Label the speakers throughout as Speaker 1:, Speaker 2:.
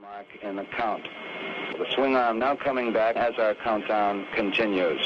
Speaker 1: Mark in the count. The swing arm now coming back as our countdown continues.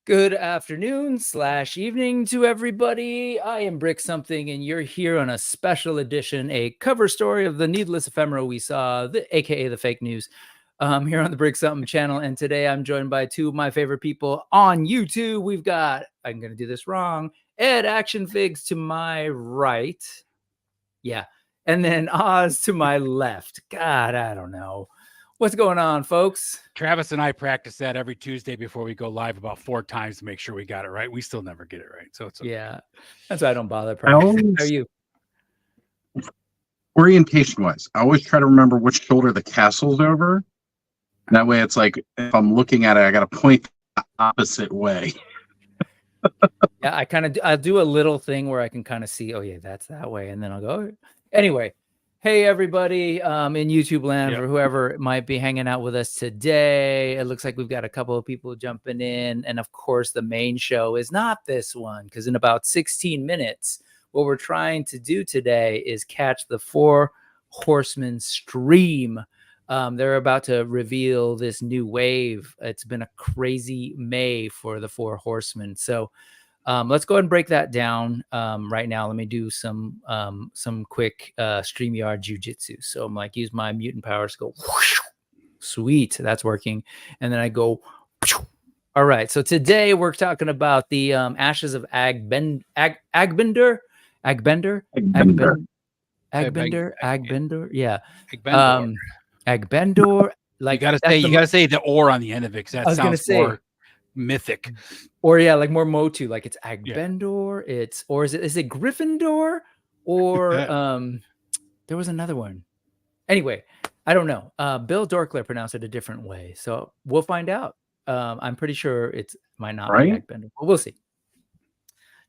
Speaker 2: Good afternoon / evening to everybody. I am Brick Something, and you're here on a special edition, a cover story of the needless ephemera we saw, aka the fake news, here on the Brick Something channel. And today I'm joined by two of my favorite people on YouTube. We've got, I'm going to do this wrong, Ed Actionfigs to my right. Yeah. And then Oz to my left. God, I don't know. What's going on, folks?
Speaker 3: Travis and I practice that every Tuesday before we go live about 4 times to make sure we got it right. We still never get it right. So it's okay.
Speaker 2: Yeah, that's why I don't bother practicing. How are you?
Speaker 4: Orientation-wise, I always try to remember which shoulder the castle's over. That way it's like, if I'm looking at it, I got to point the opposite way.
Speaker 2: Yeah, I'll do a little thing where I can kind of see, oh yeah, that's that way. And then I'll go, oh. Anyway. Hey, everybody in YouTube land, or whoever might be hanging out with us today. It looks like we've got a couple of people jumping in. And of course, the main show is not this one, because in about 16 minutes, what we're trying to do today is catch the Four Horsemen stream. They're about to reveal this new wave. It's been a crazy May for the Four Horsemen. So let's go ahead and break that down right now. Let me do some quick StreamYard jujitsu. So I'm like, use my mutant powers to go, whoosh, sweet, that's working. And then I go, whoosh. All right. So today we're talking about the ashes of Agbendur. Yeah.
Speaker 3: Agbendor.
Speaker 2: Agbendor. Like
Speaker 3: you gotta say the or on the end of it, because that sounds more mythic.
Speaker 2: Or yeah, like more Motu, like it's Agbendor, is it Gryffindor, or there was another one. Anyway, I don't know. Bill Dorkler pronounced it a different way, so we'll find out. I'm pretty sure it might not be Agbendor, but we'll see.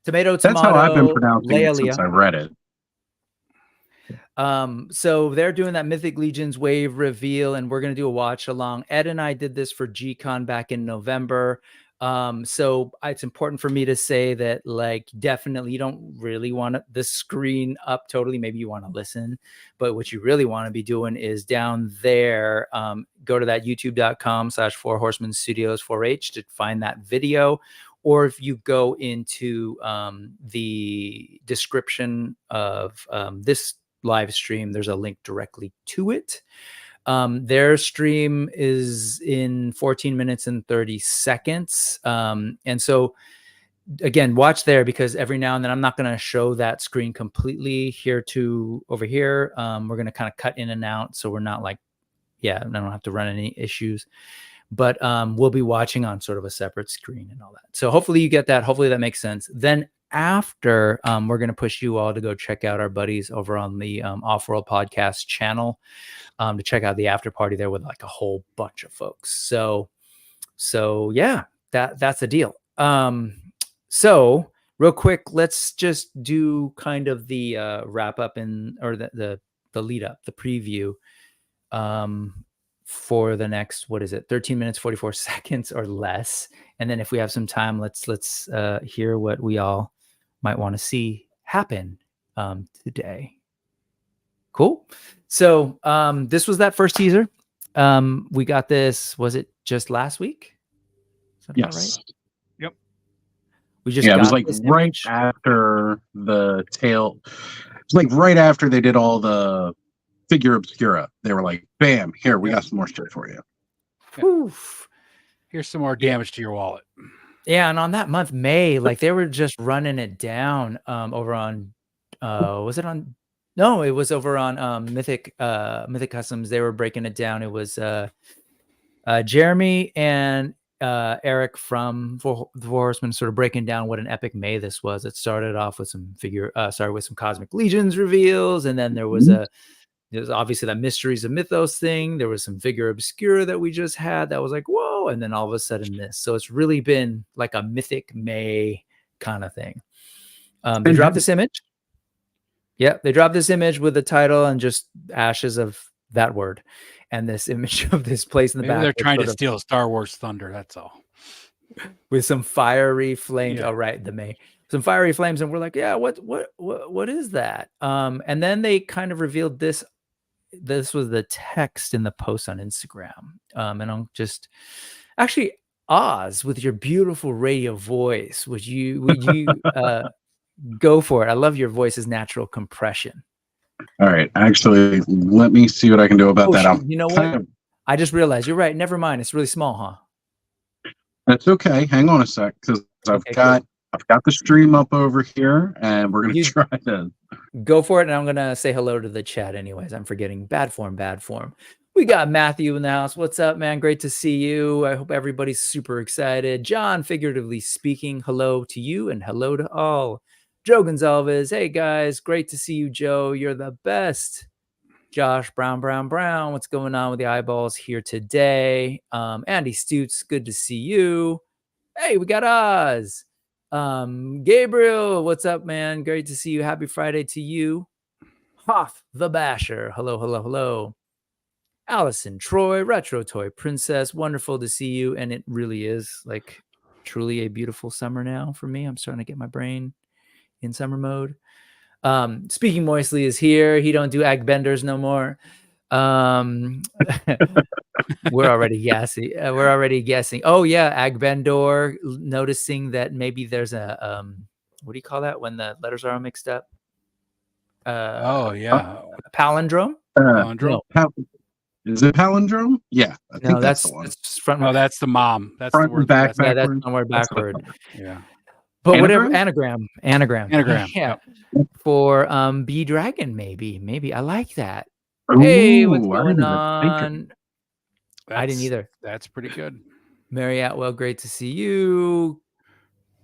Speaker 2: Tomato.
Speaker 4: That's how I've been pronouncing it since I read it.
Speaker 2: So they're doing that Mythic Legions wave reveal, and we're going to do a watch along. Ed and I did this for G-Con back in November. So it's important for me to say that, like, definitely you don't really want the screen up totally. Maybe you want to listen, but what you really want to be doing is down there. Go to that youtube.com/fourhorsemenstudios 4H to find that video. Or if you go into the description of this live stream, there's a link directly to it. Their stream is in 14 minutes and 30 seconds. And so again, watch there, because every now and then I'm not going to show that screen completely here to over here. We're going to kind of cut in and out, so we're not like, I don't have to run any issues, but we'll be watching on sort of a separate screen and all that. So hopefully you get that. Hopefully that makes sense. Then after, we're going to push you all to go check out our buddies over on the Off-World Podcast channel to check out the after party there with like a whole bunch of folks. So yeah, that's the deal. So real quick, let's just do kind of the wrap up or the lead up, the preview for the next, 13 minutes, 44 seconds or less. And then if we have some time, let's hear what we all might want to see happen today. Cool. So this was that first teaser. We got this, was it just last week? Is that
Speaker 4: yes.
Speaker 2: Right?
Speaker 3: Yep.
Speaker 4: We just it was like right after the tail. It's like right after they did all the figure obscura. They were like, bam, here, we got some more shit for you.
Speaker 3: Yeah. Here's some more damage to your wallet.
Speaker 2: Yeah, and on that month, May, like they were just running it down over on was it on? No, it was over on Mythic Customs. They were breaking it down. It was Jeremy and Eric from the Four Horsemen sort of breaking down what an epic May this was. It started off with some Cosmic Legions reveals, and then there was there's obviously that Mysteries of Mythos thing. There was some Figure Obscura that we just had that was like, whoa, and then all of a sudden this. So it's really been like a Mythic May kind of thing. They dropped this image. Yeah, they dropped this image with the title and just ashes of that word. And this image of this place in the back.
Speaker 3: They're trying to steal Star Wars thunder. That's all.
Speaker 2: With some fiery flames. Yeah. Oh, right. The May. Some fiery flames. And we're like, yeah, what is that? And then they kind of revealed this. This was the text in the post on Instagram. And I'm just actually, Oz, with your beautiful radio voice, would you go for it? I love your voice's natural compression.
Speaker 4: All right, actually, let me see what I can do about that.
Speaker 2: You know what? I just realized you're right. Never mind. It's really small, huh?
Speaker 4: That's okay. Hang on a sec, because I've got the stream up over here, and we're gonna try to
Speaker 2: go for it. And I'm gonna say hello to the chat, anyways. I'm forgetting. Bad form. We got Matthew in the house. What's up, man? Great to see you. I hope everybody's super excited. John, figuratively speaking, hello to you and hello to all. Joe Gonzalez, hey guys, great to see you, Joe. You're the best. Josh Brown, what's going on with the eyeballs here today? Andy Stutz, good to see you. Hey, we got Oz. Gabriel, what's up, man? Great to see you. Happy Friday to you. Hoff the Basher, hello. Allison Troy, Retro Toy Princess, wonderful to see you. And it really is like truly a beautiful summer now for me. I'm starting to get my brain in summer mode. Speaking Moistly is here. He don't do AGBENDORs no more. We're already guessing. Oh yeah, AGBENDOR, noticing that maybe there's a what do you call that when the letters are all mixed up?
Speaker 3: Oh yeah,
Speaker 2: palindrome.
Speaker 3: Palindrome.
Speaker 2: No.
Speaker 4: Is it palindrome? Yeah, I think that's the one.
Speaker 3: That's front. No, that's the mom. That's
Speaker 4: front
Speaker 3: the word.
Speaker 4: Back.
Speaker 2: Yeah, that's somewhere backward.
Speaker 3: Yeah.
Speaker 2: But whatever, anagram.
Speaker 3: Yeah.
Speaker 2: For B Dragon, maybe. I like that.
Speaker 4: Ooh,
Speaker 2: hey, what's going on? I didn't either.
Speaker 3: That's pretty good.
Speaker 2: Mary Atwell, great to see you.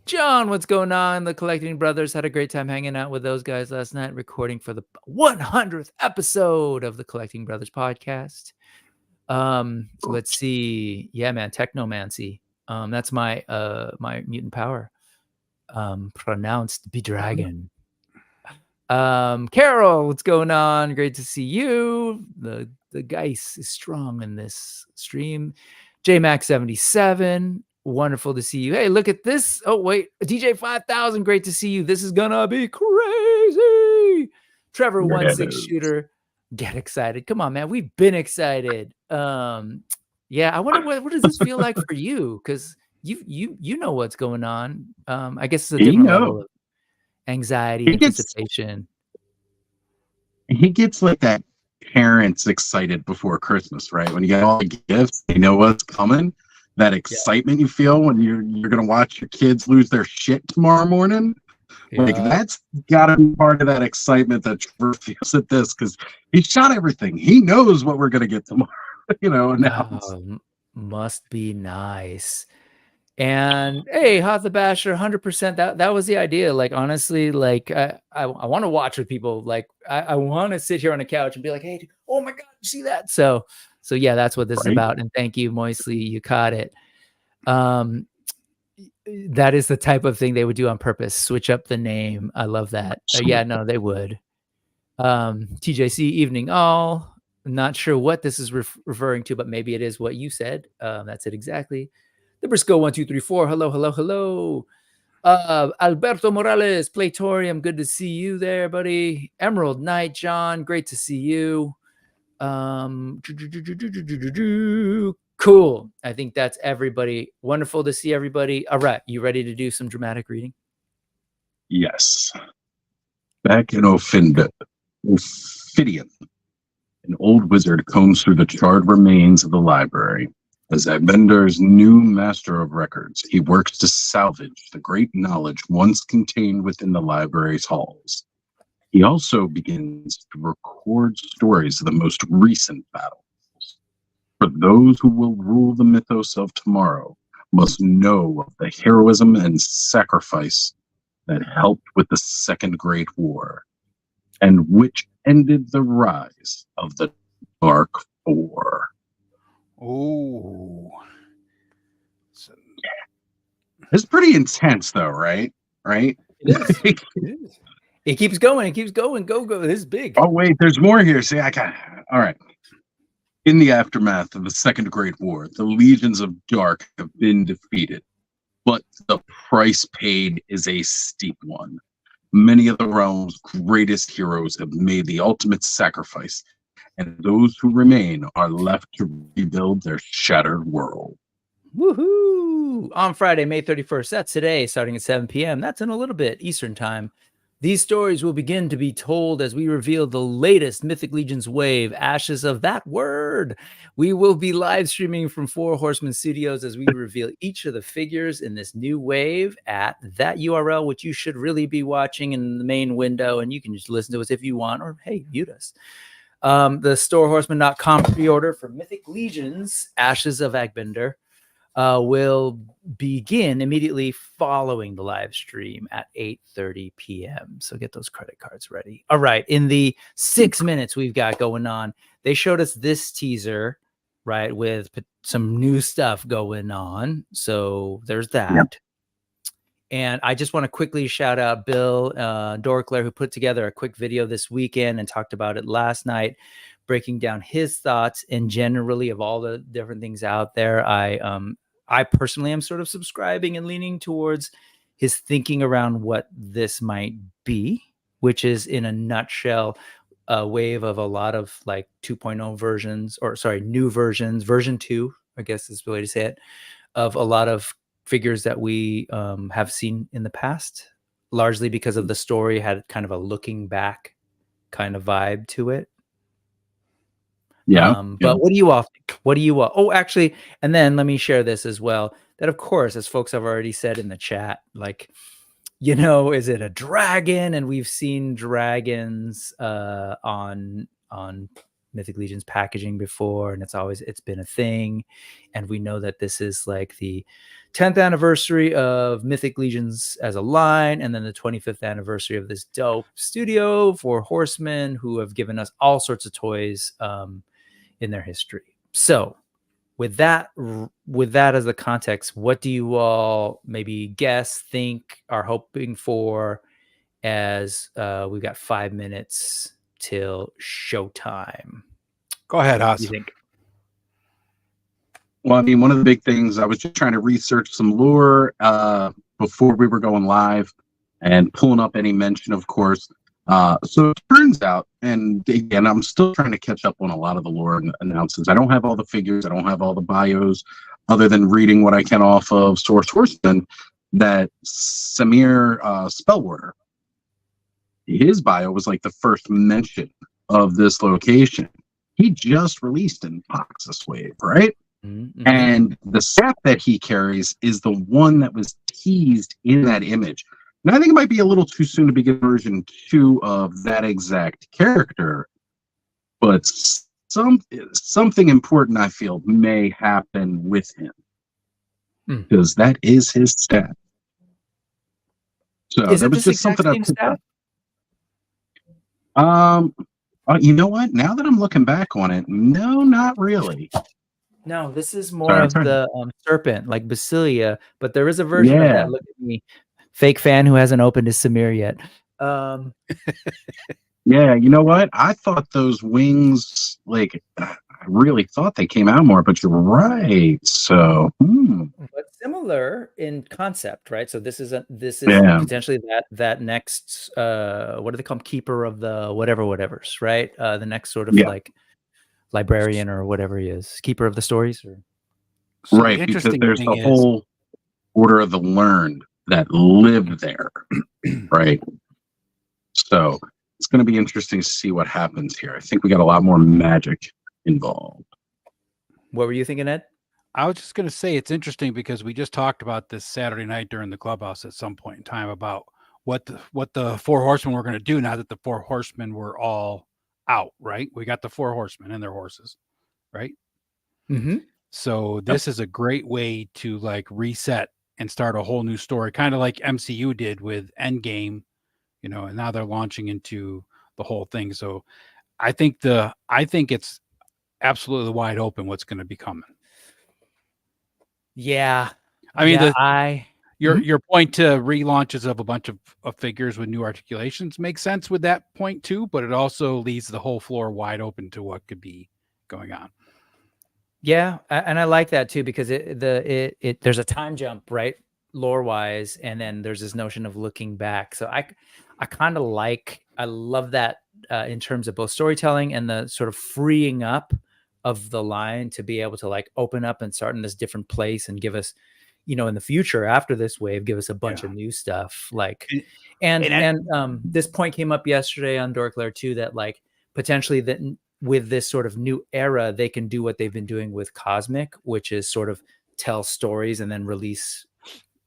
Speaker 2: John, what's going on? The Collecting Brothers had a great time hanging out with those guys last night, recording for the 100th episode of the Collecting Brothers podcast. Let's see. Yeah, man, Technomancy. That's my my mutant power. Pronounced B-Dragon. Carol, what's going on? Great to see you. The Geist is strong in this stream. JMax77, wonderful to see you. Hey, look at this. Oh, wait. DJ 5000, great to see you. This is gonna be crazy. Trevor 16 Shooter, get excited. Come on, man. We've been excited. Yeah, I wonder what does this feel like for you? Because you know what's going on. I guess it's a different level of anxiety, anticipation.
Speaker 4: He gets like that parents excited before Christmas, right? When you get all the gifts, they know what's coming. That excitement you feel when you're gonna watch your kids lose their shit tomorrow morning. Yeah. Like that's gotta be part of that excitement that Trevor feels at this, because he shot everything. He knows what we're gonna get tomorrow, announced.
Speaker 2: Must be nice. And hey, Hot the Basher, 100%. That was the idea. Like, honestly, like I want to watch with people. Like, I want to sit here on a couch and be like, hey, oh my God, you see that? So yeah, that's what this is about. And thank you, Moistly, you caught it. That is the type of thing they would do on purpose. Switch up the name. I love that. Yeah, no, they would. TJC Evening All. Not sure what this is referring to, but maybe it is what you said. That's it exactly. The Briscoe 1234. Hello. Alberto Morales, Platorium. Good to see you there, buddy. Emerald Knight, John. Great to see you. Cool. I think that's everybody. Wonderful to see everybody. All right, you ready to do some dramatic reading?
Speaker 4: Yes. Back in Ophidian, an old wizard combs through the charred remains of the library. As AGBENDOR's new master of records, he works to salvage the great knowledge once contained within the library's halls. He also begins to record stories of the most recent battles. For those who will rule the mythos of tomorrow, must know of the heroism and sacrifice that helped with the Second Great War, and which ended the rise of the Dark Four.
Speaker 3: Oh,
Speaker 4: It's pretty intense, though, right? Right?
Speaker 2: It is. It is. It keeps going. It keeps going. Go. This is big.
Speaker 4: Oh, wait, there's more here. See, I got all right. In the aftermath of the Second Great War, the legions of Dark have been defeated, but the price paid is a steep one. Many of the realm's greatest heroes have made the ultimate sacrifice, and those who remain are left to rebuild their shattered world.
Speaker 2: Woohoo! On Friday, May 31st, that's today, starting at 7 p.m. That's in a little bit, Eastern time. These stories will begin to be told as we reveal the latest Mythic Legions wave, Ashes of That Word. We will be live streaming from Four Horsemen Studios as we reveal each of the figures in this new wave at that URL, which you should really be watching in the main window, and you can just listen to us if you want, or hey, mute us. The storehorseman.com pre-order for Mythic Legions, Ashes of AGBENDOR, will begin immediately following the live stream at 8:30 p.m. So get those credit cards ready. All right. In the 6 minutes we've got going on, they showed us this teaser, right, with some new stuff going on. So there's that. Yep. And I just want to quickly shout out Bill Dorkler, who put together a quick video this weekend and talked about it last night, breaking down his thoughts and generally of all the different things out there. I personally am sort of subscribing and leaning towards his thinking around what this might be, which is in a nutshell, a wave of a lot of like 2.0 versions, or sorry, new versions, version 2, I guess is the way to say it, of a lot of figures that we have seen in the past, largely because of the story had kind of a looking back kind of vibe to it.
Speaker 4: Yeah.
Speaker 2: But what do you all think? What do you all? Oh, actually, and then let me share this as well. That, of course, as folks have already said in the chat, like, you know, is it a dragon? And we've seen dragons on Mythic Legions packaging before, and it's been a thing. And we know that this is like the 10th anniversary of Mythic Legions as a line, and then the 25th anniversary of this dope studio, Four Horsemen, who have given us all sorts of toys in their history. So with that as the context, what do you all maybe guess, think, are hoping for as we've got 5 minutes till showtime?
Speaker 3: Go ahead, Haas.
Speaker 2: What do you think?
Speaker 4: Well, I mean, one of the big things, I was just trying to research some lore before we were going live and pulling up any mention, of course. So it turns out, and again, I'm still trying to catch up on a lot of the lore announcements. I don't have all the figures. I don't have all the bios, other than reading what I can off of Source Horseman, that Samir Spellwarder, his bio was like the first mention of this location. He just released in Box this wave, right? Mm-hmm. And the staff that he carries is the one that was teased in that image. And I think it might be a little too soon to begin version 2 of that exact character, but something important, I feel, may happen with him, because that is his staff. So that was just something I picked up. You know what? Now that I'm looking back on it, no, not really.
Speaker 2: No, this is more of the serpent, like Basilia, but there is a version of that. Look at me, fake fan who hasn't opened his Samir yet.
Speaker 4: Yeah, you know what? I thought those wings, like, I really thought they came out more, but you're right. So,
Speaker 2: but similar in concept, right? So this is potentially that next what do they call them? Keeper of the whatever's, right? The next sort of like librarian or whatever he is, keeper of the stories, or
Speaker 4: right? Because there's the whole Order of the Learned that live there, right? So it's going to be interesting to see what happens here. I think we got a lot more magic involved.
Speaker 2: What were you thinking, Ed?
Speaker 3: I was just going to say it's interesting because we just talked about this Saturday night during the clubhouse at some point in time about what the Four Horsemen were going to do now that the Four Horsemen were all out, right? We got the Four Horsemen and their horses, right?
Speaker 2: Mm-hmm.
Speaker 3: So this is a great way to like reset and start a whole new story, kind of like MCU did with Endgame, you know, and now they're launching into the whole thing. So I think it's absolutely wide open what's going to be coming.
Speaker 2: Yeah.
Speaker 3: I mean,
Speaker 2: yeah,
Speaker 3: your point to relaunches of a bunch of figures with new articulations makes sense with that point too, but it also leaves the whole floor wide open to what could be going on.
Speaker 2: Yeah, and I like that too, because there's a time jump, right, lore wise, and then there's this notion of looking back. So I kind of I love that in terms of both storytelling and the sort of freeing up of the line to be able to like open up and start in this different place and give us, you know, in the future after this wave, give us a bunch of new stuff. Like, and this point came up yesterday on Dorkler too, that like potentially that with this sort of new era, they can do what they've been doing with Cosmic, which is sort of tell stories and then release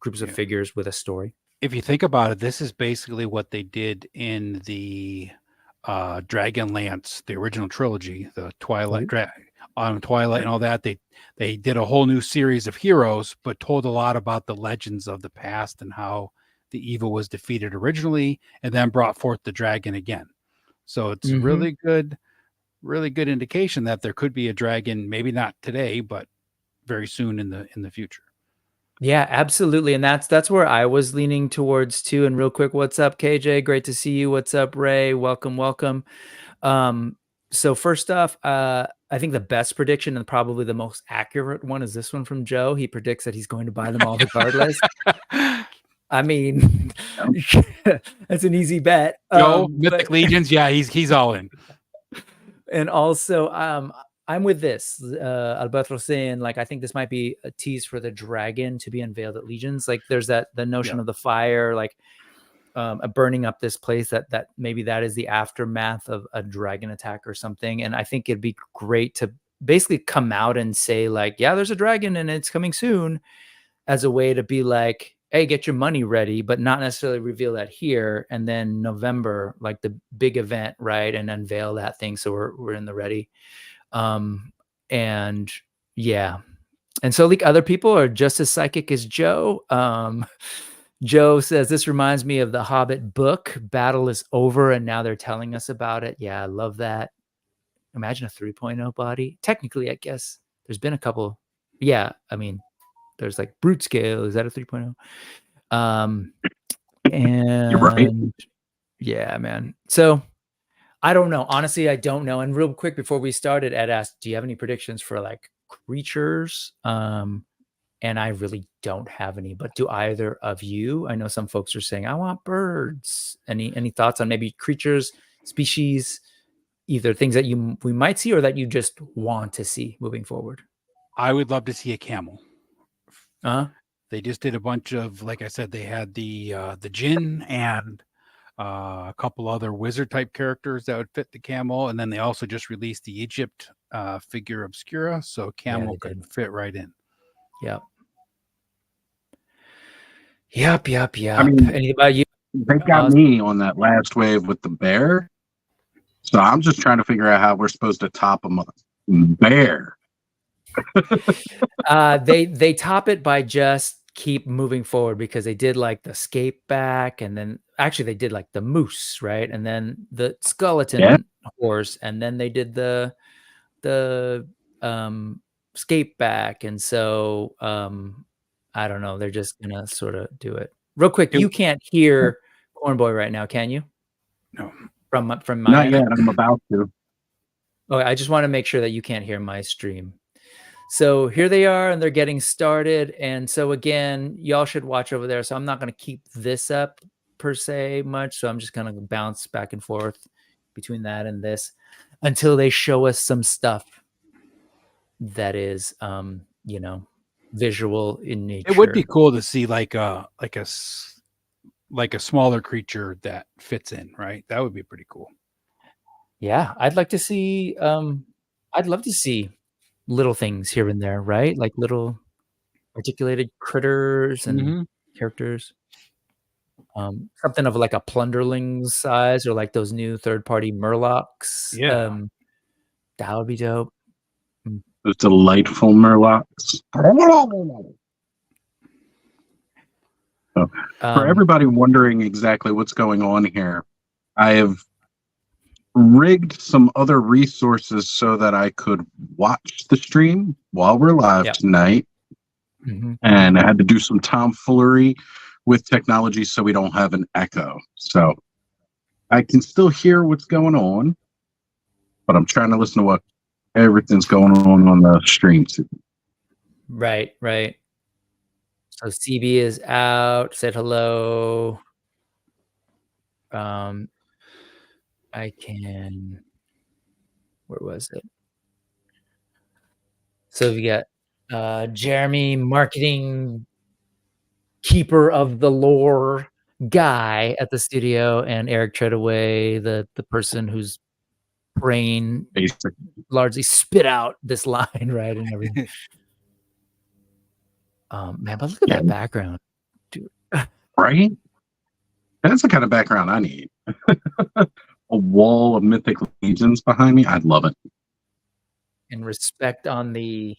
Speaker 2: groups of figures with a story.
Speaker 3: If you think about it, this is basically what they did in the Dragonlance, the original trilogy, the Twilight, Twilight and all that. They did a whole new series of heroes, but told a lot about the legends of the past and how the evil was defeated originally, and then brought forth the dragon again. So it's really good indication that there could be a dragon, maybe not today, but very soon in the future.
Speaker 2: Yeah, absolutely. And that's where I was leaning towards too. And real quick, what's up, KJ? Great to see you. What's up, Ray? Welcome, welcome. So first off, I think the best prediction and probably the most accurate one is this one from Joe. He predicts that he's going to buy them all regardless. I mean, that's an easy bet.
Speaker 3: Joe, Mythic Legions, yeah, he's all in.
Speaker 2: And also, I'm with this. Alberto saying, like, I think this might be a tease for the dragon to be unveiled at Legions. Like, there's the notion of the fire, like burning up this place. That maybe that is the aftermath of a dragon attack or something. And I think it'd be great to basically come out and say, like, yeah, there's a dragon and it's coming soon, as a way to be like, hey, get your money ready, but not necessarily reveal that here. And then November, like the big event, right, and unveil that thing. So we're in the ready. And yeah, and so like other people are just as psychic as Joe. Joe says, this reminds me of the Hobbit book. Battle is over and now they're telling us about it. Yeah, I love that. Imagine a 3.0 body. Technically, I guess there's been a couple. Yeah, I mean, there's like brute scale. Is that a 3.0? And
Speaker 4: you're right.
Speaker 2: Yeah, man. So I don't know. Honestly, I don't know. And real quick before we started, Ed asked, do you have any predictions for like creatures? And I really don't have any, but do either of you? I know some folks are saying, I want birds. Any thoughts on maybe creatures, species, either things that we might see or that you just want to see moving forward?
Speaker 3: I would love to see a camel.
Speaker 2: They
Speaker 3: just did a bunch of, like I said, they had the djinn and a couple other wizard type characters that would fit the camel, and then they also just released the Egypt figure obscura, so camel could fit right in.
Speaker 2: Yep. I
Speaker 4: mean,
Speaker 2: anything about you?
Speaker 4: They got me on that last wave with the bear, so I'm just trying to figure out how we're supposed to top a bear.
Speaker 2: They top it by just keep moving forward, because they did like the scape back, and then actually they did like the moose, right, and then the skeleton horse, and then they did the scape back, and so I don't know, they're just gonna sort of do it real quick. You can't hear Cornboy right now, can you?
Speaker 3: No,
Speaker 2: from my
Speaker 4: not yet. I'm about to.
Speaker 2: Oh, I just want to make sure that you can't hear my stream. So here they are, and they're getting started. And so again, y'all should watch over there. So I'm not going to keep this up per se much. So I'm just going to bounce back and forth between that and this until they show us some stuff that is, you know, visual in nature.
Speaker 3: It would be cool to see like a smaller creature that fits in, right? That would be pretty cool.
Speaker 2: Yeah, I'd like to see. I'd love to see little things here and there, right? Like little articulated critters and characters. Something of like a plunderling size, or like those new third-party Murlocs.
Speaker 3: Yeah,
Speaker 2: that would be dope.
Speaker 4: Those delightful murlocs. So, for everybody wondering exactly what's going on here, I have rigged some other resources so that I could watch the stream while we're live tonight. And I had to do some tomfoolery with technology so we don't have an echo. So I can still hear what's going on, but I'm trying to listen to what everything's going on the stream too.
Speaker 2: Right. So CB is out, said hello. I can, where was it? So we got Jeremy, marketing keeper of the lore guy at the studio, and Eric Treadaway, the person whose brain largely spit out this line, right? And everything. Man, but look at that background, dude.
Speaker 4: Right? That's the kind of background I need. A wall of Mythic Legions behind me. I'd love it.
Speaker 2: And respect on the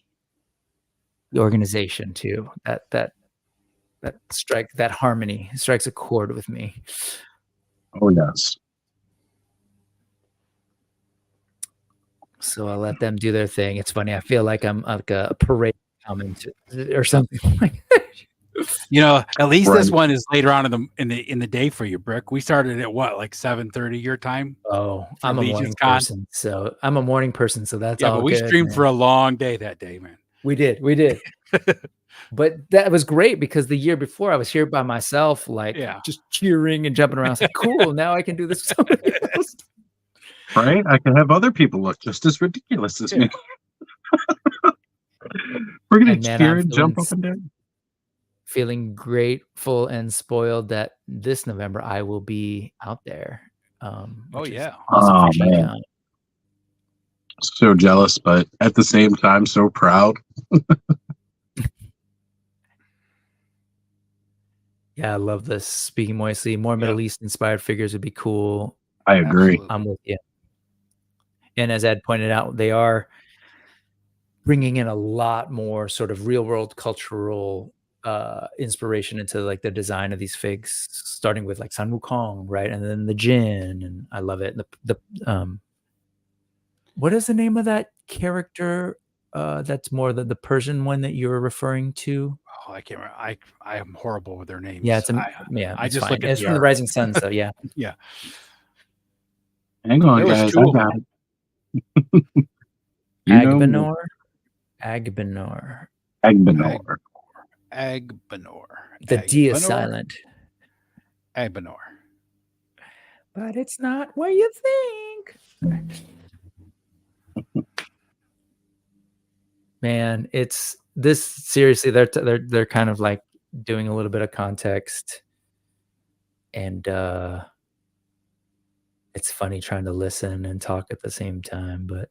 Speaker 2: organization too. That harmony strikes a chord with me.
Speaker 4: Oh yes.
Speaker 2: So I'll let them do their thing. It's funny. I feel like I'm like a parade comment or something like that.
Speaker 3: You know, at least this one is later on in the day for you, Brick. We started at what, like 7:30 your time?
Speaker 2: Oh, I'm a morning person. So I'm a morning person. So that's all.
Speaker 3: Yeah, but we streamed for a long day that day, man.
Speaker 2: We did. But that was great because the year before I was here by myself, like just cheering and jumping around. I was like, cool, now I can do this with somebody else.
Speaker 4: Right? I can have other people look just as ridiculous as me. We're going to cheer and jump up and down.
Speaker 2: Feeling grateful and spoiled that this November I will be out there.
Speaker 3: Oh, yeah.
Speaker 4: Oh, man. So jealous, but at the same time, so proud.
Speaker 2: Yeah, I love this. Speaking moistly, more Middle East inspired figures would be cool.
Speaker 4: I agree.
Speaker 3: Absolutely.
Speaker 2: I'm with you. And as Ed pointed out, they are bringing in a lot more sort of real world cultural inspiration into like the design of these figs, starting with like Sun Wukong, right? And then the Jin, and I love it. The what is the name of that character? That's more the Persian one that you were referring to.
Speaker 3: Oh, I can't remember. I am horrible with their names.
Speaker 2: Yeah,
Speaker 3: I just look at
Speaker 2: it's from the Rising Sun, so yeah.
Speaker 3: Yeah.
Speaker 4: Hang on, guys. I got it.
Speaker 2: Agbenor. The D is silent.
Speaker 3: Agbenor.
Speaker 2: But it's not what you think. Man, it's this seriously. They're kind of like doing a little bit of context, and it's funny trying to listen and talk at the same time. But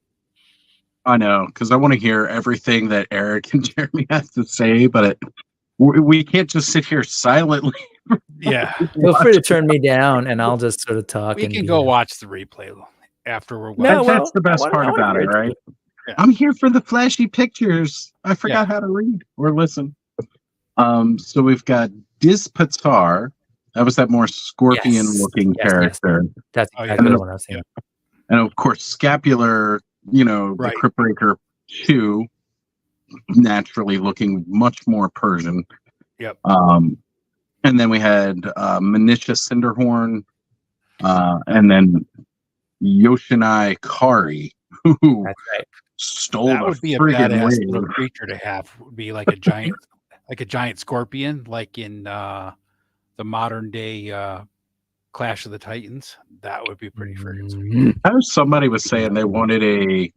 Speaker 4: I know, because I want to hear everything that Eric and Jeremy have to say, but we can't just sit here silently.
Speaker 3: Yeah,
Speaker 2: feel free to turn me down, and I'll just sort of talk.
Speaker 3: We can go watch the replay after we're.
Speaker 4: That's the best part about it, right? Yeah. I'm here for the flashy pictures. I forgot how to read or listen. So we've got Dispatar. That was that more scorpion-looking character.
Speaker 2: Yes. That's exactly what I was saying.
Speaker 4: And of course, Scapular, the Crypt Breaker 2, naturally looking much more Persian.
Speaker 3: Yep.
Speaker 4: And then we had Manisha Cinderhorn, and then Yoshinai Kari, who stole
Speaker 3: that would be a badass little creature to have. Would be like a giant scorpion, like in the modern day Clash of the Titans. That would be pretty freaking.
Speaker 4: I know somebody was saying they wanted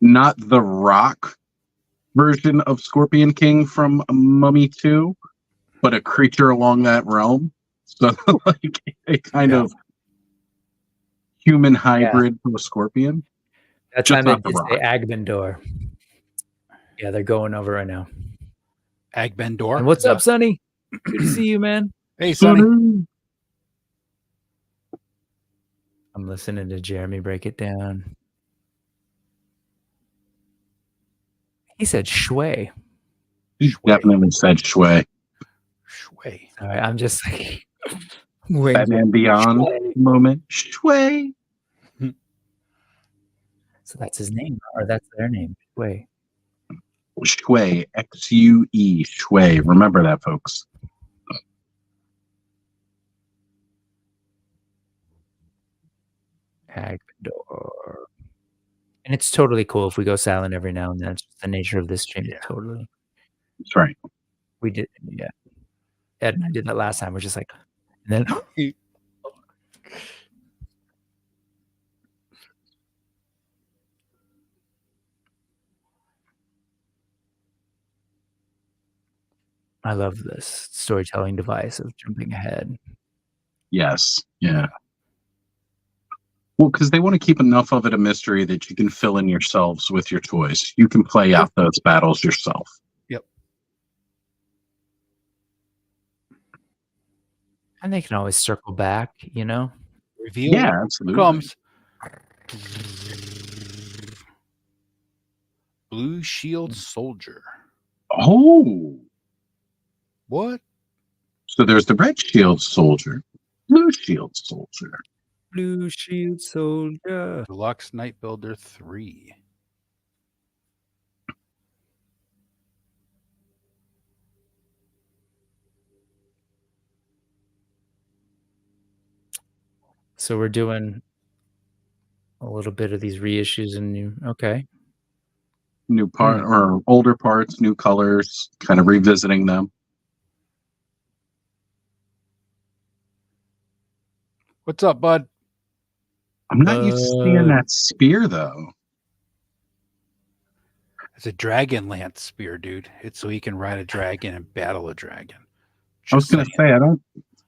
Speaker 4: not the Rock version of Scorpion King from Mummy 2, but a creature along that realm. So like a kind of human hybrid to a scorpion.
Speaker 2: That's why I meant to say AGBENDOR. Yeah, they're going over right now.
Speaker 3: AGBENDOR.
Speaker 2: And what's up, Sonny? Good to see you, man.
Speaker 3: Hey, Sonny.
Speaker 2: I'm listening to Jeremy break it down. He said Shui.
Speaker 4: He definitely said Shui.
Speaker 3: Shui.
Speaker 2: Sorry, I'm just like wait.
Speaker 4: Batman Beyond moment. Shui.
Speaker 2: So that's his name, or that's their name. Shui.
Speaker 4: Shui. X-U-E. Shui. Remember that, folks.
Speaker 2: AGBENDOR. And it's totally cool if we go silent every now and then. It's just the nature of this stream.
Speaker 3: Yeah.
Speaker 2: Totally.
Speaker 4: That's right.
Speaker 2: We did, yeah. Ed and I did that last time. We're just like, and then I love this storytelling device of jumping ahead.
Speaker 4: Yes. Yeah. Well, because they want to keep enough of it a mystery that you can fill in yourselves with your toys. You can play out those battles yourself.
Speaker 3: Yep.
Speaker 2: And they can always circle back, you know?
Speaker 3: Reveal.
Speaker 4: Yeah, absolutely.
Speaker 3: Comes. Blue Shield Soldier.
Speaker 4: Oh.
Speaker 3: What?
Speaker 4: So there's the red shield soldier, blue shield soldier.
Speaker 2: Blue Shield Soldier.
Speaker 3: Deluxe Night Builder 3.
Speaker 2: So we're doing a little bit of these reissues and new. Okay.
Speaker 4: New part or older parts, new colors, kind of revisiting them.
Speaker 3: What's up, bud?
Speaker 4: I'm not used to seeing that spear though.
Speaker 3: It's a dragon lance spear, dude. It's so he can ride a dragon and battle a dragon.
Speaker 4: I was going to say,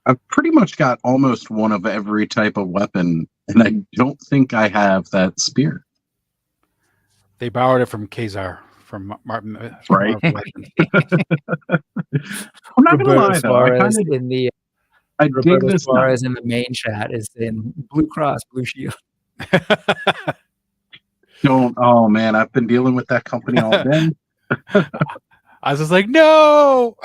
Speaker 4: I've pretty much got almost one of every type of weapon, and I don't think I have that spear.
Speaker 3: They borrowed it from Kazar, from Martin.
Speaker 4: Right.
Speaker 3: Marvel Legends.
Speaker 4: I'm not going to lie though. I dig this.
Speaker 2: Suarez in the main chat is in Blue Cross, Blue Shield.
Speaker 4: Oh man, I've been dealing with that company all day.
Speaker 3: I was just like, no.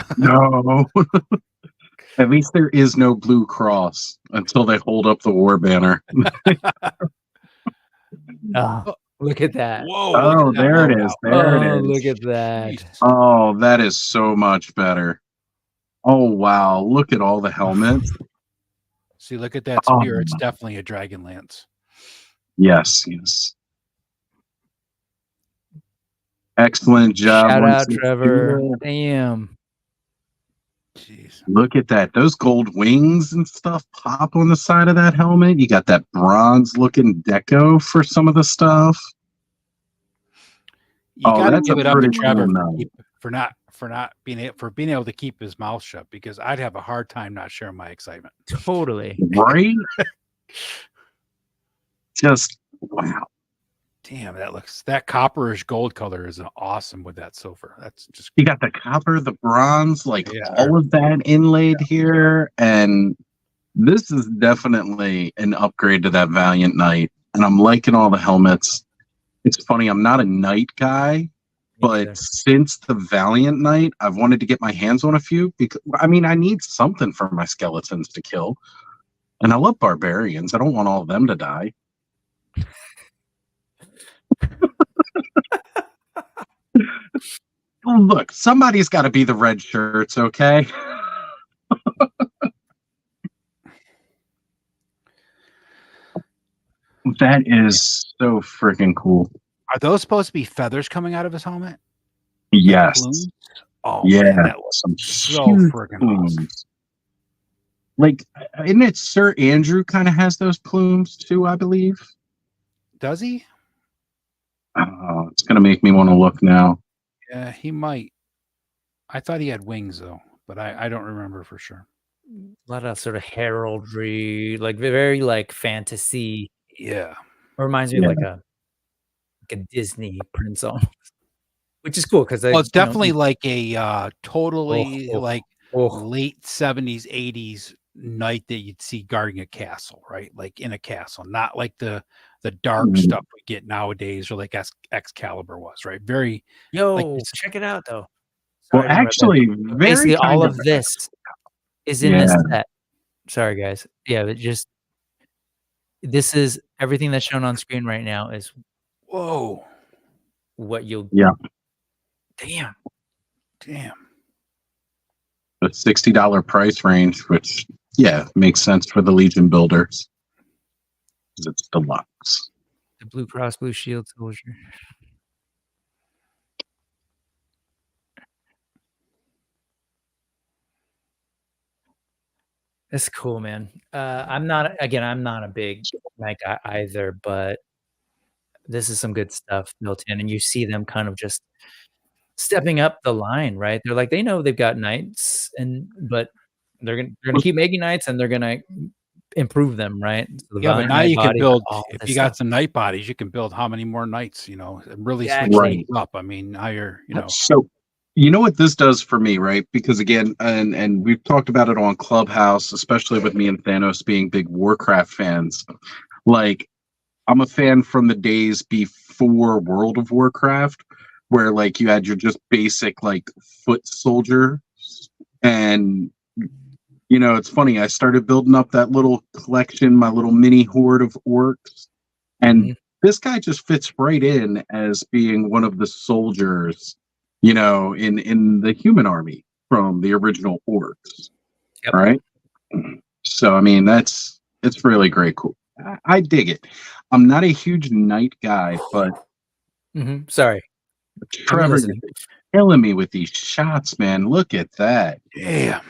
Speaker 4: At least there is no Blue Cross until they hold up the war banner.
Speaker 2: Oh, look at that.
Speaker 3: Whoa.
Speaker 4: Oh, there it is. There it is.
Speaker 2: Look at that.
Speaker 3: Jeez.
Speaker 4: Oh, that is so much better. Oh, wow. Look at all the helmets.
Speaker 3: See, look at that spear. It's definitely a dragon lance.
Speaker 4: Yes, yes. Excellent job.
Speaker 2: Shout out, Trevor. Damn.
Speaker 3: Jeez.
Speaker 4: Look at that. Those gold wings and stuff pop on the side of that helmet. You got that bronze looking deco for some of the stuff.
Speaker 3: You gotta
Speaker 4: that's
Speaker 3: give
Speaker 4: a
Speaker 3: it up to
Speaker 4: pretty
Speaker 3: Trevor
Speaker 4: one,
Speaker 3: for being able to keep his mouth shut, because I'd have a hard time not sharing my excitement.
Speaker 2: Totally.
Speaker 4: Right? Just wow.
Speaker 3: Damn, that copperish gold color is awesome with that silver. That's just,
Speaker 4: You got the copper, the bronze, like
Speaker 3: Yeah.
Speaker 4: all of that inlaid here. And this is definitely an upgrade to that Valiant Knight. And I'm liking all the helmets. It's funny, I'm not a Knight guy, but since the Valiant Knight, I've wanted to get my hands on a few because I need something for my skeletons to kill. And I love barbarians. I don't want all of them to die. Look, somebody's got to be the red shirts, okay? That is so freaking cool.
Speaker 3: are those supposed to be feathers coming out of his helmet?
Speaker 4: Yes.
Speaker 3: Plumes? Oh,
Speaker 4: Yeah.
Speaker 3: man, that was
Speaker 4: Some
Speaker 3: so
Speaker 4: huge
Speaker 3: freaking
Speaker 4: plumes.
Speaker 3: awesome.
Speaker 4: Like, isn't it Sir Andrew kind of has those plumes too, I believe?
Speaker 3: Does he?
Speaker 4: Oh, it's going to make me want to look now.
Speaker 3: Yeah, he might. I thought he had wings though, but I don't remember for sure.
Speaker 2: A lot of sort of heraldry, like very like fantasy.
Speaker 3: Yeah.
Speaker 2: Reminds me of like a Disney prince almost, which is cool because
Speaker 3: Well, it's definitely like a totally
Speaker 2: Oh.
Speaker 3: late 70s, 80s knight that you'd see guarding a castle, right? Like in a castle, not like the dark stuff we get nowadays, or like Excalibur was, right? Very like
Speaker 2: Yo, check it out though.
Speaker 4: Well,
Speaker 2: Sorry to interrupt,
Speaker 4: actually,
Speaker 2: but
Speaker 4: very
Speaker 2: basically all
Speaker 4: kind
Speaker 2: of this is in
Speaker 4: yeah.
Speaker 2: this set. Sorry guys. Yeah, but just this is everything that's shown on screen right now is
Speaker 3: whoa.
Speaker 2: What you'll
Speaker 3: Damn.
Speaker 4: The $60 price range, which makes sense for the Legion builders. It's deluxe.
Speaker 2: The Blue Cross Blue Shield soldier. That's cool, man. I'm not a big Night guy either, but this is some good stuff built in, and you see them kind of just stepping up the line, right? They're like, they know they've got knights, but they're gonna keep making knights, and they're gonna improve them, right? So
Speaker 3: yeah, but now you can build, if you got some knight bodies, you can build how many more knights, and really switch things up. I mean, now you're,
Speaker 4: So, you know what this does for me, right? Because again, and we've talked about it on Clubhouse, especially with me and Thanos being big Warcraft fans. Like, I'm a fan from the days before World of Warcraft, where like you had your just basic like foot soldier, and it's funny. I started building up that little collection, my little mini horde of orcs, and this guy just fits right in as being one of the soldiers, in the human army from the original orcs, right? So I mean, it's really great, cool. I dig it. I'm not a huge knight guy, but
Speaker 2: sorry,
Speaker 4: Trevor's killing me with these shots, man. Look at that.
Speaker 3: Yeah.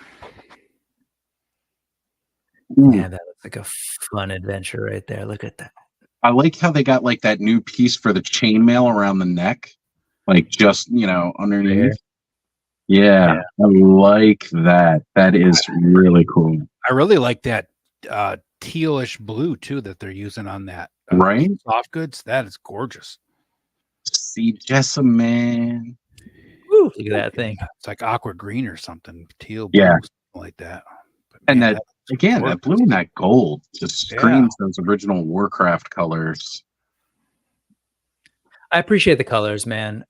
Speaker 2: Yeah, that looks like a fun adventure right there. Look at that.
Speaker 4: I like how they got like that new piece for the chainmail around the neck, like just underneath. Yeah, I like that. That is really cool.
Speaker 3: I really like that tealish blue too that they're using on that soft goods. That is gorgeous.
Speaker 4: See, Jessamine, man.
Speaker 2: Woo, look at that thing.
Speaker 3: It's like aqua green or something, teal blue, something like that. But,
Speaker 4: and that again, that blue and that gold just screams those original Warcraft colors.
Speaker 2: I appreciate the colors, man.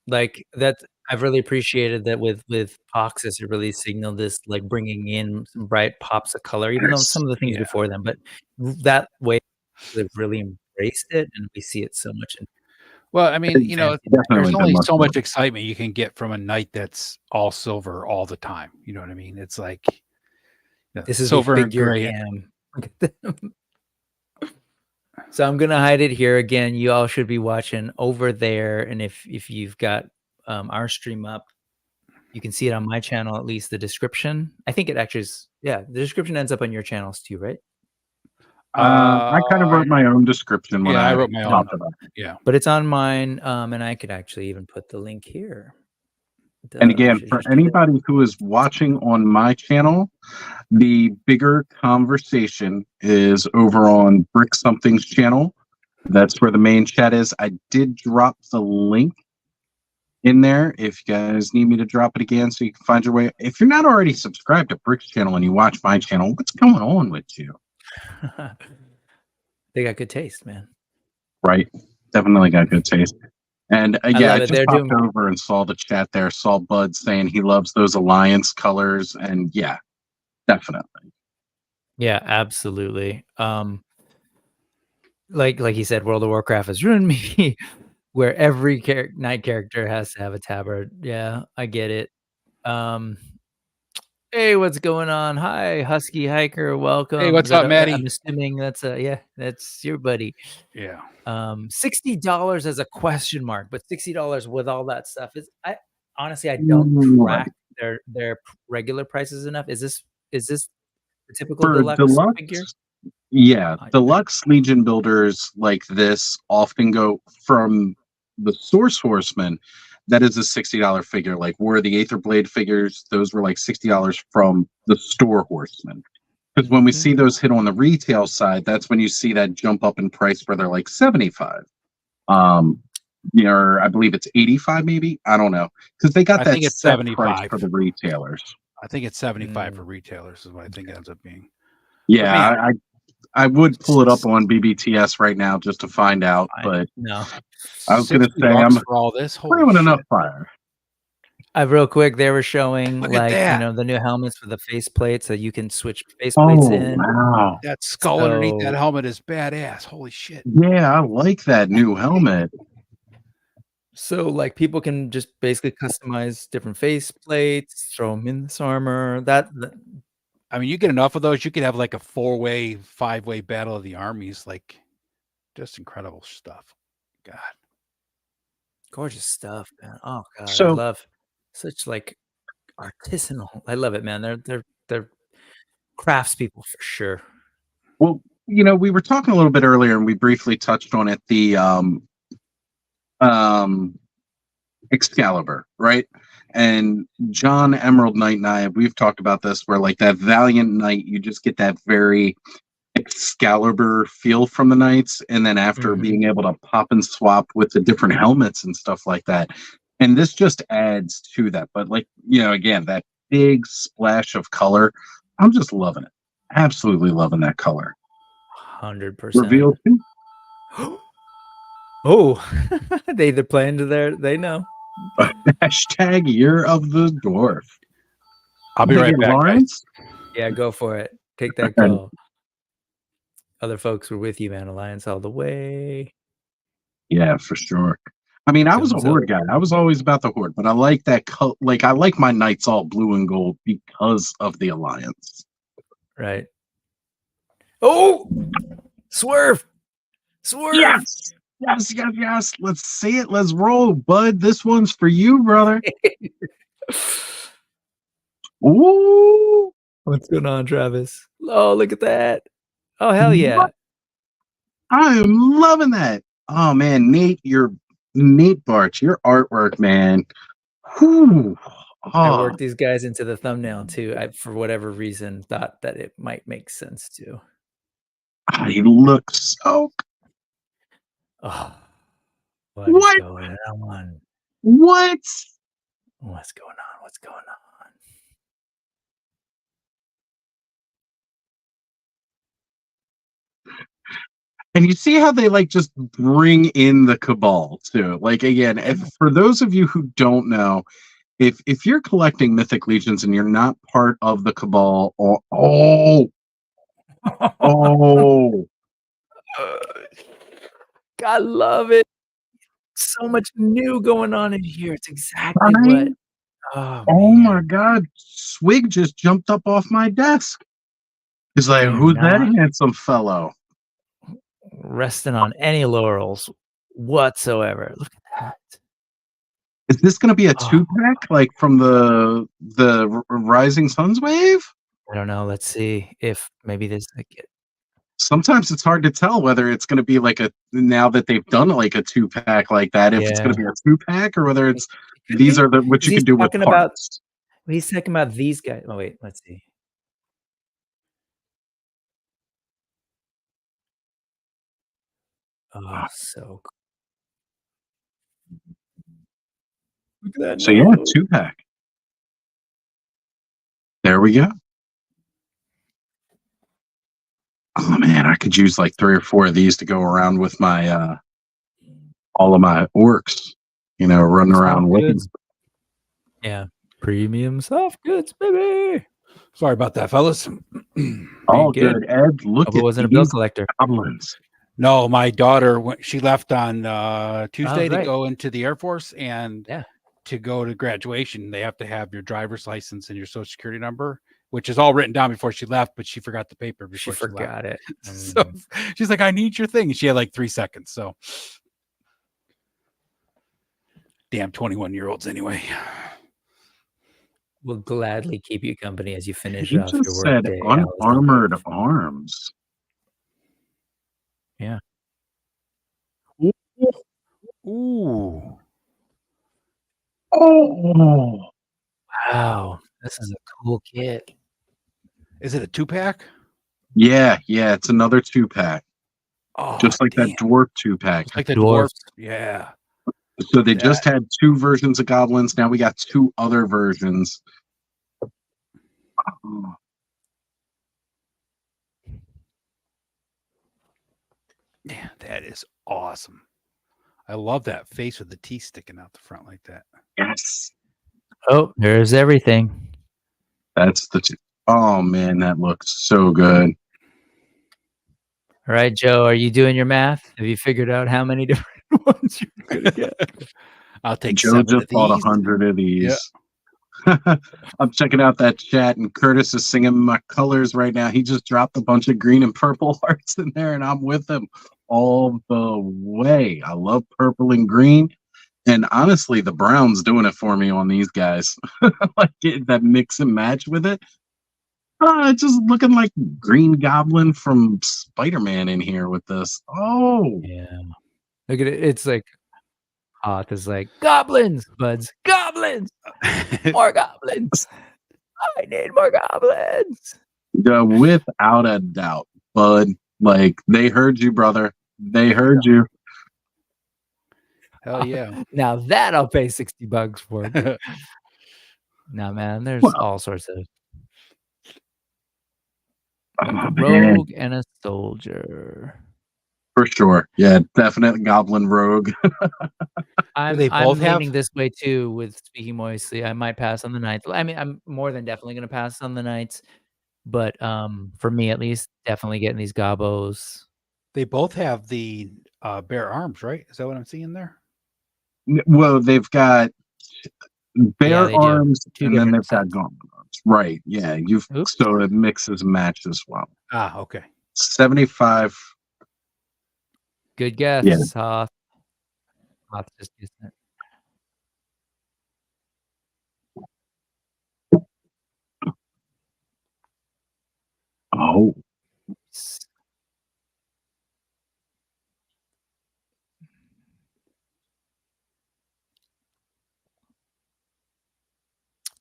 Speaker 2: Like that, I've really appreciated that with Poxus, it really signaled this, like bringing in some bright pops of color, even though some of the things before them, but that way they've really embraced it, and we see it so much.
Speaker 3: Well, I mean, there's only so much excitement you can get from a knight that's all silver all the time. You know what I mean? It's like
Speaker 2: this is
Speaker 3: silver
Speaker 2: and gray. So I'm gonna hide it here again. You all should be watching over there, and if you've got our stream up, you can see it on my channel. At least the description. I think it actually is. Yeah, the description ends up on your channels too, right?
Speaker 4: I kind of wrote my own description when
Speaker 3: I wrote my own.
Speaker 2: Yeah, but it's on mine, and I could actually even put the link here.
Speaker 4: And again, for anybody who is watching on my channel, the bigger conversation is over on Brick Something's channel. That's where the main chat is. I did drop the link in there if you guys need me to drop it again so you can find your way. If you're not already subscribed to Brick's channel and you watch my channel, what's going on with you?
Speaker 2: They got good taste, man.
Speaker 4: Right. Definitely got good taste. And I just popped over and saw the chat there. Saw Bud saying he loves those Alliance colors. And yeah, definitely.
Speaker 2: Yeah, absolutely. Like he said, World of Warcraft has ruined me, where every knight character has to have a tabard. Yeah, I get it. Hey, what's going on? Hi, Husky Hiker. Welcome.
Speaker 3: Hey, what's up, Maddie?
Speaker 2: I'm assuming that's that's your buddy.
Speaker 3: Yeah.
Speaker 2: $60 as a question mark, but $60 with all that stuff is. I honestly don't track their regular prices enough. Is this the typical deluxe figure?
Speaker 4: Yeah, deluxe Legion builders like this often go from the Source Horseman. That is a $60 figure. Like where the Aether Blade figures, those were like $60 from the store Horseman. Because when we see those hit on the retail side, that's when you see that jump up in price where they're like 75. I believe it's 85, maybe. I don't know, because they got that set price for the retailers.
Speaker 3: I think it's 75 for retailers is what I think it ends up being.
Speaker 4: Yeah, I would pull it up on BBTS right now just to find out, but
Speaker 2: no.
Speaker 4: I was going to say
Speaker 3: $60
Speaker 4: I'm
Speaker 3: for all this. Holy
Speaker 4: throwing
Speaker 3: shit.
Speaker 4: enough fire.
Speaker 2: Real quick, they were showing
Speaker 3: Look at
Speaker 2: like
Speaker 3: that.
Speaker 2: the new helmets with the faceplates, so you can switch faceplates in.
Speaker 4: Wow.
Speaker 3: That skull underneath that
Speaker 2: So-
Speaker 3: helmet is badass. Holy shit.
Speaker 4: Yeah, I like that new helmet.
Speaker 2: So like people can just basically customize different faceplates, throw them in this armor.
Speaker 3: I mean, you get enough of those, you could have like a 4-way, 5-way battle of the armies. Like, just incredible stuff. God.
Speaker 2: Gorgeous stuff, man. Oh god, I
Speaker 4: So-
Speaker 2: love such like artisanal. I love it, man. They're craftspeople for sure.
Speaker 4: Well, we were talking a little bit earlier and we briefly touched on it, the Excalibur, right? And John Emerald Knight and I, we've talked about this, where like that Valiant Knight, you just get that very Excalibur feel from the knights, and then after being able to pop and swap with the different helmets and stuff like that, and this just adds to that. But like, again, that big splash of color, I'm just loving it. Absolutely loving that color.
Speaker 2: 100%.
Speaker 4: Reveal too.
Speaker 2: Oh, they either play into they know.
Speaker 4: Hashtag Year of the Dwarf.
Speaker 3: I'll be right back, guys.
Speaker 4: Lawrence?
Speaker 2: Yeah, go for it. Take that call. Other folks were with you, man. Alliance all the way.
Speaker 4: Yeah, for sure. I mean, I was a
Speaker 2: Thumbs
Speaker 4: horde guy. I was always about the horde, but I like that. Like, I like my knights all blue and gold because of the alliance.
Speaker 2: Right. Oh, swerve.
Speaker 4: Yes, yes, yes, yes. Let's see it. Let's roll, bud. This one's for you, brother. Ooh.
Speaker 2: What's going on, Travis? Oh, look at that. Oh, hell yeah.
Speaker 4: What? I am loving that. Oh man, Nate Barch, your artwork, man. Whew.
Speaker 2: I
Speaker 4: Oh,
Speaker 2: worked these guys into the thumbnail too. I, for whatever reason, thought that it might make sense too.
Speaker 4: he looks so.
Speaker 2: Oh,
Speaker 4: What?
Speaker 2: is going on?
Speaker 4: What?
Speaker 2: What's going on? What's going on?
Speaker 4: And you see how they like just bring in the cabal too. Like again, for those of you who don't know, if you're collecting Mythic Legions and you're not part of the cabal,
Speaker 2: I love it. So much new going on in here. It's exactly
Speaker 4: Right?
Speaker 2: what. Oh,
Speaker 4: oh
Speaker 2: man.
Speaker 4: my God, Swig just jumped up off my desk. He's like,
Speaker 2: They're
Speaker 4: who's that
Speaker 2: not-
Speaker 4: handsome fellow?
Speaker 2: Resting on any laurels whatsoever. Look at that.
Speaker 4: Is this going to be a
Speaker 2: Oh.
Speaker 4: 2-pack like from the Rising Suns wave?
Speaker 2: I don't know. Let's see if maybe this.
Speaker 4: Sometimes it's hard to tell whether it's going to be like now that they've done like a 2-pack like that, if it's going to be a 2-pack or whether it's these are what you
Speaker 2: He's
Speaker 4: can do with
Speaker 2: talking about-
Speaker 4: parts.
Speaker 2: He's talking about these guys. Oh wait, let's see. Oh, so cool. Look at that.
Speaker 4: So yeah, 2-pack. There we go. Oh man, I could use like 3 or 4 of these to go around with my all of my orcs, running around with them.
Speaker 2: Yeah, premium soft goods, baby.
Speaker 3: Sorry about that, fellas.
Speaker 4: All
Speaker 2: good.
Speaker 4: good. Ed, look
Speaker 2: Hope it
Speaker 4: at
Speaker 2: wasn't a bill
Speaker 4: these
Speaker 2: collector.
Speaker 4: goblins.
Speaker 3: No, my daughter, she left on Tuesday to
Speaker 2: right.
Speaker 3: go into the Air Force, and
Speaker 2: Yeah.
Speaker 3: to go to graduation, they have to have your driver's license and your social security number, which is all written down before she left, but she forgot the paper
Speaker 2: She
Speaker 3: before she left.
Speaker 2: forgot it.
Speaker 3: So she's like, I need your thing. And she had like 3 seconds. So damn 21-year-olds anyway.
Speaker 2: We'll gladly keep you company as you finish
Speaker 4: You
Speaker 2: off your
Speaker 4: just
Speaker 2: work
Speaker 4: said
Speaker 2: day.
Speaker 4: unarmored arms.
Speaker 2: Yeah.
Speaker 3: Ooh.
Speaker 4: Oh,
Speaker 2: Wow, this is a cool kit.
Speaker 3: Is it a 2-pack?
Speaker 4: yeah, it's another 2-pack,
Speaker 3: Oh,
Speaker 4: just like
Speaker 3: damn.
Speaker 4: that dwarf 2-pack.
Speaker 3: Just like the
Speaker 2: Dwarf.
Speaker 3: dwarf. Yeah.
Speaker 4: So they just had 2 versions of goblins. Now we got 2 other versions. Oh,
Speaker 3: Yeah, that is awesome. I love that face with the teeth sticking out the front like that.
Speaker 4: yes.
Speaker 2: Oh, there's everything.
Speaker 4: That's the oh man, that looks so good.
Speaker 2: All right, Joe, are you doing your math? Have you figured out how many different ones you're gonna get?
Speaker 3: I'll take
Speaker 4: Joe
Speaker 3: 7
Speaker 4: just
Speaker 3: of
Speaker 4: bought
Speaker 3: these.
Speaker 4: 100 of these. I'm checking out that chat, and Curtis is singing my colors right now. He just dropped a bunch of green and purple hearts in there, and I'm with him all the way. I love purple and green, and honestly, the brown's doing it for me on these guys. Like that mix and match with it. It's just looking like Green Goblin from Spider-Man in here with this. Oh,
Speaker 2: Yeah. Look at it. It's like Hoth is like goblins, buds, goblins, more goblins. I need more goblins.
Speaker 4: without a doubt, bud. Like they heard you, brother. They heard you.
Speaker 3: Hell yeah.
Speaker 2: Now that I'll pay $60 for. No, man, there's
Speaker 4: Well,
Speaker 2: all sorts of
Speaker 4: oh,
Speaker 2: rogue and a soldier.
Speaker 4: for sure. Yeah, definite Goblin Rogue.
Speaker 2: I'm
Speaker 3: they both have?
Speaker 2: leaning this way too with Speaking Moistly. I might pass on the Knights. I mean, I'm more than definitely going to pass on the Knights. But for me, at least, definitely getting these Gobos.
Speaker 3: They both have the bare arms, right? Is that what I'm seeing there?
Speaker 4: Well, they've got bare
Speaker 2: they do.
Speaker 4: arms,
Speaker 2: Two
Speaker 4: and then
Speaker 2: different
Speaker 4: they've got
Speaker 2: sets.
Speaker 4: Goblin arms. Right. Yeah.
Speaker 2: Oops.
Speaker 4: So it mixes and matches well.
Speaker 3: Ah, okay.
Speaker 4: 75.
Speaker 2: Good guess,
Speaker 4: Yeah.
Speaker 2: Hoth. Hoth just guessed it.
Speaker 4: Oh.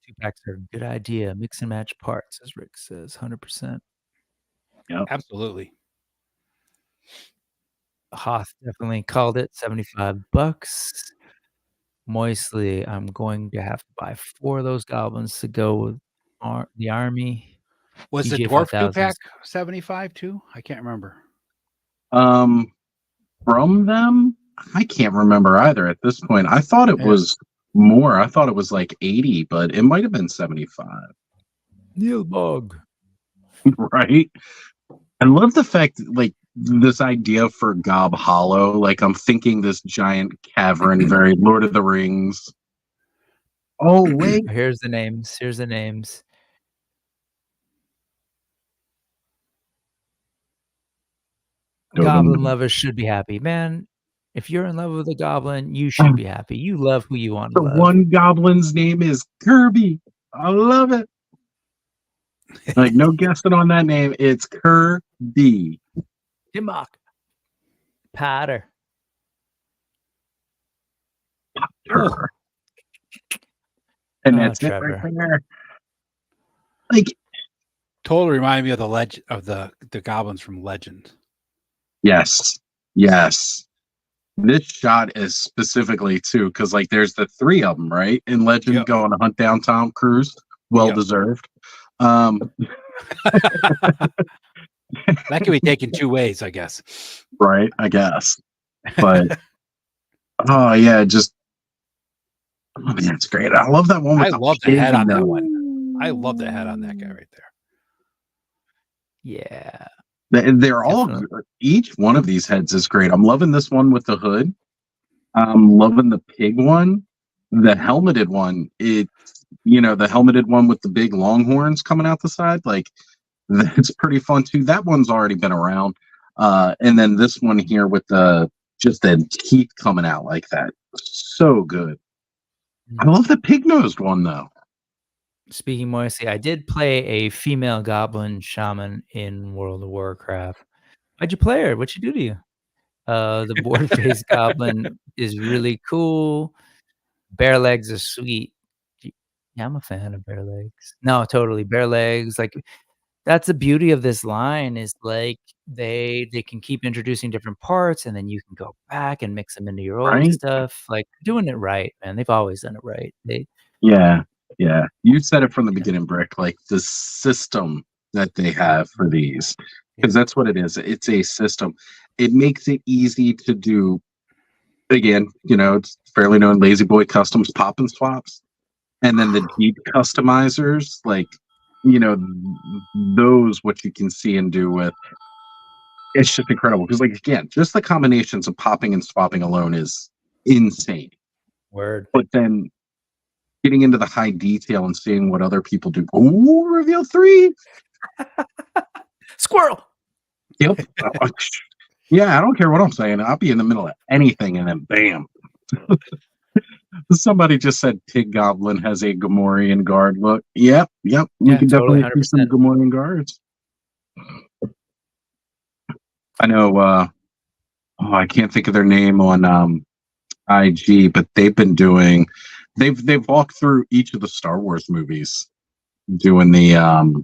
Speaker 4: Two packs are a good idea. Mix and match parts, as Rick says, 100%. Yeah.
Speaker 3: Absolutely.
Speaker 2: Hoth definitely called it, $75. Moistly, I'm going to have to buy 4 of those goblins to go with the army.
Speaker 3: Was the
Speaker 2: EJ
Speaker 3: dwarf
Speaker 2: 5000s.
Speaker 3: 2-pack 75 too? I can't remember.
Speaker 4: From them, I can't remember either at this point. I thought it was more. I thought it was like 80, but it might have been 75.
Speaker 2: Neil Bog.
Speaker 4: Right? I love the fact, like, this idea for Gob Hollow. Like, I'm thinking this giant cavern, very Lord of the Rings. Oh, wait.
Speaker 2: Here's the names. Here's the names. Goblin lovers should be happy. Man, if you're in love with a goblin, you should be happy. You love who you want to love.
Speaker 4: The one goblin's name is Kirby. I love it. Like, no guessing on that name. It's Kirby.
Speaker 2: Timok. Potter.
Speaker 4: Potter. And that's it right there. Like,
Speaker 3: totally reminded me of the legend of the goblins from Legend.
Speaker 4: Yes. This shot is specifically too, because like there's the 3 of them, right? In Legend, going to hunt down Tom Cruise. Well deserved.
Speaker 3: That can be taken 2 ways, I guess.
Speaker 4: Right, I guess. But oh yeah, just oh man, it's great. I love that one with
Speaker 3: I love the head on that one. I love the head on that guy right there.
Speaker 2: Yeah.
Speaker 4: They're all good. Each one of these heads is great. I'm loving this one with the hood. I'm loving the pig one. The helmeted one, the helmeted one with the big long horns coming out the side, like that's pretty fun too. That one's already been around. And then this one here with the teeth coming out like that. So good. I love the pig-nosed one though.
Speaker 2: Speaking moistly, I did play a female goblin shaman in World of Warcraft. Why'd you play her? What'd she do to you? The board-based goblin is really cool. Bare legs are sweet. Yeah, I'm a fan of bare legs. No, totally. Bare legs. Like, that's the beauty of this line is like they can keep introducing different parts and then you can go back and mix them into your old stuff. Like doing it right, man. They've always done it right.
Speaker 4: Yeah, you said it from the beginning, Brick. Like the system that they have for these, because that's what it is. It's a system. It makes it easy to do. Again, it's fairly known Lazy Boy Customs pop and swaps, and then the deep customizers, like those what you can see and do with. It's just incredible because, like, again, just the combinations of popping and swapping alone is insane.
Speaker 2: Word.
Speaker 4: But then getting into the high detail and seeing what other people do. Oh, reveal 3.
Speaker 2: Squirrel.
Speaker 4: Yep. Yeah, I don't care what I'm saying. I'll be in the middle of anything and then bam. Somebody just said Pig Goblin has a Gamorrean guard look. Yep. We can
Speaker 2: totally,
Speaker 4: definitely see some Gamorrean guards. I know I can't think of their name on IG, but they've walked through each of the Star Wars movies doing the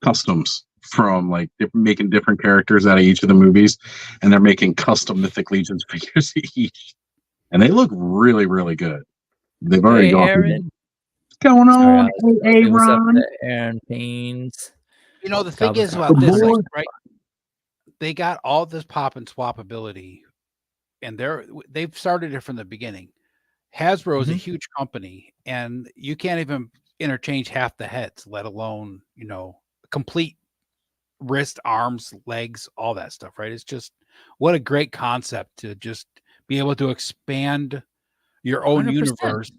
Speaker 4: customs from like making different characters out of each of the movies, and they're making custom Mythic Legions figures each, and they look really, really good. They've already gone through that. What's going on? Hey,
Speaker 2: what's up
Speaker 4: Ron?
Speaker 2: to Aaron Paines.
Speaker 3: The thing is about this, right? They got all this pop and swap ability, and they've started it from the beginning. Hasbro is a huge company, and you can't even interchange half the heads, let alone complete wrist, arms, legs, all that stuff, right? It's just what a great concept to just be able to expand your own 100%. Universe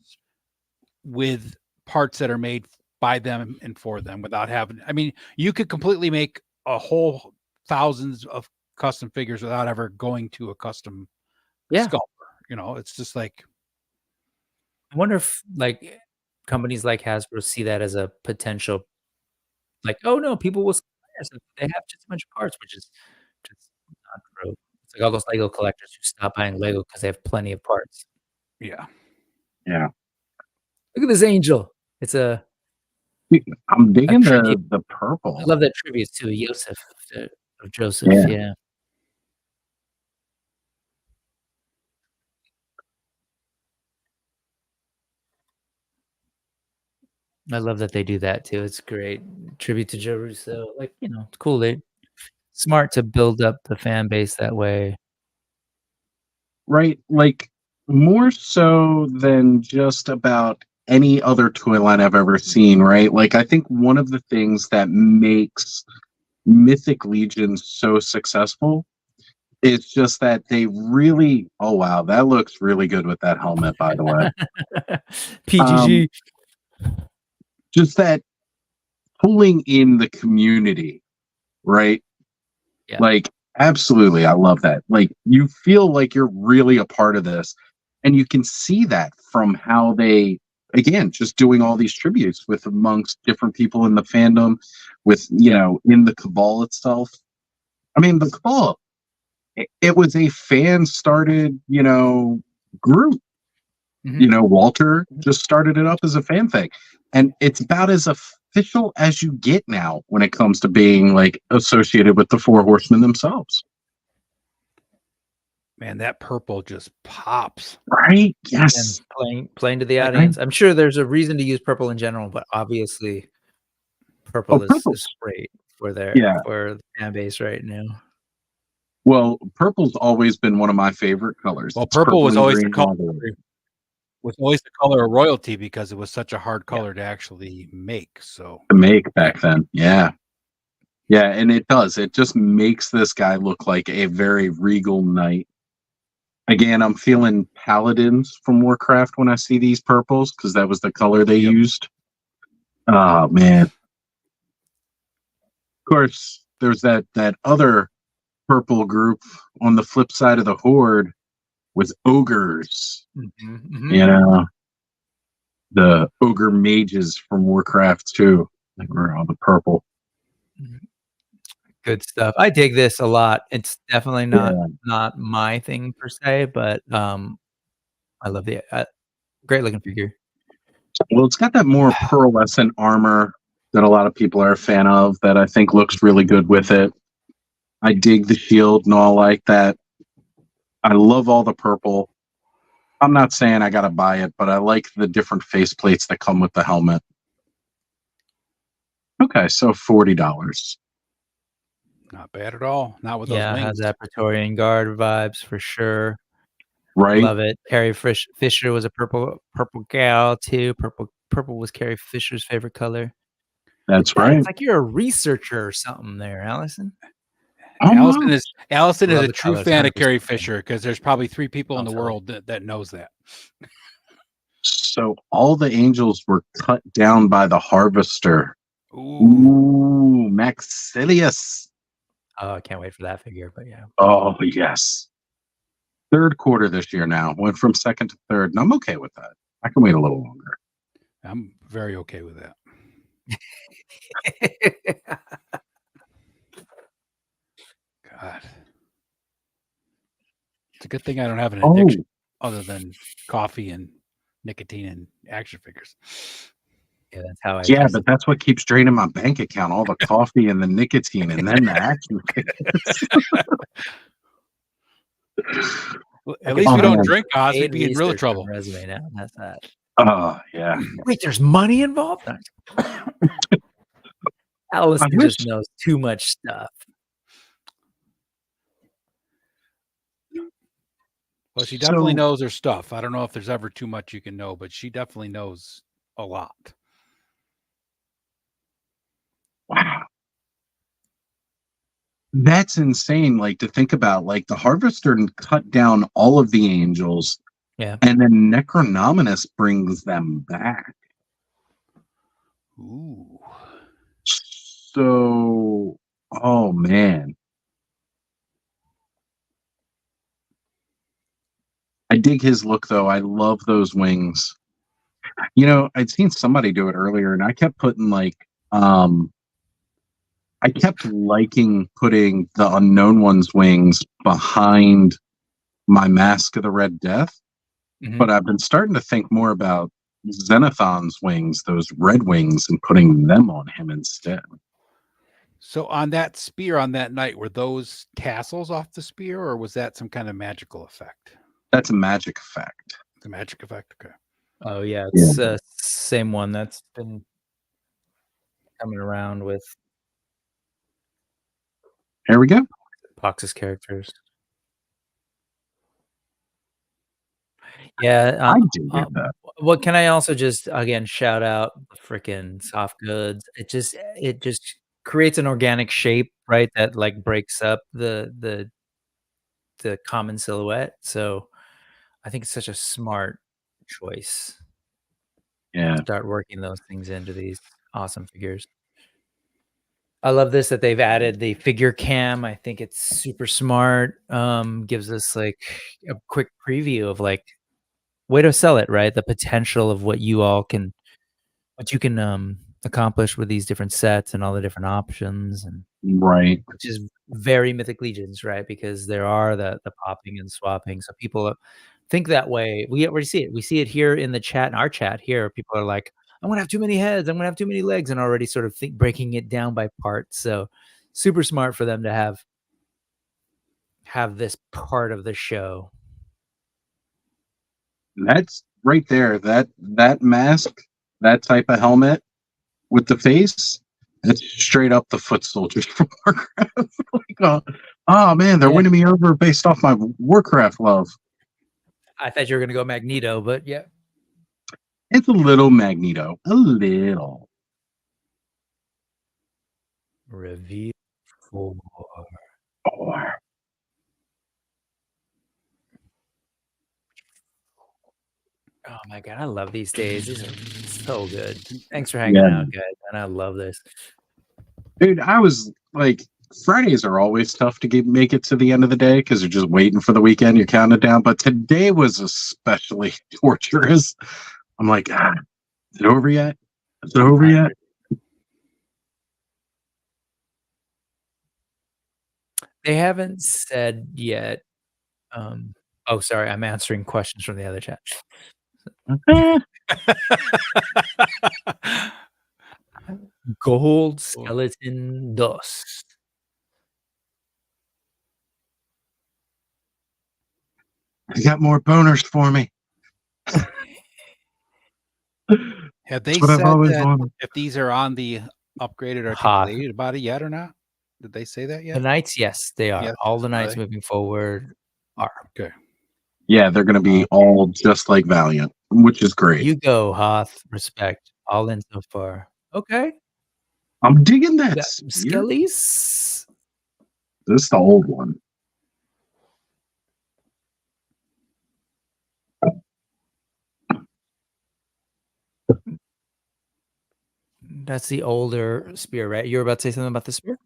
Speaker 3: with parts that are made by them and for them without having. I mean, you could completely make a whole thousands of custom figures without ever going to a custom sculptor. It's just like.
Speaker 2: I wonder if like companies like Hasbro see that as a potential. Like, oh no, people will. They have just a bunch of parts, which is just not true. It's like all those Lego collectors who stop buying Lego because they have plenty of parts.
Speaker 4: Yeah.
Speaker 2: Look at this angel. It's a.
Speaker 4: I'm digging the purple.
Speaker 2: I love that tribute to Joseph of Joseph. Yeah. I love that they do that too. It's great. Tribute to Joe Russo. Like, it's cool. They're smart to build up the fan base that way.
Speaker 4: Right. Like more so than just about any other toy line I've ever seen, right? Like I think one of the things that makes Mythic Legions so successful is just that they really, oh wow, that looks really good with that helmet, by the way.
Speaker 2: PGG.
Speaker 4: Just that pulling in the community, right?
Speaker 2: Yeah.
Speaker 4: Like, absolutely. I love that. Like, you feel like you're really a part of this. And you can see that from how they, again, just doing all these tributes with amongst different people in the fandom, with, in the Cabal itself. I mean, the Cabal, it was a fan-started, group. Walter just started it up as a fan thing. And it's about as official as you get now when it comes to being like associated with the Four Horsemen themselves.
Speaker 3: Man, that purple just pops.
Speaker 4: Right? Yes.
Speaker 2: And playing to the audience. I'm sure there's a reason to use purple in general, but obviously purple is great for for the fan base right now.
Speaker 4: Well, purple's always been one of my favorite colors.
Speaker 3: Well, purple was always the color. Was always the color of royalty because it was such a hard color to actually make. So
Speaker 4: to make back then, yeah, and it does. It just makes this guy look like a very regal knight. Again, I'm feeling paladins from Warcraft when I see these purples because that was the color they used. Oh man! Of course, there's that other purple group on the flip side of the horde. With ogres, the ogre mages from Warcraft 2. Like we're on the purple.
Speaker 2: Good stuff. I dig this a lot. It's definitely not my thing per se, but I love the great looking figure.
Speaker 4: Well, it's got that more pearlescent armor that a lot of people are a fan of. That I think looks really good with it. I dig the shield and all like that. I love all the purple. I'm not saying I gotta buy it, but I like the different faceplates that come with the helmet. Okay, so $40.
Speaker 3: Not bad at all. Not with those
Speaker 2: Yeah,
Speaker 3: wings.
Speaker 2: has that Praetorian Guard vibes for sure.
Speaker 4: Right?
Speaker 2: Love it. Carrie Fisher was a purple gal too. Purple was Carrie Fisher's favorite color.
Speaker 4: That's
Speaker 2: Look at that.
Speaker 4: right.
Speaker 2: It's like you're a researcher or something there, Allison.
Speaker 4: Oh,
Speaker 3: Allison
Speaker 4: wow.
Speaker 3: is
Speaker 2: Love
Speaker 3: a
Speaker 2: the
Speaker 3: true
Speaker 2: colors,
Speaker 3: fan of
Speaker 2: 100%.
Speaker 3: Carrie Fisher because there's probably 3 people in the
Speaker 2: Don't tell me.
Speaker 3: world that knows that.
Speaker 4: So all the angels were cut down by the harvester.
Speaker 3: Ooh.
Speaker 4: Ooh, Maxilius.
Speaker 2: Oh, I can't wait for that figure, but yeah.
Speaker 4: Oh, yes. Third quarter this year now. Went from second to third, and I'm okay with that. I can wait a little longer.
Speaker 3: I'm very okay with that. God. It's a good thing I don't have an addiction other than coffee and nicotine and action figures.
Speaker 2: Yeah, that's how I
Speaker 4: Yeah,
Speaker 2: choose
Speaker 4: but
Speaker 2: it.
Speaker 4: that's what keeps draining my bank account, all the coffee and the nicotine and then the action figures.
Speaker 3: Well,
Speaker 2: I
Speaker 3: at
Speaker 2: could
Speaker 3: least we
Speaker 2: put
Speaker 3: don't
Speaker 4: man.
Speaker 3: drink, Oz. We'd
Speaker 2: paid
Speaker 3: be in real
Speaker 2: research on
Speaker 3: trouble.
Speaker 2: resume now. That's that.
Speaker 4: Yeah.
Speaker 2: Wait, there's money involved? Allison
Speaker 4: I
Speaker 2: just
Speaker 4: wish-
Speaker 2: knows too much stuff.
Speaker 3: Well, she definitely
Speaker 4: So-
Speaker 3: knows her stuff. I don't know if there's ever too much you can know, but she definitely knows a lot.
Speaker 4: Wow. That's insane. Like to think about, like the harvester cut down all of the angels.
Speaker 2: Yeah.
Speaker 4: And then Necronominus brings them back.
Speaker 3: Ooh.
Speaker 4: So, oh man. I dig his look though. I love those wings. You know, I'd seen somebody do it earlier and I kept putting like I kept liking putting the Unknown One's wings behind my Mask of the Red Death.
Speaker 2: Mhm.
Speaker 4: But I've been starting to think more about Xenophon's wings, those red wings, and putting them on him instead.
Speaker 3: So on that spear on that night, were those tassels off the spear, or was that some kind of magical effect?
Speaker 4: That's a magic effect.
Speaker 3: The magic effect. Okay.
Speaker 2: Oh yeah, it's same one that's been coming around with
Speaker 4: Here we go.
Speaker 2: Pox's characters. Yeah,
Speaker 4: I do get that.
Speaker 2: what can I also just again shout out the freaking soft goods? It just creates an organic shape, right? That like breaks up the common silhouette. So I think it's such a smart choice.
Speaker 4: Yeah.
Speaker 2: Start working those things into these awesome figures. I love this that they've added the figure cam. I think it's super smart. Gives us like a quick preview of like way to sell it, right? The potential of what you can accomplish with these different sets and all the different options, and
Speaker 4: Right.
Speaker 2: which is very Mythic Legions, right? Because there are the popping and swapping. So people think that way. We already see it. We see it here in the chat, in our chat here. People are like, I'm gonna have too many heads, I'm gonna have too many legs, and already sort of breaking it down by parts. So super smart for them to have this part of the show.
Speaker 4: That's right there. That mask, that type of helmet with the face, that's straight up the foot soldiers from Warcraft. Like, oh man, they're winning me over based off my Warcraft love.
Speaker 2: I thought you were gonna go Magneto, but yeah.
Speaker 4: It's a little Magneto. A little.
Speaker 2: Reveal 4. Oh my god, I love these days. These are so good. Thanks for hanging out, guys. And I love this.
Speaker 4: Dude, I was like, Fridays are always tough to make it to the end of the day because you're just waiting for the weekend. You're counting down. But today was especially torturous. I'm like, is it over yet? Is it over yet?
Speaker 2: They haven't said yet. Oh, sorry. I'm answering questions from the other chat. Gold skeleton dust.
Speaker 4: You got more boners for me.
Speaker 3: Have they
Speaker 4: what I've
Speaker 3: said
Speaker 4: always
Speaker 3: that
Speaker 4: wanted.
Speaker 3: if these are on the upgraded
Speaker 2: Hoth.
Speaker 3: articulated body yet or not? Did they say that
Speaker 2: The
Speaker 3: yet?
Speaker 2: knights, yes, they are.
Speaker 3: Yes,
Speaker 2: All the
Speaker 3: are
Speaker 2: knights
Speaker 3: they?
Speaker 2: moving forward are.
Speaker 3: Okay.
Speaker 4: Yeah, they're going to be all just like Valiant, which is great.
Speaker 2: You go, Hoth. Respect. All in so far. Okay.
Speaker 4: I'm digging that.
Speaker 2: Got some skellies.
Speaker 4: This is the old one.
Speaker 2: That's the older spear, right? You were about to say something about the spear?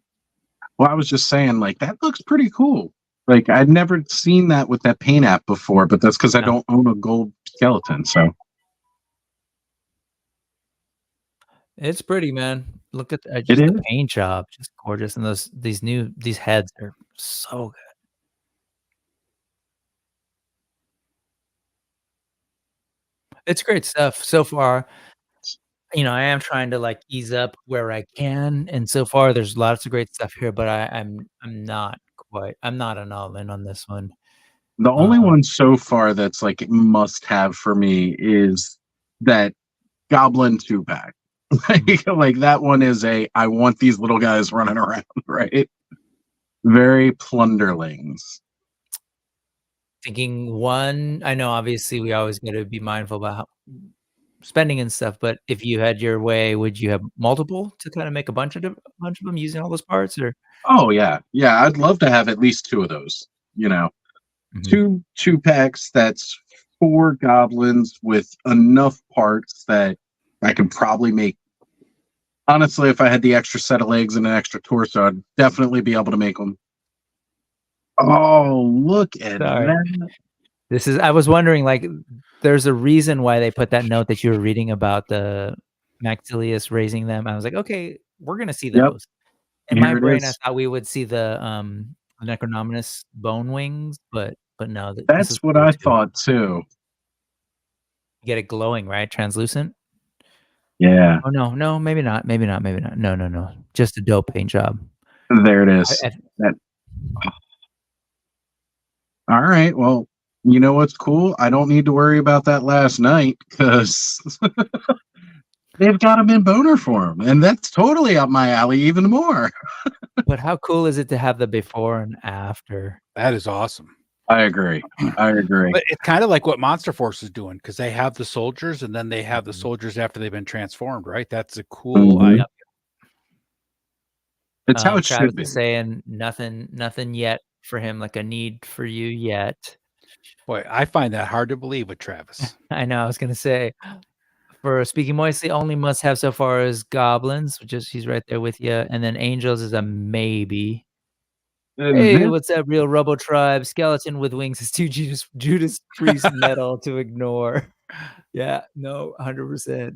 Speaker 4: Well, I was just saying, like, that looks pretty cool. Like, I'd never seen that with that paint app before, but that's because I don't own a gold skeleton. So
Speaker 2: It's pretty, man. Look at
Speaker 4: it
Speaker 2: just
Speaker 4: is.
Speaker 2: the paint job, just gorgeous, and these heads are so good. It's great stuff so far. You know, I am trying to like ease up where I can, and so far there's lots of great stuff here, but I'm not an all in on this one.
Speaker 4: The only one so far that's like must have for me is that Goblin 2-pack. like that one is I want these little guys running around, right? Very plunderlings.
Speaker 2: Thinking one, I know obviously we always got to be mindful about how spending and stuff, but if you had your way, would you have multiple to kind of make a bunch of them using all those parts? Or
Speaker 4: Oh yeah, I'd love to have at least 2 of those. You know, two packs. That's 4 goblins with enough parts that I could probably make. Honestly, if I had the extra set of legs and an extra torso, I'd definitely be able to make them. Oh, look at that!
Speaker 2: This is. I was wondering, like, there's a reason why they put that note that you were reading about the Maxilius raising them. I was like, okay, we're gonna see those. In
Speaker 4: Here
Speaker 2: my
Speaker 4: it
Speaker 2: brain, I
Speaker 4: is.
Speaker 2: thought we would see the Necronominus bone wings, but no, this
Speaker 4: That's
Speaker 2: is
Speaker 4: what
Speaker 2: cool
Speaker 4: I
Speaker 2: too.
Speaker 4: thought too.
Speaker 2: You get it glowing, right? Translucent.
Speaker 4: Yeah.
Speaker 2: Oh no, maybe not. No. Just a dope paint job.
Speaker 4: There it is. All right. Well, you know what's cool? I don't need to worry about that last night because they've got them in boner form, and that's totally up my alley even more.
Speaker 2: But how cool is it to have the before and after?
Speaker 3: That is awesome.
Speaker 4: I agree.
Speaker 3: But it's kind of like what Monster Force is doing because they have the soldiers and then they have the soldiers after they've been transformed, right? That's a cool idea.
Speaker 4: It's how it
Speaker 2: Travis
Speaker 4: should be.
Speaker 2: is saying nothing yet for him, like a need for you yet.
Speaker 3: Boy, I find that hard to believe with Travis.
Speaker 2: I know. I was gonna say, for Speaking Moistly, only must have so far is goblins, which is he's right there with you, and then angels is a maybe. Hey, what's up, real Robo Tribe? Skeleton with wings is too Judas Priest metal to ignore. Yeah, no, 100%.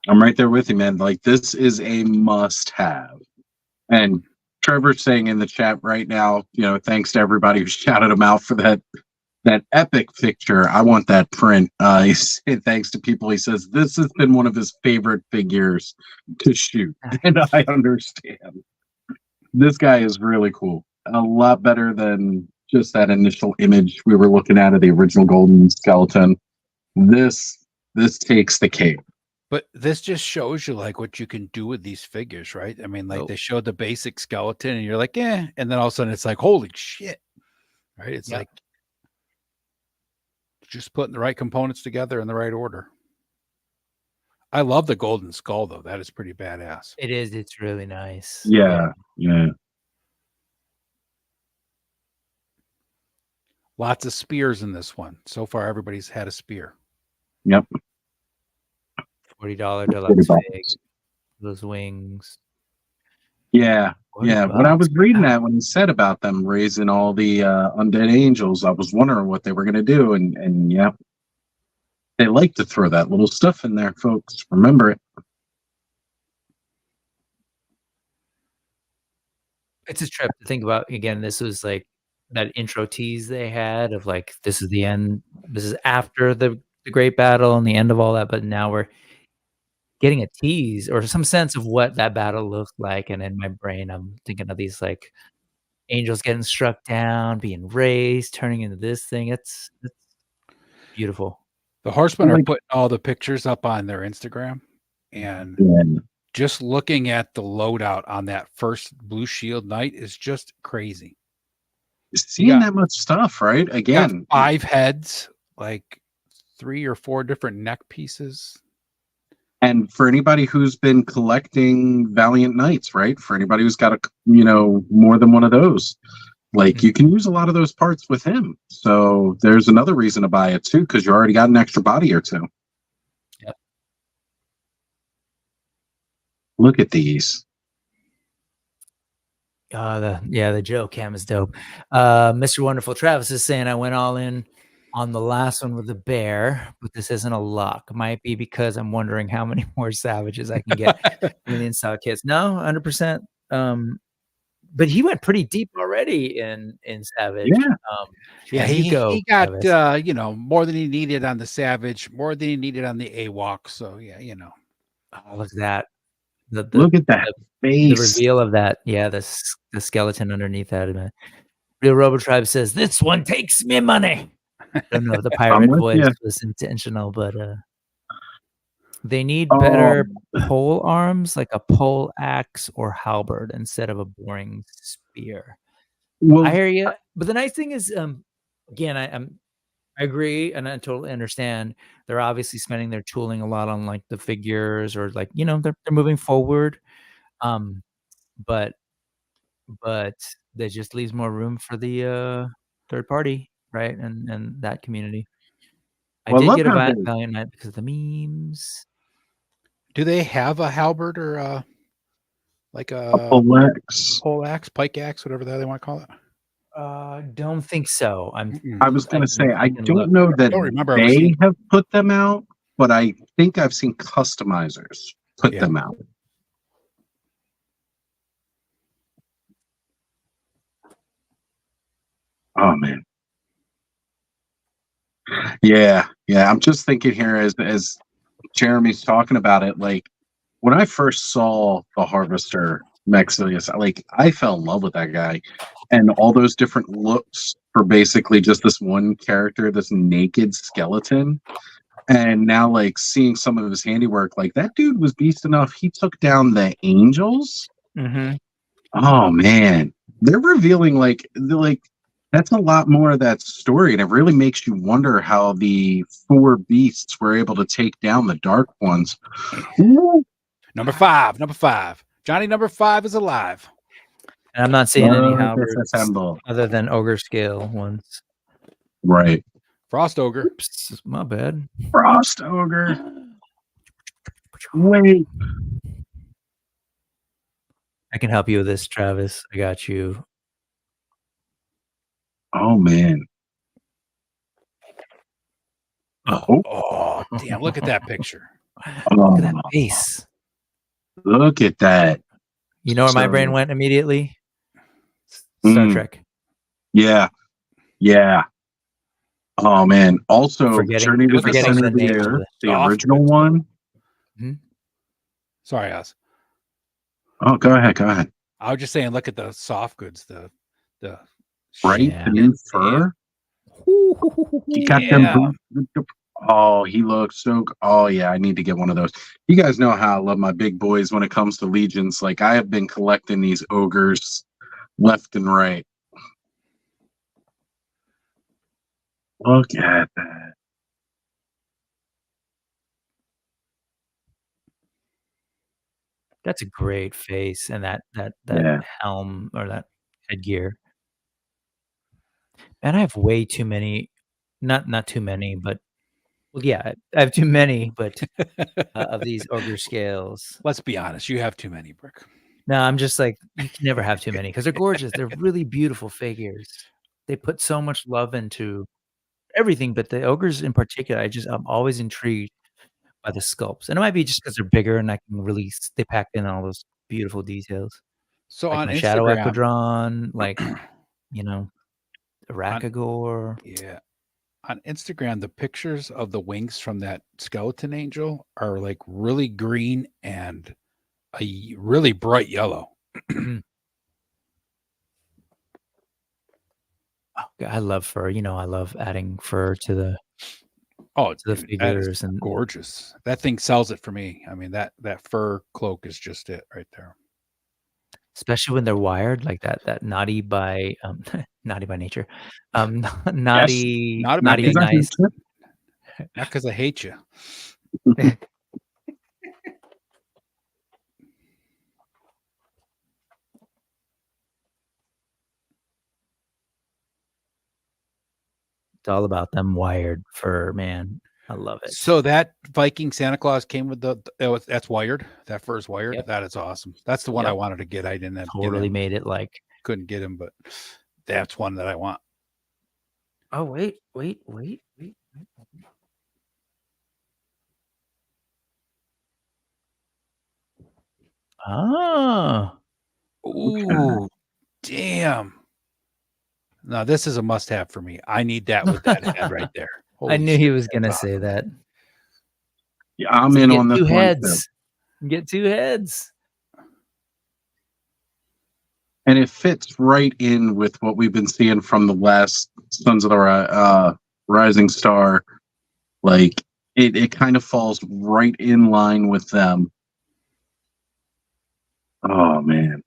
Speaker 4: I'm right there with you, man. Like, this is a must-have. And Trevor's saying in the chat right now, you know, thanks to everybody who shouted him out for that epic picture. I want that print. He said thanks to people. He says this has been one of his favorite figures to shoot, and I understand. This guy is really cool. A lot better than just that initial image we were looking at of the original golden skeleton. This takes the cake.
Speaker 3: But this just shows you like what you can do with these figures, right? I mean, like they showed the basic skeleton and you're like, and then all of a sudden it's like, holy shit. Right? It's like just putting the right components together in the right order. I love the golden skull though. That is pretty badass.
Speaker 2: It is. It's really nice.
Speaker 4: Yeah.
Speaker 3: Lots of spears in this one. So far, everybody's had a spear.
Speaker 4: Yep.
Speaker 2: $40 deluxe fig. Those wings.
Speaker 4: Yeah. When I was reading that, when he said about them raising all the undead angels, I was wondering what they were going to do. And yeah, they like to throw that little stuff in there, folks. Remember it.
Speaker 2: It's a trip to think about. Again, this was like that intro tease they had of like, this is the end. This is after the great battle and the end of all that. But now we're getting a tease or some sense of what that battle looked like. And in my brain, I'm thinking of these like angels getting struck down, being raised, turning into this thing. It's beautiful.
Speaker 3: The Horsemen are
Speaker 4: Like-
Speaker 3: putting all the pictures up on their Instagram, and
Speaker 4: Yeah.
Speaker 3: just looking at the loadout on that first Blue Shield Knight is just crazy.
Speaker 4: Seeing
Speaker 3: got-
Speaker 4: that much stuff, right?
Speaker 3: You got
Speaker 4: Again,
Speaker 3: 5 heads, like 3 or 4 different neck pieces.
Speaker 4: and for anybody who's been collecting Valiant Knights, right? For anybody who's got more than one of those, like you can use a lot of those parts with him. So there's another reason to buy it too, because you already got an extra body or two.
Speaker 2: Yep.
Speaker 4: Look at these.
Speaker 2: The Joe cam is dope. Mr. Wonderful Travis is saying I went all in on the last one with the bear, but this isn't a lock. Might be because I'm wondering how many more savages I can get in the install kits. No, 100%. But he went pretty deep already in Savage.
Speaker 4: Yeah.
Speaker 3: He got
Speaker 2: Travis.
Speaker 3: more than he needed on the Savage, more than he needed on the AWOC. So
Speaker 2: Oh, look at that.
Speaker 4: Look at that
Speaker 2: The
Speaker 4: face.
Speaker 2: reveal of that. Yeah, the skeleton underneath that. Real Robo Tribe says, "This one takes me money." I don't know if the pirate
Speaker 4: with
Speaker 2: voice
Speaker 4: ya.
Speaker 2: was intentional, but they need
Speaker 4: Oh.
Speaker 2: better pole arms, like a pole axe or halberd instead of a boring spear.
Speaker 4: Well,
Speaker 2: I hear you, but the nice thing is, again, I agree and I totally understand. They're obviously spending their tooling a lot on like the figures or like they're moving forward, but that just leaves more room for the third party, right? And that community. I
Speaker 4: Well, I
Speaker 2: did
Speaker 4: love
Speaker 2: get a
Speaker 4: how
Speaker 2: Valiant Knight because of the memes.
Speaker 3: Do they have a halberd or like a pole axe, pike axe, whatever the hell they want to call it?
Speaker 2: Don't think so.
Speaker 4: I was going to say, I
Speaker 2: can
Speaker 4: don't
Speaker 2: look.
Speaker 4: know that
Speaker 3: don't remember ever
Speaker 4: they
Speaker 3: seeing-
Speaker 4: have put them out, but I think I've seen customizers put them out. Oh man. Yeah. I'm just thinking here as Jeremy's talking about it, like when I first saw the Harvester Maxilius, like I fell in love with that guy and all those different looks for basically just this one character, this naked skeleton. And now like seeing some of his handiwork, like that dude was beast enough. He took down the angels.
Speaker 2: Mm-hmm.
Speaker 4: Oh man. They're revealing like that's a lot more of that story, and it really makes you wonder how the 4 beasts were able to take down the dark ones. Ooh.
Speaker 3: Number five. Johnny number 5 is alive.
Speaker 2: And I'm not seeing any
Speaker 4: Look at
Speaker 2: halberds
Speaker 4: this symbol.
Speaker 2: other than ogre scale ones.
Speaker 4: Right.
Speaker 3: Frost Ogre.
Speaker 2: Oops, my bad.
Speaker 4: Frost Ogre. Wait.
Speaker 2: I can help you with this, Travis. I got you.
Speaker 4: Oh man.
Speaker 3: Oh, damn. Look at that picture.
Speaker 2: Look at that face.
Speaker 4: Look at that.
Speaker 2: You know where my brain went immediately? Star Trek.
Speaker 4: Yeah. Oh man. Also, Journey to the
Speaker 2: forgetting
Speaker 4: Center
Speaker 2: the
Speaker 4: of the
Speaker 2: name of
Speaker 4: Air,
Speaker 2: the
Speaker 4: the original one.
Speaker 3: Sorry, Oz.
Speaker 4: Oh, go ahead.
Speaker 3: I was just saying, look at the soft goods, the
Speaker 4: Right, the new fur. He got them boots. Oh, he looks so. Oh yeah, I need to get one of those. You guys know how I love my big boys when it comes to legions. Like I have been collecting these ogres left and right. Look at that.
Speaker 2: That's a great face, and that
Speaker 4: Yeah.
Speaker 2: helm or that headgear. And I have way too many, not too many, but well, yeah, I have too many, but of these ogre scales.
Speaker 3: Let's be honest, you have too many, Brick.
Speaker 2: No, I'm just like you can never have too many because they're gorgeous. They're really beautiful figures. They put so much love into everything, but the ogres in particular, I'm always intrigued by the sculpts, and it might be just because they're bigger and I can really they pack in all those beautiful details.
Speaker 3: So
Speaker 2: like
Speaker 3: on
Speaker 2: my
Speaker 3: Instagram,
Speaker 2: Shadow Equidron, like Rakagor.
Speaker 3: Yeah. On Instagram, the pictures of the wings from that skeleton angel are like really green and a really bright yellow.
Speaker 2: I love fur. I love adding fur to the
Speaker 3: Oh,
Speaker 2: to the
Speaker 3: dude, that is
Speaker 2: figures and
Speaker 3: gorgeous. That thing sells it for me. I mean, that fur cloak is just it right there.
Speaker 2: especially when they're wired like that naughty by naughty by nature.
Speaker 4: Yes.
Speaker 2: Naughty
Speaker 3: Not
Speaker 2: naughty
Speaker 3: about
Speaker 2: and nice.
Speaker 3: Not because I hate you.
Speaker 2: It's all about them wired fur, man. I love it.
Speaker 3: So that Viking Santa Claus came with that's wired. That fur is wired.
Speaker 2: Yep.
Speaker 3: That is awesome. That's the one I
Speaker 2: Yep.
Speaker 3: wanted to get. I didn't have
Speaker 2: Totally made it like.
Speaker 3: couldn't get him, but that's one that I want.
Speaker 2: Oh wait. Oh.
Speaker 3: Ooh, damn. No, this is a must-have for me. I need that with that head right there.
Speaker 2: I knew he was gonna say that.
Speaker 4: Yeah, I'm in on this
Speaker 2: two
Speaker 4: one.
Speaker 2: heads. Get 2 heads.
Speaker 4: And it fits right in with what we've been seeing from the last Sons of the Rising Star. Like it kind of falls right in line with them. Oh man.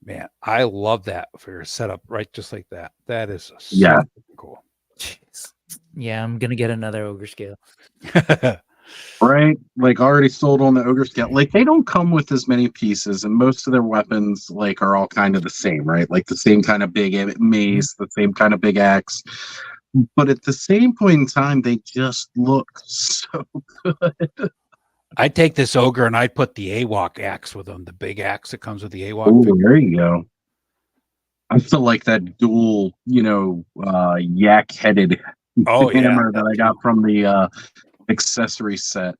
Speaker 3: Man, I love that for your setup, right? Just like that. That is so
Speaker 4: Yeah.
Speaker 3: cool.
Speaker 2: Jeez. Yeah, I'm gonna get another ogre scale.
Speaker 4: Right? Like already sold on the ogre scale. Like they don't come with as many pieces, and most of their weapons like are all kind of the same, right? Like the same kind of big mace, the same kind of big axe. But at the same point in time, they just look so good.
Speaker 3: I'd take this ogre and I'd put the AWOC axe with him, the big axe that comes with the AWOC.
Speaker 4: Oh, there you go. I still like that dual, yak-headed hammer that I got from the accessory set.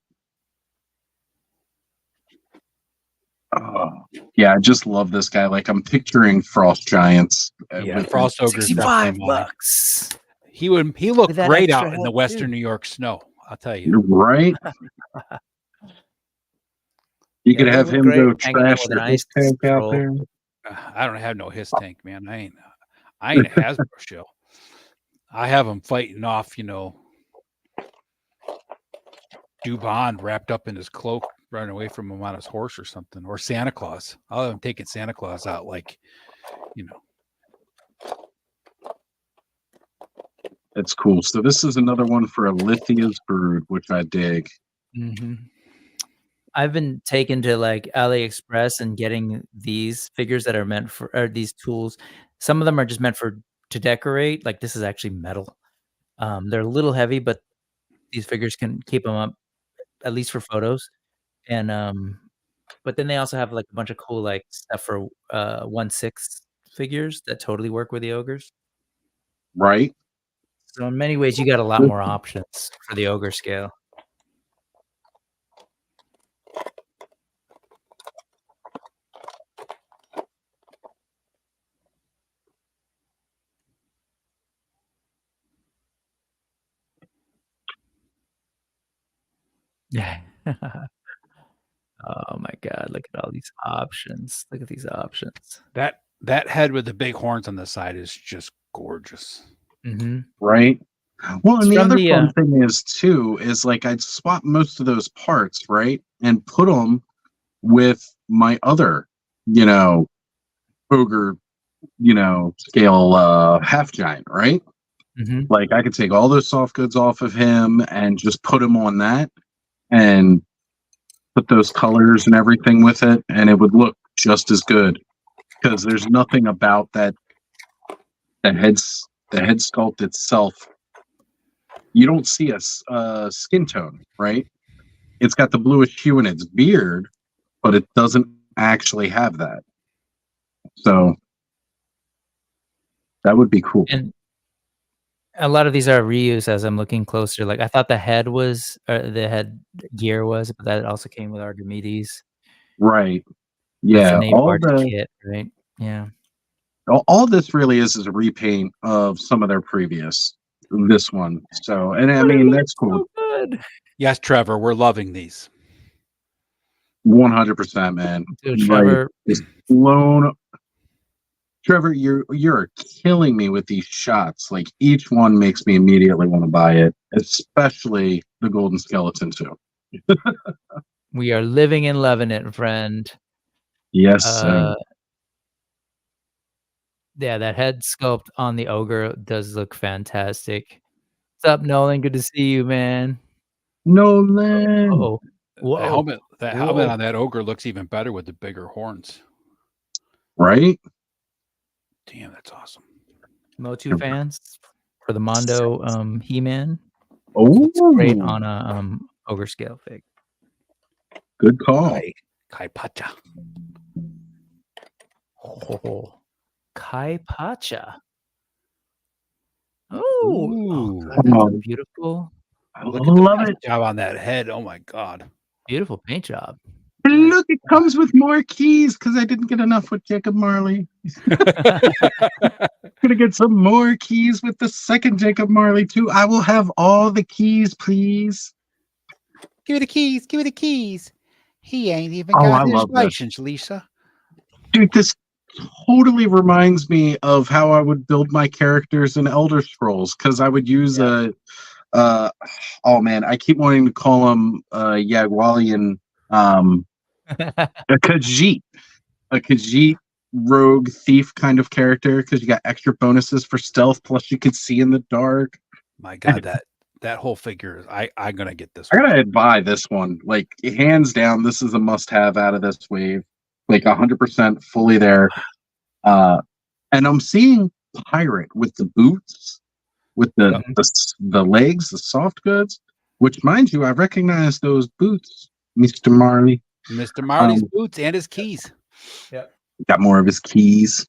Speaker 4: Oh, yeah, I just love this guy. Like I'm picturing Frost Giants.
Speaker 3: Yeah, Frost Ogre's
Speaker 2: $65.
Speaker 3: He looked great out in the
Speaker 2: head,
Speaker 3: Western
Speaker 2: too.
Speaker 3: New York snow. I'll tell you.
Speaker 4: You're right. You could have him go trash your ice tank out there.
Speaker 3: I don't have no his tank, man. I ain't a Hasbro show. I have him fighting off, Dubond wrapped up in his cloak, running away from him on his horse or something, or Santa Claus. I'll have him taking Santa Claus out,
Speaker 4: That's cool. So this is another one for Alithia's Brood, which I dig.
Speaker 2: Mm-hmm. I've been taken to like AliExpress and getting these figures that are meant for, or these tools. Some of them are just meant to decorate. Like this is actually metal. They're a little heavy, but these figures can keep them up at least for photos. And but then they also have like a bunch of cool like stuff for 1/6 figures that totally work with the ogres.
Speaker 4: Right.
Speaker 2: So in many ways, you got a lot more options for the ogre scale. Yeah. Oh my God! Look at all these options. Look at these options.
Speaker 3: That head with the big horns on the side is just gorgeous.
Speaker 2: Mm-hmm.
Speaker 4: Right. Well, and the other fun thing is like I'd swap most of those parts, right, and put them with my other, ogre, scale half giant, right?
Speaker 2: Mm-hmm.
Speaker 4: Like I could take all those soft goods off of him and just put him on that, and put those colors and everything with it, and it would look just as good. Because there's nothing about the head sculpt itself. You don't see a skin tone, right? It's got the bluish hue in its beard, but it doesn't actually have that. So that would be cool.
Speaker 2: And a lot of these are reused as I'm looking closer. Like I thought the head was, the head gear was, but that also came with Archimedes.
Speaker 4: Right. Yeah.
Speaker 2: All the kit, right? Yeah.
Speaker 4: All this really is a repaint of some of their previous. This one. So, and I mean, that's cool.
Speaker 2: So good.
Speaker 3: Yes, Trevor, we're loving these.
Speaker 4: 100%, man.
Speaker 2: Dude, Trevor
Speaker 4: is blown Trevor, you're killing me with these shots. Like each one makes me immediately want to buy it, especially the golden skeleton too.
Speaker 2: We are living and loving it, friend.
Speaker 4: Yes, sir.
Speaker 2: Yeah, that head sculpt on the ogre does look fantastic. What's up, Nolan? Good to see you, man.
Speaker 4: Nolan.
Speaker 2: Oh, whoa.
Speaker 3: The helmet on that ogre looks even better with the bigger horns.
Speaker 4: Right?
Speaker 3: Damn, that's awesome.
Speaker 2: Motu fans for the Mondo He-Man.
Speaker 4: Oh,
Speaker 2: Looks great on a ogre scale fig.
Speaker 4: Good call.
Speaker 3: Kai Pacha.
Speaker 2: Oh, Kai Pacha. Oh, God, that's a beautiful.
Speaker 3: Look at the paint job on that head. Oh my God.
Speaker 2: Beautiful paint job.
Speaker 4: Look, it comes with more keys because I didn't get enough with Jacob Marley. Gonna get some more keys with the second Jacob Marley too. I will have all the keys, please.
Speaker 3: Give me the keys. Give me the keys. He ain't even got his license, Lisa.
Speaker 4: Dude, this totally reminds me of how I would build my characters in Elder Scrolls because I would use oh man, I keep wanting to call him Yagwalian a Khajiit rogue thief kind of character because you got extra bonuses for stealth plus you could see in the dark.
Speaker 3: My God, that whole figure is I'm gonna get this
Speaker 4: I
Speaker 3: one.
Speaker 4: gotta buy this one. Like hands down, this is a must-have out of this wave. Like 100% fully there. And I'm seeing pirate with the boots, with the legs, the soft goods, which mind you, I recognize those boots, Mr. Marley.
Speaker 3: Mr. Marley's boots and his keys.
Speaker 2: Yep.
Speaker 4: Got more of his keys.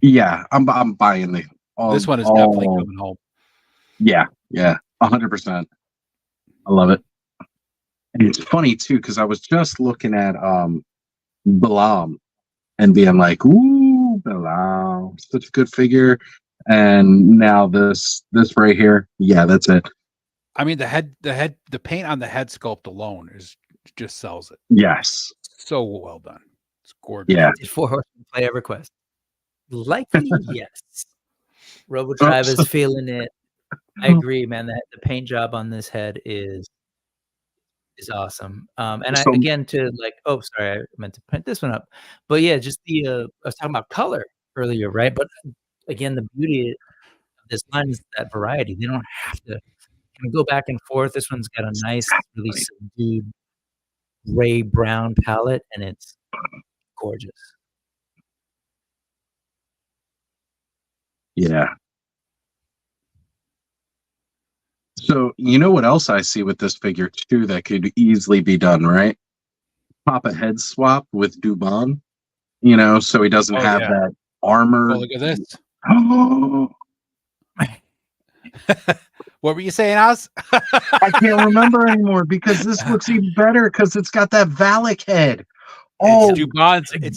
Speaker 4: Yeah, I'm buying
Speaker 3: this one is definitely coming home.
Speaker 4: Yeah, 100%. I love it. And it's funny too, because I was just looking at Balaam and being like, ooh, Balaam, such a good figure. And now this right here, yeah, that's it.
Speaker 3: I mean, the paint on the head sculpt alone just sells it.
Speaker 4: Yes.
Speaker 3: So well done. It's gorgeous.
Speaker 4: Yeah.
Speaker 2: Did Four Horsemen play EverQuest? Likely, yes. RoboDrive is feeling it. I agree, man. That the paint job on this head is awesome. And again, to like, oh, sorry, I meant to print this one up. But yeah, just the I was talking about color earlier, right? But again, the beauty of this line is that variety. They don't have to go back and forth. This one's got a nice, really subdued gray brown palette, and it's gorgeous.
Speaker 4: Yeah. So you know what else I see with this figure too that could easily be done, right? Pop a head swap with Dubon, so he doesn't have that armor.
Speaker 3: Oh, look at this.
Speaker 4: Oh.
Speaker 3: What were you saying, Oz?
Speaker 4: I can't remember anymore because this looks even better because it's got that Valak head. Oh,
Speaker 3: it's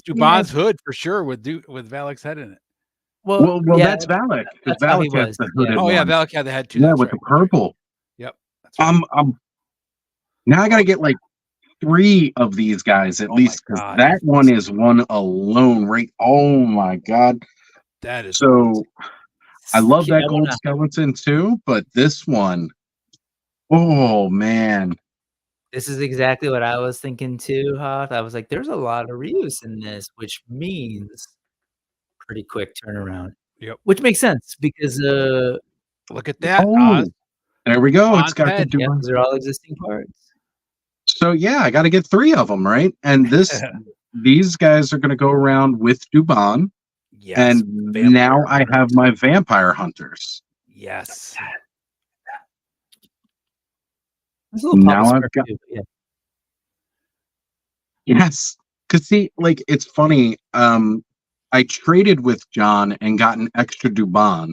Speaker 3: Dubon's hood for sure with Valak's head in it.
Speaker 4: Well, that's Valak.
Speaker 2: That's
Speaker 4: Valak has the hooded
Speaker 3: Oh yeah,
Speaker 4: one.
Speaker 3: Valak had the head too.
Speaker 4: Yeah, with the purple.
Speaker 3: Yep. That's right.
Speaker 4: Now I got to get like 3 of these guys at least because that one is one alone, right? Oh my God,
Speaker 3: that is
Speaker 4: so. I love that gold skeleton too, but this one, oh man.
Speaker 2: This is exactly what I was thinking too, Hoth. I was like, there's a lot of reuse in this, which means pretty quick turnaround.
Speaker 3: Yep.
Speaker 2: Which makes sense because
Speaker 3: look at that.
Speaker 4: There we go. It's got
Speaker 2: the Dubon. These are all existing parts.
Speaker 4: So yeah, I got to get 3 of them, right? And these guys are going to go around with Dubon. Yes, and now I have my vampire hunters.
Speaker 3: Yes.
Speaker 4: Now I've got. Yes, because see, like it's funny. I traded with John and got an extra Dubon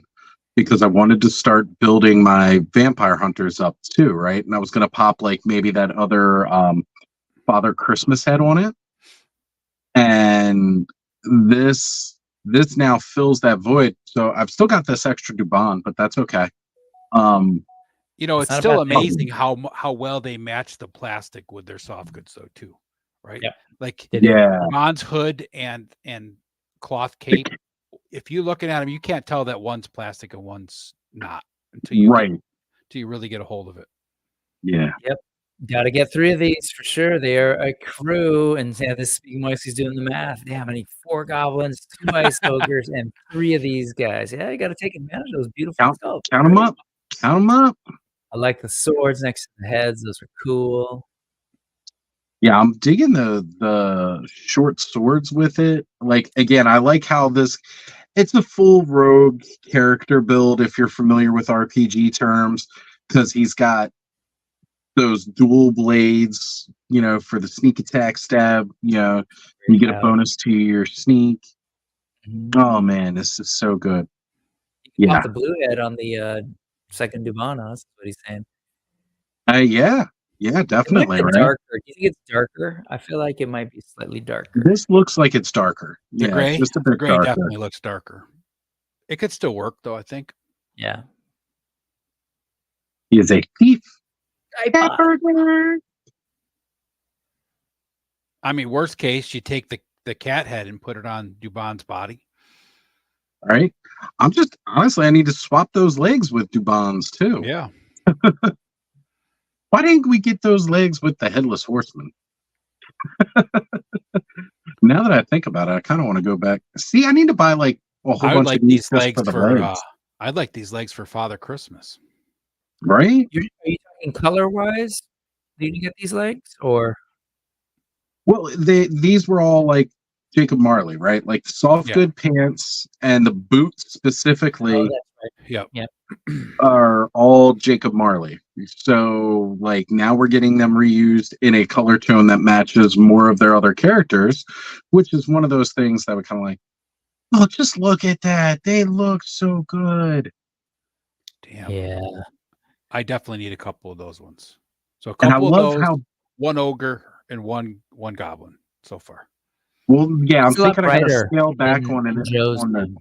Speaker 4: because I wanted to start building my vampire hunters up too, right? And I was going to pop like maybe that other Father Christmas head on it, and this now fills that void. So I've still got this extra Dubon, but that's okay.
Speaker 3: It's still amazing how well they match the plastic with their soft goods though too, right?
Speaker 2: Yeah.
Speaker 3: Like Dubon's hood and cloth cape if you're looking at them, you can't tell that one's plastic and one's not until you
Speaker 4: Right.
Speaker 3: until you really get a hold of it.
Speaker 4: Yeah.
Speaker 2: Yep. Got to get 3 of these for sure. They are a crew, and yeah, this Moisey's doing the math. Damn, I need 4 goblins, 2 ice ogres, and 3 of these guys. Yeah, you got to take advantage of those beautiful sculpts.
Speaker 4: Count them up. Count them up.
Speaker 2: I like the swords next to the heads. Those are cool.
Speaker 4: Yeah, I'm digging the short swords with it. Like, again, I like how it's a full rogue character build if you're familiar with RPG terms, because he's got those dual blades, for the sneak attack stab, you get a bonus to your sneak. Oh man, this is so good.
Speaker 2: Yeah. Off the blue head on the second Dubana, that's what he's saying.
Speaker 4: Yeah, definitely. Right?
Speaker 2: Darker. Do you think it's darker? I feel like it might be slightly darker.
Speaker 4: This looks like it's darker.
Speaker 3: The gray,
Speaker 4: just a bit
Speaker 3: gray
Speaker 4: darker.
Speaker 3: definitely looks darker. It could still work though, I think.
Speaker 2: Yeah.
Speaker 4: He is a thief.
Speaker 3: I mean, worst case, you take the cat head and put it on Dubon's body.
Speaker 4: All right. Honestly, I need to swap those legs with Dubon's too.
Speaker 3: Yeah.
Speaker 4: Why didn't we get those legs with the headless horseman? Now that I think about it, I kind of want to go back. See, I need to buy like a whole bunch of these legs for
Speaker 3: I'd like these legs for Father Christmas.
Speaker 4: Right?
Speaker 2: Are you talking color wise? Did you get these legs or?
Speaker 4: Well, these were all like Jacob Marley, right? Like soft good pants and the boots specifically.
Speaker 2: Oh, that's right.
Speaker 3: Yep.
Speaker 4: Are all Jacob Marley. So like now we're getting them reused in a color tone that matches more of their other characters, which is one of those things that would kind of like, oh, just look at that. They look so good.
Speaker 3: Damn.
Speaker 2: Yeah.
Speaker 3: I definitely need a couple of those ones. So a couple of those, one ogre and one goblin so far.
Speaker 4: Well, yeah, I'm thinking I gotta scale back on the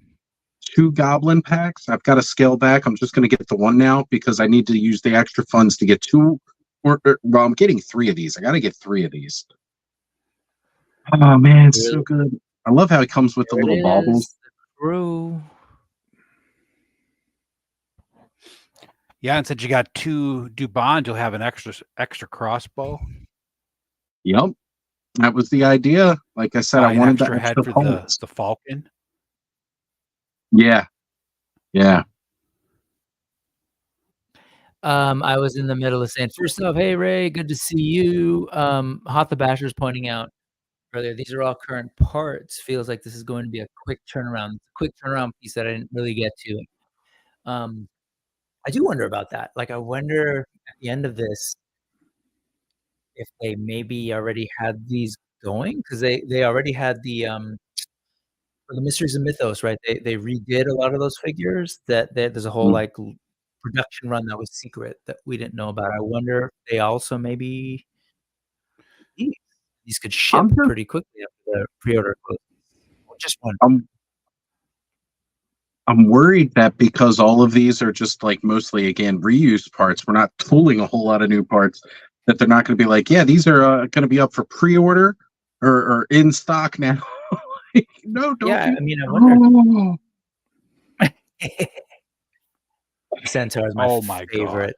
Speaker 4: 2 goblin packs. I've got to scale back. I'm just going to get the 1 now because I need to use the extra funds to get 2. Well, I'm getting 3 of these. I got to get 3 of these. Oh man, it's so good. I love how it comes with the little baubles.
Speaker 3: Yeah, and since you got 2 Dubons, you'll have an extra crossbow.
Speaker 4: Yep, that was the idea. Like I said, I wanted the
Speaker 3: head for the falcon.
Speaker 4: Yeah.
Speaker 2: I was in the middle of saying, first off, hey Ray, good to see you. Hot the Basher's pointing out earlier, these are all current parts. Feels like this is going to be a quick turnaround. Quick turnaround piece that I didn't really get to. I do wonder about that. Like, I wonder at the end of this if they maybe already had these going, because they already had the Mysteries of Mythos, right? They redid a lot of those figures. That there's a whole like production run that was secret that we didn't know about. I wonder if they also maybe these could ship pretty quickly after the pre-order closes. Just one.
Speaker 4: I'm worried that because all of these are just like mostly again reused parts, we're not tooling a whole lot of new parts, that they're not going to be like, yeah, these are going to be up for pre-order or in stock now. No, don't.
Speaker 2: Yeah, I mean, I wonder. Centaur is my favorite.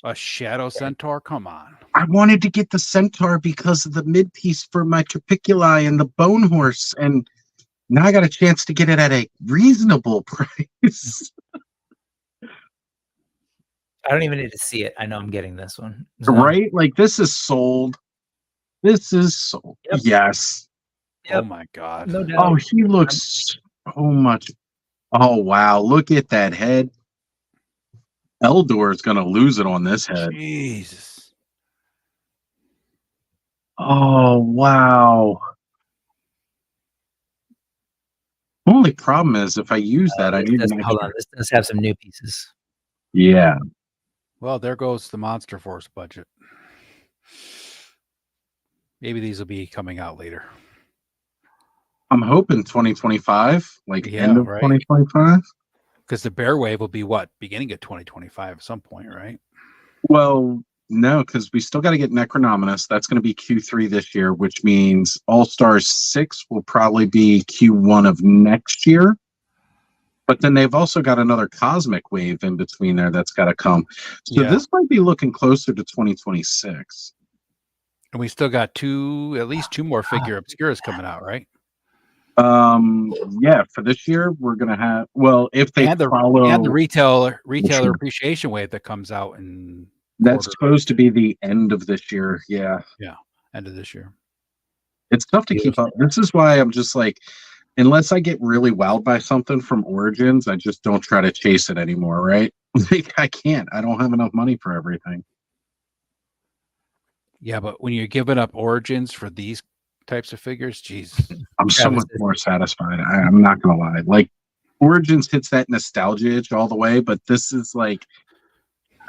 Speaker 3: A shadow centaur? Come on.
Speaker 4: I wanted to get the centaur because of the mid piece for my Trapiculi and the bone horse, and now I got a chance to get it at a reasonable price.
Speaker 2: I don't even need to see it. I know I'm getting this one.
Speaker 4: Right? Like, this is sold. This is sold. Yep. Yes.
Speaker 3: Yep. Oh my God.
Speaker 2: No doubt.
Speaker 4: Oh, he looks so much. Oh, wow. Look at that head. Eldor is going to lose it on this head.
Speaker 3: Jesus.
Speaker 4: Oh, wow. Only problem is if I use that, I need to
Speaker 2: hold on. This does have some new pieces.
Speaker 4: Yeah.
Speaker 3: Well, there goes the Monster Force budget. Maybe these will be coming out later.
Speaker 4: I'm hoping 2025, like end of 2025.
Speaker 3: Because the Bear Wave will be what? Beginning of 2025 at some point, right?
Speaker 4: Well, No, because we still got to get Necronominus. That's going to be Q3 this year, which means All Stars 6 will probably be Q1 of next year. But then they've also got another Cosmic Wave in between there that's got to come. So this might be looking closer to 2026.
Speaker 3: And we still got at least two more figure obscuras coming out, right?
Speaker 4: Yeah, for this year we're gonna have, well, if they follow
Speaker 3: the retailer appreciation wave that comes out in
Speaker 4: that's supposed to be the end of this year. Yeah,
Speaker 3: end of this year.
Speaker 4: It's tough to keep up. This is why I'm just like, unless I get really wowed by something from Origins, I just don't try to chase it anymore, right? Like, I can't. I don't have enough money for everything.
Speaker 3: Yeah, but when you're giving up Origins for these types of figures, Jesus,
Speaker 4: I'm so much more satisfied. I'm not gonna lie. Like, Origins hits that nostalgia itch all the way, but this is like,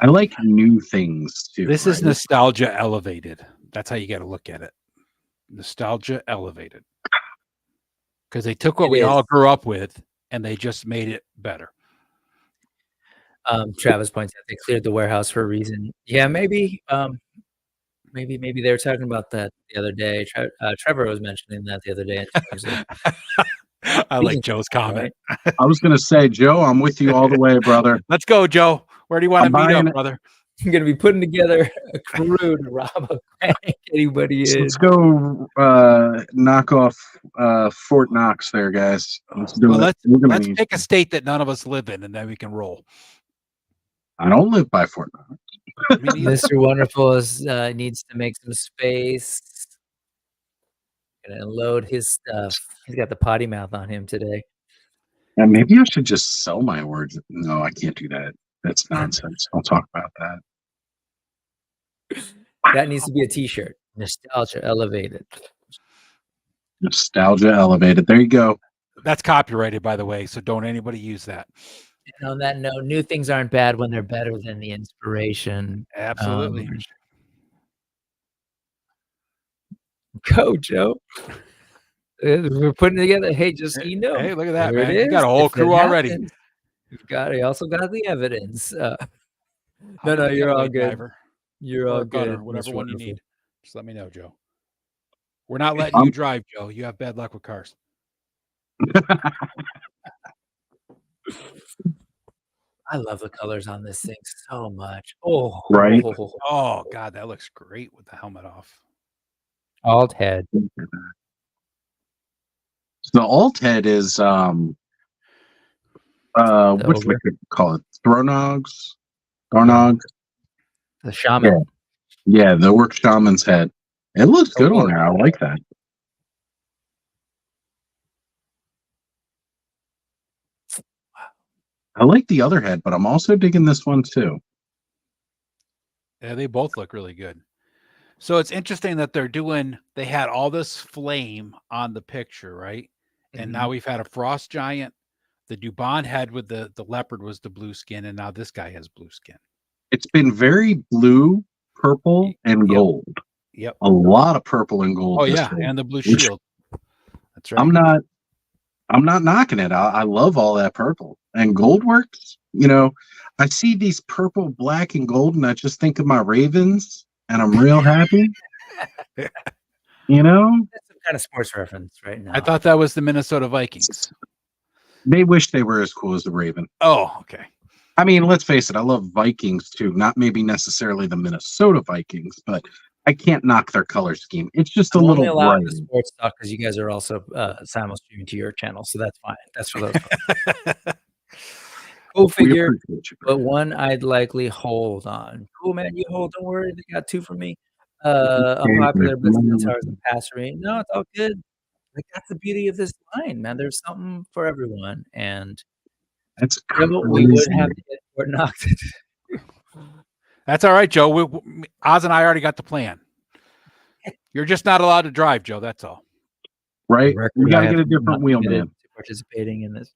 Speaker 4: I like new things too.
Speaker 3: This is nostalgia elevated. That's how you got to look at it. Nostalgia elevated. Because they took what we all grew up with and they just made it better.
Speaker 2: Travis points out they cleared the warehouse for a reason. Yeah, maybe. Maybe they were talking about that the other day. Trevor was mentioning that the other day.
Speaker 3: I like Joe's comment.
Speaker 4: Right? I was going to say, Joe, I'm with you all the way, brother.
Speaker 3: Let's go, Joe. Where do you want to meet up, brother?
Speaker 2: I'm going to be putting together a crew to rob a bank. Anybody is.
Speaker 4: Let's go knock off Fort Knox there, guys. Let's do it.
Speaker 3: Let's pick a state that none of us live in, and then we can roll.
Speaker 4: I don't live by Fort Knox.
Speaker 2: Mr. Wonderful needs to make some space. Gonna unload his stuff. He's got the potty mouth on him today.
Speaker 4: Yeah, maybe I should just sell my words. No, I can't do that. That's nonsense. I'll talk about that.
Speaker 2: That needs to be a T-shirt. Nostalgia elevated.
Speaker 4: Nostalgia elevated. There you go.
Speaker 3: That's copyrighted, by the way, so don't anybody use that.
Speaker 2: And on that note, new things aren't bad when they're better than the inspiration.
Speaker 3: Absolutely.
Speaker 2: Go, Joe. We're putting together. Hey, just so you know.
Speaker 3: Hey, look at that, man. You got a whole crew already.
Speaker 2: You also got the evidence. No, you're all good. You're all good.
Speaker 3: Whatever one you need. Just let me know, Joe. We're not letting you drive, Joe. You have bad luck with cars.
Speaker 2: I love the colors on this thing so much. Oh,
Speaker 4: right.
Speaker 3: Oh, God, that looks great with the helmet off.
Speaker 2: Alt head.
Speaker 4: The alt head is what we could call it, Thronogs.
Speaker 2: The shaman.
Speaker 4: Yeah, the Orc shaman's head. It looks good on there. I like that. I like the other head, but I'm also digging this one too.
Speaker 3: Yeah, they both look really good. So it's interesting that they had all this flame on the picture, right? And now we've had a frost giant. The Dubon head with the leopard was the blue skin, and now this guy has blue skin.
Speaker 4: It's been very blue, purple, and gold.
Speaker 3: Yep.
Speaker 4: A lot of purple and gold.
Speaker 3: Oh, yeah, and the blue shield. That's right.
Speaker 4: I'm not knocking it. I love all that purple. And gold works. You know, I see these purple, black, and gold, and I just think of my Ravens, and I'm real happy. You know?
Speaker 2: That's some kind of sports reference right now.
Speaker 3: I thought that was the Minnesota Vikings.
Speaker 4: They wish they were as cool as the Raven.
Speaker 3: Oh, okay.
Speaker 4: I mean, let's face it. I love Vikings, too. Not maybe necessarily the Minnesota Vikings, but I can't knock their color scheme. It's just a little bright.
Speaker 2: The sports stuff because you guys are also simul streaming to your channel, so that's fine. That's for those. Cool figure, but one I'd likely hold on. Cool, man. You hold. Don't worry. They got two from me. Unpopular, but Centaurs and Passerine. No, it's all good. Like, that's the beauty of this line, man. There's something for everyone, and
Speaker 4: that's
Speaker 2: we would have to get Fort Knox.
Speaker 3: That's all right, Joe. Oz and I already got the plan. You're just not allowed to drive, Joe. That's all.
Speaker 4: Right. We got to get a different wheel, man.
Speaker 2: Participating in this.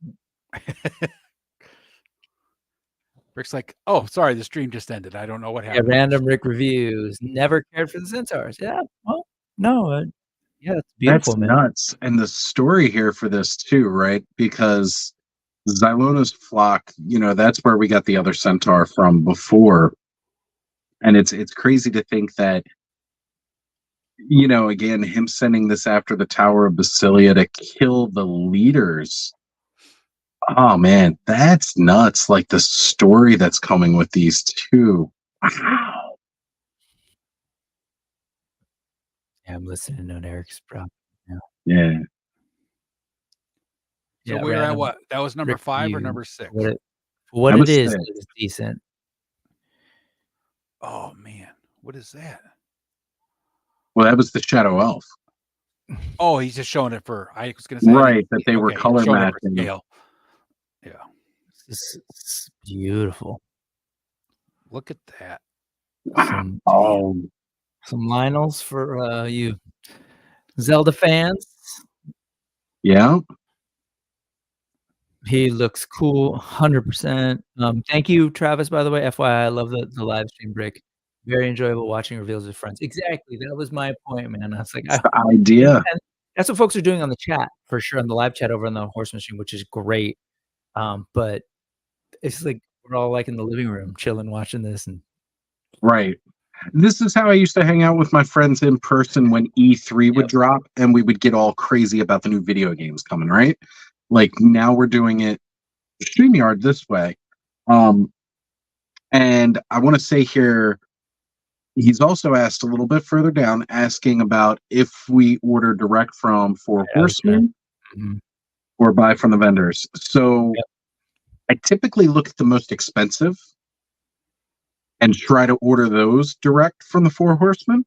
Speaker 3: Rick's like, oh, sorry, the stream just ended. I don't know what happened.
Speaker 2: Yeah, random Rick reviews. Never cared for the Centaurs. Yeah, well, no. Yeah, it's beautiful,
Speaker 4: man. Nuts. And the story here for this, too, right? Because Xylona's flock, you know, that's where we got the other Centaur from before. And it's crazy to think that, you know, again, him sending this after the Tower of Basilia to kill the leaders. Oh man, that's nuts. Like the story that's coming with these two. Wow.
Speaker 2: Yeah, I'm listening to Eric's prop.
Speaker 4: Yeah.
Speaker 3: So
Speaker 2: Yeah,
Speaker 3: we were at
Speaker 2: random
Speaker 3: what? That was number 5 or
Speaker 2: review.
Speaker 3: number 6?
Speaker 2: What
Speaker 4: That
Speaker 2: it
Speaker 4: was
Speaker 2: is,
Speaker 4: six.
Speaker 2: it is decent.
Speaker 3: Oh man, what is that?
Speaker 4: Well, that was the Shadow Elf.
Speaker 3: Oh, he's just showing it for. I was going to say
Speaker 4: Right, that they were color
Speaker 3: showing it for
Speaker 4: matching.
Speaker 3: scale. Yeah,
Speaker 2: This is beautiful.
Speaker 3: look at that.
Speaker 2: Some
Speaker 4: Oh,
Speaker 2: Lionels for you Zelda fans.
Speaker 4: yeah.
Speaker 2: He looks cool, 100%. Thank you, Travis, by the way. FYI, I love the live stream break. Very enjoyable watching reveals with friends. Exactly. That was my point, man. I was like,
Speaker 4: That's the idea.
Speaker 2: and that's what folks are doing on the chat for sure, on the live chat over on the Horseman stream, which is great. But it's like we're all like in the living room chilling, watching this. And
Speaker 4: Right. This is how I used to hang out with my friends in person when E3 would drop, and we would get all crazy about the new video games coming, right? Like now we're doing it StreamYard this way. And I want to say here, he's also asked a little bit further down, asking about if we order direct from Four Horsemen or buy from the vendors. So I typically look at the most expensive and try to order those direct from the Four Horsemen,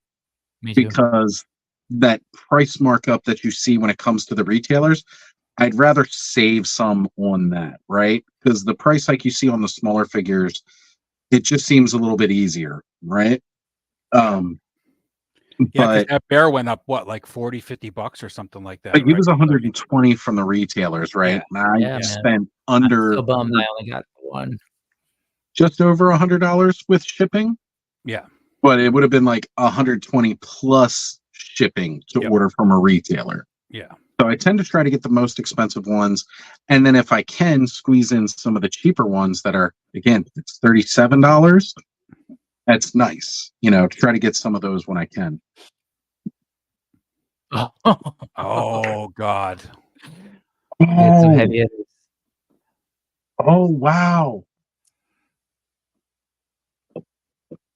Speaker 4: because that price markup that you see when it comes to the retailers, I'd rather save some on that, right? Because the price like you see on the smaller figures, it just seems a little bit easier, right?
Speaker 3: But that bear went up what, like 40, $50 or something like that.
Speaker 4: Like it was 120 from the retailers, right?
Speaker 2: Yeah.
Speaker 4: I spent under.
Speaker 2: I'm so bummed I only got one.
Speaker 4: Just over $100 with shipping.
Speaker 3: Yeah,
Speaker 4: but it would have been like 120 plus shipping to order from a retailer.
Speaker 3: Yeah.
Speaker 4: So I tend to try to get the most expensive ones, and then if I can squeeze in some of the cheaper ones that are, again, it's $37. That's nice, you know. Try to get some of those when I can.
Speaker 3: Oh God.
Speaker 4: Oh wow.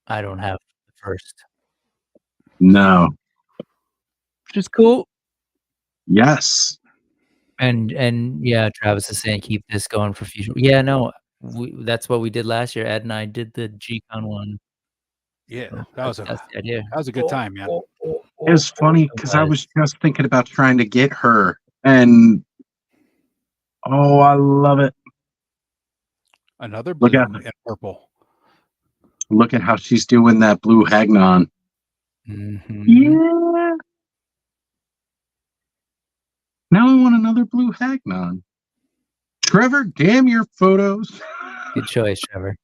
Speaker 2: I don't have the first.
Speaker 4: No.
Speaker 2: Which is cool.
Speaker 4: Yes.
Speaker 2: And yeah, Travis is saying keep this going for future. Yeah, no, that's what we did last year. Ed and I did the G-Con one.
Speaker 3: Yeah,
Speaker 2: So
Speaker 3: that's
Speaker 2: the idea.
Speaker 3: That was a good time, man.
Speaker 4: It was funny because I was just thinking about trying to get her, and oh, I love it.
Speaker 3: Another blue and purple.
Speaker 4: Look at how she's doing that blue Hagnon. Yeah. Now I want another blue Hagnon. Trevor, damn your photos.
Speaker 2: Good choice, Trevor.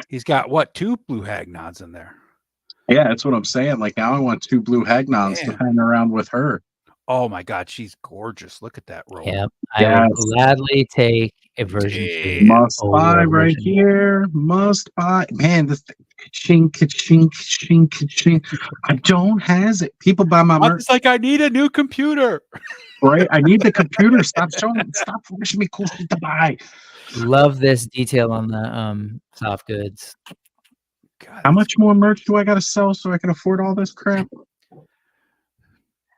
Speaker 3: He's got what, 2 blue Hagnons in there?
Speaker 4: Yeah, that's what I'm saying. Like now I want 2 blue Hagnons to hang around with her.
Speaker 3: Oh my God, she's gorgeous. Look at that robe.
Speaker 2: Yep. I will gladly take a version 2.
Speaker 4: Must buy right here. Must buy. Man, this ka-ching, ka-ching, ka-ching, ka-ching. I don't has it. People buy my merch.
Speaker 3: It's like I need a new computer.
Speaker 4: Right? I need the computer. Stop wishing me cool shit to buy.
Speaker 2: Love this detail on the soft goods.
Speaker 3: God,
Speaker 4: how much more merch do I gotta sell so I can afford all this crap?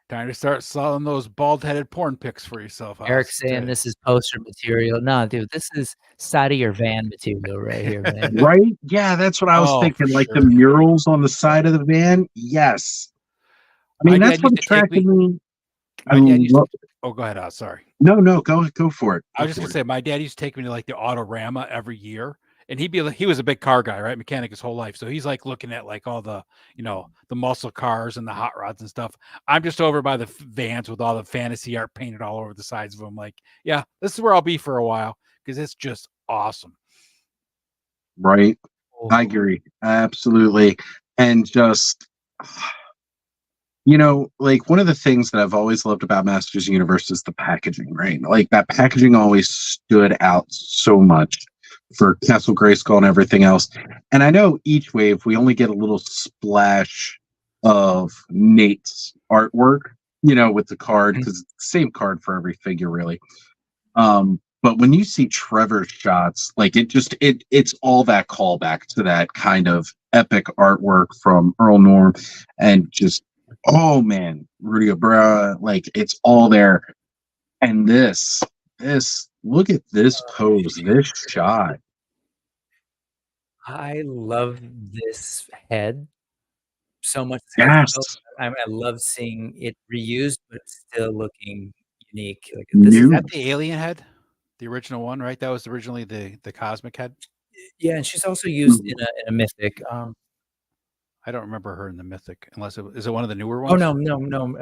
Speaker 3: Time to start selling those bald-headed porn pics for yourself.
Speaker 2: Eric's saying this is poster material. No, dude, this is side of your van material right here, man.
Speaker 4: Right? Yeah, that's what I was thinking. Like the murals on the side of the van. Yes. I mean, that's what attracted me.
Speaker 3: Oh, go ahead. Sorry.
Speaker 4: No, go for it.
Speaker 3: I was just gonna say, my dad used to take me to like the Autorama every year, and he was a big car guy, right? Mechanic his whole life, so he's like looking at like all the, you know, the muscle cars and the hot rods and stuff. I'm just over by the vans with all the fantasy art painted all over the sides of them. Like, yeah, this is where I'll be for a while because it's just awesome.
Speaker 4: Right. I agree. Absolutely. And just, you know, like one of the things that I've always loved about Masters Universe is the packaging, right? Like that packaging always stood out so much. for Castle Grayskull and everything else. And I know each wave we only get a little splash of Nate's artwork, you know, with the card, because it's the same card for every figure, really. But when you see Trevor's shots, like it's all that callback to that kind of epic artwork from Earl Norm, and just, oh man, Rudy Obra, like it's all there. And this, look at this pose, this shot.
Speaker 2: I love this head so much.
Speaker 4: Yes.
Speaker 2: I love seeing it reused, but still looking unique. Like
Speaker 3: is that the alien head? The original one, right? That was originally the cosmic head.
Speaker 2: Yeah, and she's also used in a mythic.
Speaker 3: I don't remember her in the mythic, unless is it one of the newer ones?
Speaker 2: Oh no.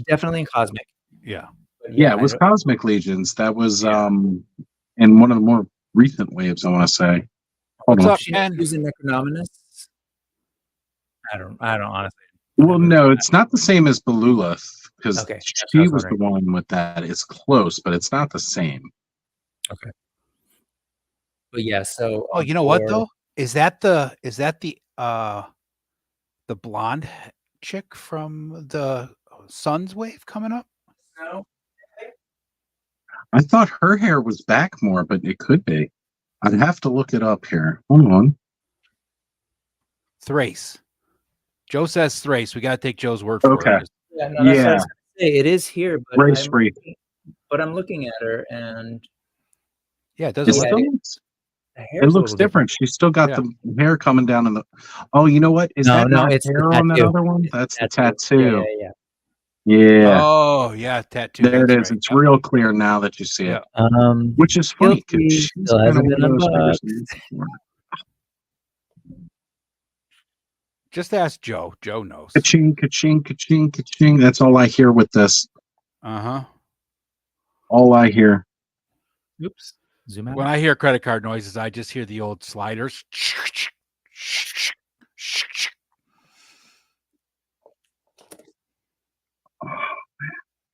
Speaker 2: Definitely in cosmic.
Speaker 3: Yeah.
Speaker 4: Yeah, it was Cosmic Legions. That was in one of the more recent waves, I want to say.
Speaker 3: What's up,
Speaker 2: She's
Speaker 3: Ken?
Speaker 2: using Necronominus. I don't honestly.
Speaker 4: Well, no, it's not the same as Belulith, because she was the
Speaker 2: wondering.
Speaker 4: one with that. It's close, but it's not the same.
Speaker 2: Okay. But yeah, so
Speaker 3: you know what though? Is that the blonde chick from the Suns wave coming up?
Speaker 2: No.
Speaker 4: I thought her hair was back more, but it could be. I'd have to look it up here. Hold on.
Speaker 3: Thrace. Joe says Thrace. We got to take Joe's word for it.
Speaker 2: Yeah, no, that's what I was gonna say. It is here, but I'm looking at her, and
Speaker 3: yeah, it doesn't look.
Speaker 4: It looks different. She's still got the hair coming down in the. Oh, you know what? Is that not
Speaker 2: it's
Speaker 4: hair on that other one? That's the tattoo.
Speaker 2: Yeah.
Speaker 3: Oh, yeah, tattoo.
Speaker 4: There it is. Right. It's real clear now that you see it. Which is funny because she's kind of one of those figures.
Speaker 3: Just ask Joe. Joe knows.
Speaker 4: Ka-ching, ka-ching, ka-ching, ka-ching. That's all I hear with this. All I hear.
Speaker 2: Oops. Zoom out.
Speaker 3: When I hear credit card noises, I just hear the old sliders.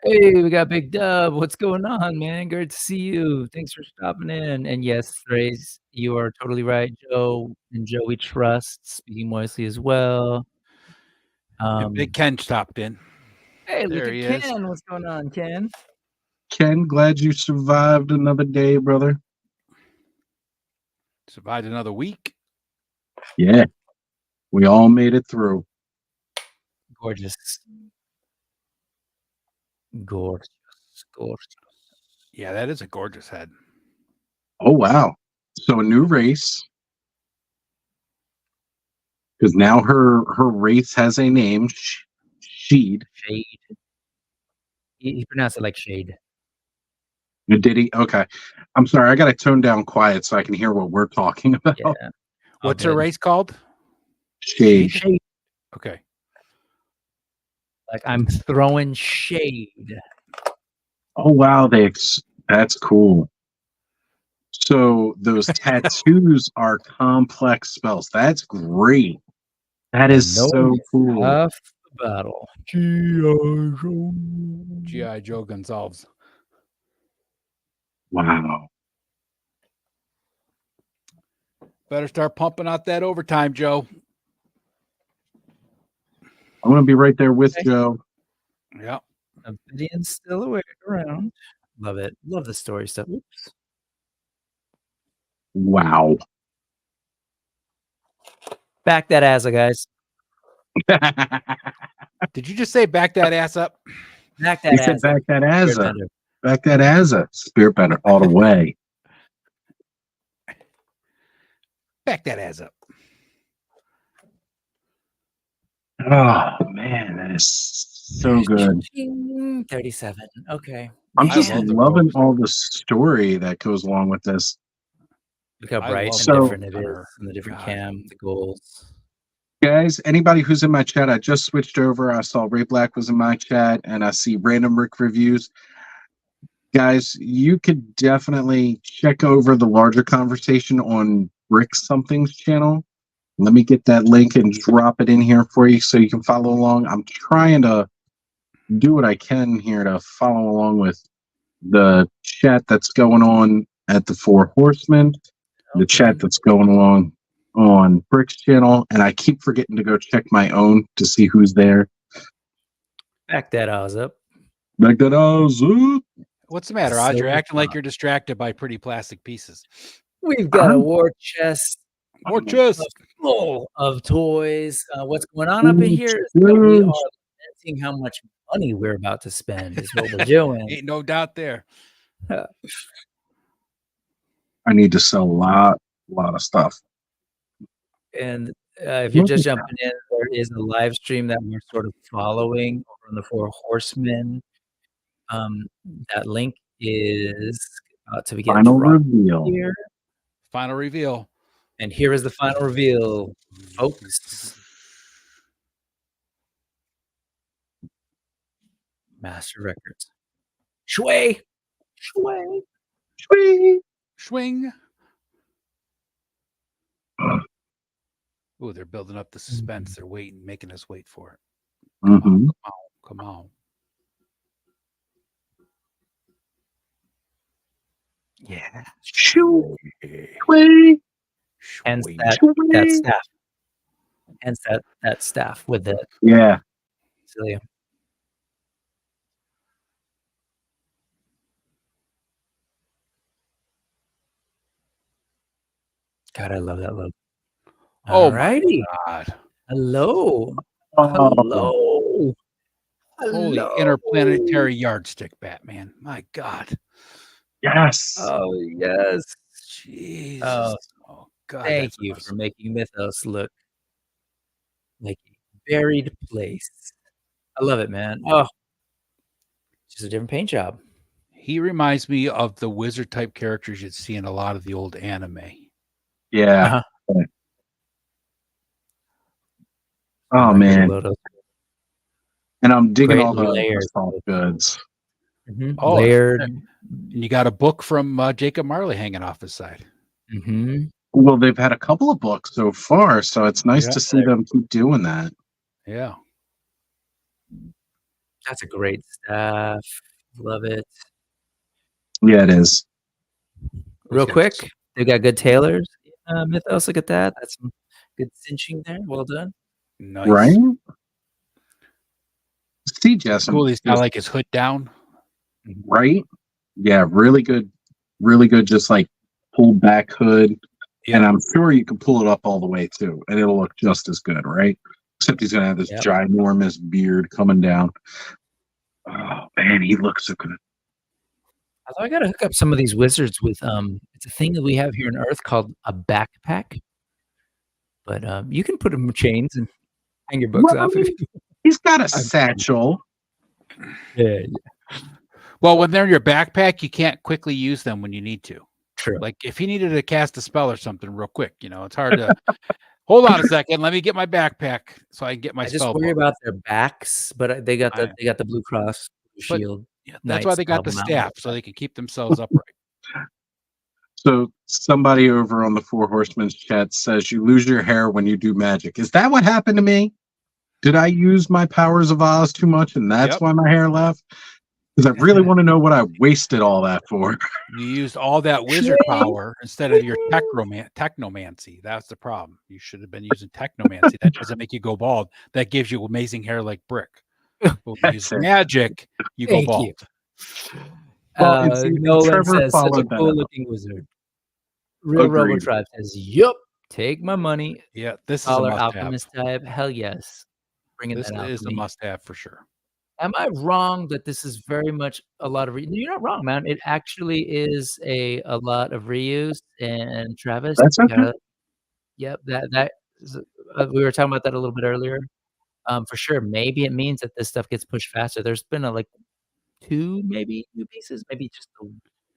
Speaker 2: Hey, we got Big Dub. What's going on, man? Great to see you. Thanks for stopping in. And yes, Thrace, you are totally right, Joe. And Joe, we trust. Speaking moistly as well.
Speaker 3: Big Ken stopped in.
Speaker 2: Hey,
Speaker 3: there
Speaker 2: look at Ken. What's going on, Ken?
Speaker 4: Ken, glad you survived another day, brother.
Speaker 3: Survived another week.
Speaker 4: Yeah. We all made it through.
Speaker 2: Gorgeous. Gorgeous.
Speaker 3: Yeah, that is a gorgeous head.
Speaker 4: Oh, wow. So a new race. Because now her race has a name. Shade.
Speaker 2: Shade. He pronounced it like shade.
Speaker 4: Did he? Okay. I'm sorry. I got to tone down quiet so I can hear what we're talking about.
Speaker 2: Yeah.
Speaker 3: What's her race called?
Speaker 4: Shade.
Speaker 3: Okay.
Speaker 2: Like I'm throwing shade.
Speaker 4: Oh, wow. That's cool. So those tattoos are complex spells. That's great. That is so cool.
Speaker 2: Tough battle.
Speaker 3: G.I. Joe Gonzalez.
Speaker 4: Wow.
Speaker 3: Better start pumping out that overtime, Joe.
Speaker 4: I'm going to be right there with Joe.
Speaker 3: Yeah.
Speaker 2: Obsidian's still around. Love it. Love the story stuff. Oops.
Speaker 4: Wow.
Speaker 2: Back that ass up, guys.
Speaker 3: Did you just say back that ass up?
Speaker 2: Back that ass up.
Speaker 4: Back that ass up. Back that ass up. Spirit bender all the way.
Speaker 3: Back that ass up.
Speaker 4: Oh, man. That is so good.
Speaker 2: 37. Okay.
Speaker 4: I'm just loving all the story that goes along with this.
Speaker 2: Look how bright and different it is, and the different cam, the goals.
Speaker 4: Guys, anybody who's in my chat, I just switched over. I saw Ray Black was in my chat, and I see Random Rick Reviews. Guys, you could definitely check over the larger conversation on Rick Something's channel. Let me get that link and drop it in here for you so you can follow along. I'm trying to do what I can here to follow along with the chat that's going on at the Four Horsemen, the chat that's going along on Brick's channel, and I keep forgetting to go check my own to see who's there.
Speaker 2: Back that Oz up.
Speaker 4: Back that Oz up.
Speaker 3: What's the matter, Oz?
Speaker 2: So
Speaker 3: You're acting like you're distracted by pretty plastic pieces.
Speaker 2: We've got a war chest.
Speaker 3: More chest
Speaker 2: full of toys. What's going on up in here is that we are lamenting how much money we're about to spend is what we're doing.
Speaker 3: Ain't no doubt there.
Speaker 4: I need to sell a lot of stuff.
Speaker 2: And if you're just jumping in, there is a live stream that we're sort of following over on the Four Horsemen. That link is about to begin.
Speaker 4: Final reveal.
Speaker 2: Here.
Speaker 3: Final reveal.
Speaker 2: And here is the final reveal, folks. Master Records. Shway. Shway.
Speaker 4: Shway.
Speaker 3: Swing. Oh, they're building up the suspense. They're waiting, making us wait for it. Come on.
Speaker 2: Yeah.
Speaker 4: Shway.
Speaker 2: Hence that staff. Hence that staff with the Celia. God, I love that logo.
Speaker 3: Oh
Speaker 2: Alrighty.
Speaker 3: my God.
Speaker 2: Hello.
Speaker 3: Holy interplanetary yardstick, Batman. My God.
Speaker 4: Yes.
Speaker 2: Oh, yes.
Speaker 3: Jesus. Oh, God.
Speaker 2: Thank you for making Mythos look like a buried place. I love it, man. Oh, just a different paint job.
Speaker 3: He reminds me of the wizard type characters you'd see in a lot of the old anime.
Speaker 4: Yeah. Oh, man. And I'm digging all the soft goods.
Speaker 3: Oh,
Speaker 2: layered.
Speaker 3: And you got a book from Jacob Marley hanging off his side.
Speaker 4: Well, they've had a couple of books so far, so it's nice to see them keep doing that.
Speaker 3: Yeah.
Speaker 2: That's a great staff. Love it.
Speaker 4: Yeah, it is.
Speaker 2: Real quick, they got good tailors. Mythos, look at that. That's some good cinching there. Well done.
Speaker 3: Nice.
Speaker 4: Right? See, Jess.
Speaker 3: Cool. He's got like his hood down.
Speaker 4: Right? Yeah, really good. Really good, just like pulled back hood. Yeah. And I'm sure you can pull it up all the way too, and it'll look just as good, right? Except he's gonna have this ginormous beard coming down. Oh man, he looks so good.
Speaker 2: I gotta hook up some of these wizards with it's a thing that we have here on Earth called a backpack. But you can put them in chains and hang your books off.
Speaker 4: He's got a satchel.
Speaker 2: Yeah.
Speaker 3: Well, when they're in your backpack, you can't quickly use them when you need to.
Speaker 2: True.
Speaker 3: Like if he needed to cast a spell or something real quick, it's hard to hold on a second. Let me get my backpack so I can get my spell.
Speaker 2: I just worry about their backs, but they got the Blue Cross shield.
Speaker 3: Yeah, that's why they got the staff, so they can keep themselves upright.
Speaker 4: So somebody over on the Four Horsemen chat says you lose your hair when you do magic. Is that what happened to me? Did I use my powers of Oz too much, and that's why my hair left? Because I really want to know what I wasted all that for.
Speaker 3: You used all that wizard power instead of your technomancy. That's the problem. You should have been using technomancy. That doesn't make you go bald. That gives you amazing hair like Brick. When you use magic, you go bald.
Speaker 2: Nolan says, such a cool-looking wizard. Real Robo Tribe says, yup, take my money.
Speaker 3: Yeah, this is a
Speaker 2: alchemist type. Hell yes.
Speaker 3: This is a must-have for sure.
Speaker 2: Am I wrong that this is very much a lot of you're not wrong, man. It actually is a lot of reuse. And Travis,
Speaker 4: that's okay.
Speaker 2: Yep, that is, we were talking about that a little bit earlier. For sure, maybe it means that this stuff gets pushed faster. There's been like 2 maybe new pieces, maybe just the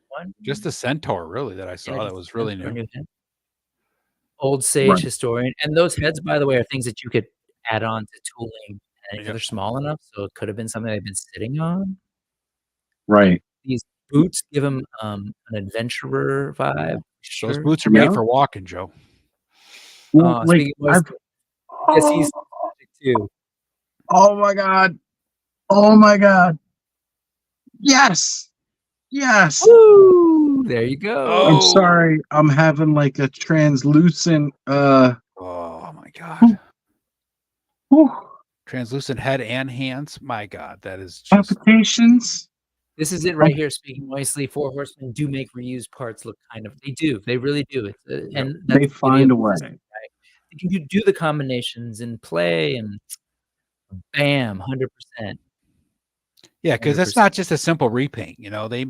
Speaker 2: one.
Speaker 3: Just the Centaur, really, that I saw that was really new.
Speaker 2: Old Sage Historian, and those heads, by the way, are things that you could add on to tooling. And they're small enough, so it could have been something they've been sitting on.
Speaker 4: Right.
Speaker 2: These boots give him an adventurer vibe.
Speaker 3: Sure. Those boots are made for walking, Joe.
Speaker 4: Well,
Speaker 2: yes, he's too.
Speaker 4: Oh my god! Oh my god! Yes! Yes!
Speaker 2: Woo! there you go.
Speaker 4: I'm
Speaker 3: Oh.
Speaker 4: sorry. I'm having like a translucent.
Speaker 3: Oh my God.
Speaker 4: Whew,
Speaker 3: Translucent head and hands. My God, that is just.
Speaker 4: palpitations.
Speaker 2: This is it right here. Speaking nicely, Four Horsemen do make reused parts look kind of. They do. They really do. It's, and that's
Speaker 4: They
Speaker 2: the beauty
Speaker 4: find a
Speaker 2: of
Speaker 4: way.
Speaker 2: this, right? You can do the combinations and play, and bam, 100%.
Speaker 3: Yeah, because that's
Speaker 2: 100%.
Speaker 3: not just a simple repaint. You know, they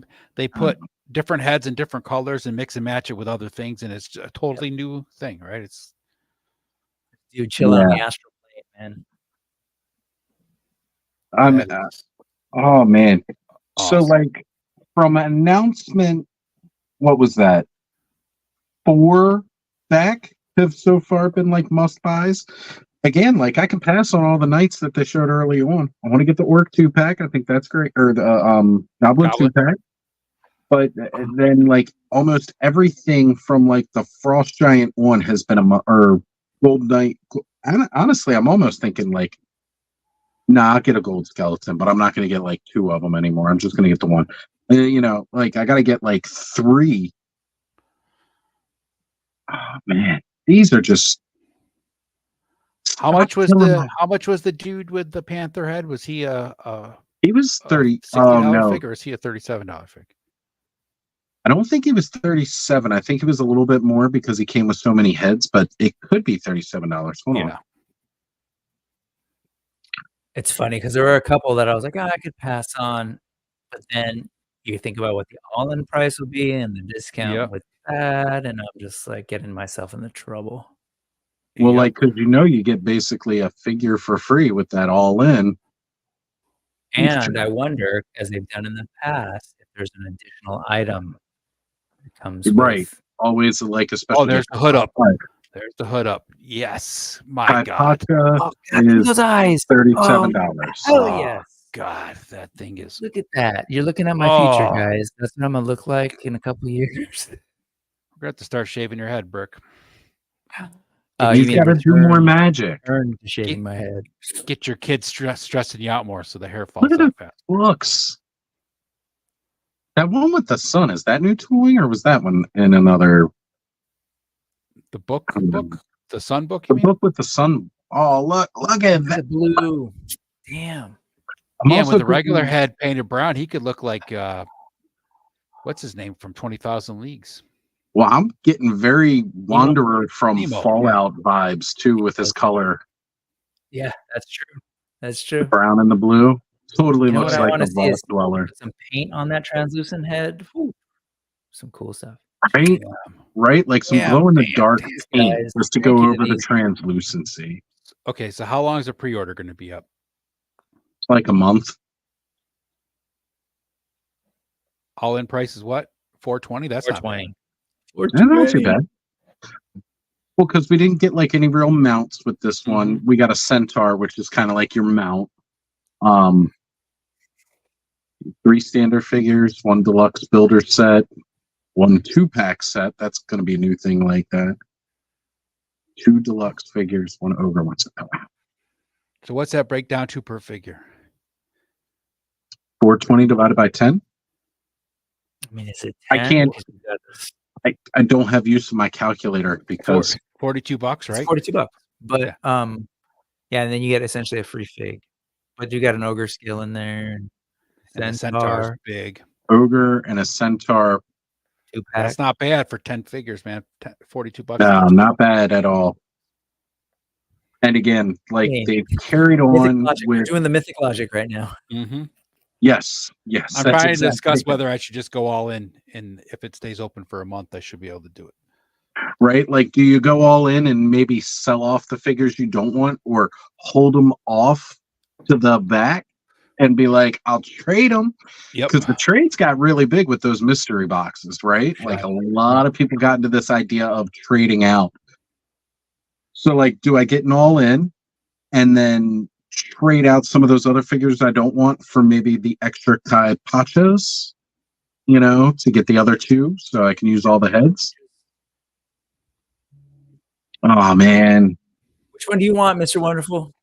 Speaker 3: put different heads in different colors and mix and match it with other things, and it's a totally new thing, right? It's
Speaker 2: Dude, chill out on the astral plane, man.
Speaker 3: that is
Speaker 4: Oh man. So
Speaker 3: awesome.
Speaker 4: like from an announcement, what was that? 4 back have so far been like must buys. Again, like I can pass on all the knights that they showed early on. I want to get the Orc 2-pack. I think that's great. Or the Goblin 2-pack. But then like almost everything from like the Frost Giant one has been or Gold Knight. Honestly, I'm almost thinking like, nah, I'll get a gold skeleton, but I'm not going to get like 2 of them anymore. I'm just going to get the one. You know, like I got to get like 3. Oh man, these are just.
Speaker 3: How much was the dude with the panther head? Was he
Speaker 4: He was $30.
Speaker 3: $60
Speaker 4: No,
Speaker 3: figure, or is he a $37 figure?
Speaker 4: I don't think he was 37. I think it was a little bit more because he came with so many heads, but it could be $37. Hold on.
Speaker 2: It's funny because there were a couple that I was like, oh, I could pass on, but then you think about what the all-in price would be and the discount with that, and I'm just like getting myself into trouble.
Speaker 4: Well, like, because you get basically a figure for free with that all-in.
Speaker 2: And I wonder, as they've done in the past, if there's an additional item that comes with.
Speaker 4: Always like a special.
Speaker 3: Oh, there's the hood up. There's the hood up. Yes, my God.
Speaker 2: Oh, God, look at those eyes.
Speaker 4: $37.
Speaker 2: Oh, yes.
Speaker 3: God, that thing is.
Speaker 2: Look at that. You're looking at my future, guys. That's what I'm gonna look like in a couple of years.
Speaker 3: We're gonna have to start shaving your head, Brooke.
Speaker 4: You gotta do more magic.
Speaker 2: Turn to shaving my head.
Speaker 3: Get your kids stressing you out more so the hair falls
Speaker 4: Look at
Speaker 3: out
Speaker 4: the
Speaker 3: fast.
Speaker 4: looks. That one with the sun, is that new tooling or was that one in another?
Speaker 3: The book, the sun book.
Speaker 4: The book with the sun. Oh, look at that
Speaker 2: the blue. Damn.
Speaker 3: And with the regular head painted brown, he could look like what's his name from 20,000 Leagues.
Speaker 4: Well, I'm getting very Wanderer from Fallout vibes too with his color.
Speaker 2: Yeah, that's true. That's true.
Speaker 4: The brown and the blue totally
Speaker 2: You know
Speaker 4: looks
Speaker 2: what
Speaker 4: like a vault dweller.
Speaker 2: Some paint on that translucent head. Ooh, some cool stuff.
Speaker 4: Right, right, like some glow in the dark paint just to go over the translucency.
Speaker 3: Okay, so how long is the pre-order going to be up?
Speaker 4: Like a month.
Speaker 3: All in price is what? $420. That's
Speaker 2: $420.
Speaker 4: Not too bad. Well, because we didn't get like any real mounts with this one. We got a Centaur, which is kind of like your mount. 3 standard figures, 1 deluxe builder set, 1 2-pack set. That's going to be a new thing like that. 2 deluxe figures, 1 ogre, 1 set.
Speaker 3: So what's that break down to per figure?
Speaker 4: 420 divided by 10.
Speaker 2: I mean, is it
Speaker 4: 10? I can't. I don't have use of my calculator because
Speaker 3: $42, right?
Speaker 2: It's $42. But yeah, and then you get essentially a free fig. But you got an ogre skill in there.
Speaker 3: And Centaur's big.
Speaker 4: Ogre and a Centaur.
Speaker 2: 2-pack.
Speaker 3: That's not bad for 10 figures, man. $42.
Speaker 4: No, not bad at all. And again, like they've carried on with
Speaker 2: We're doing the mythic logic right now.
Speaker 3: Mm-hmm.
Speaker 4: Yes.
Speaker 3: I'm trying to discuss whether I should just go all in, and if it stays open for a month, I should be able to do it.
Speaker 4: Right? Like, do you go all in and maybe sell off the figures you don't want, or hold them off to the back and be like, I'll trade them?
Speaker 3: Yep.
Speaker 4: Because the trades got really big with those mystery boxes, right? Like a lot of people got into this idea of trading out. So, like, do I get an all in and then trade out some of those other figures I don't want for maybe the extra Kai Pachos, to get the other 2 so I can use all the heads? Oh, man.
Speaker 2: Which one do you want, Mr. Wonderful?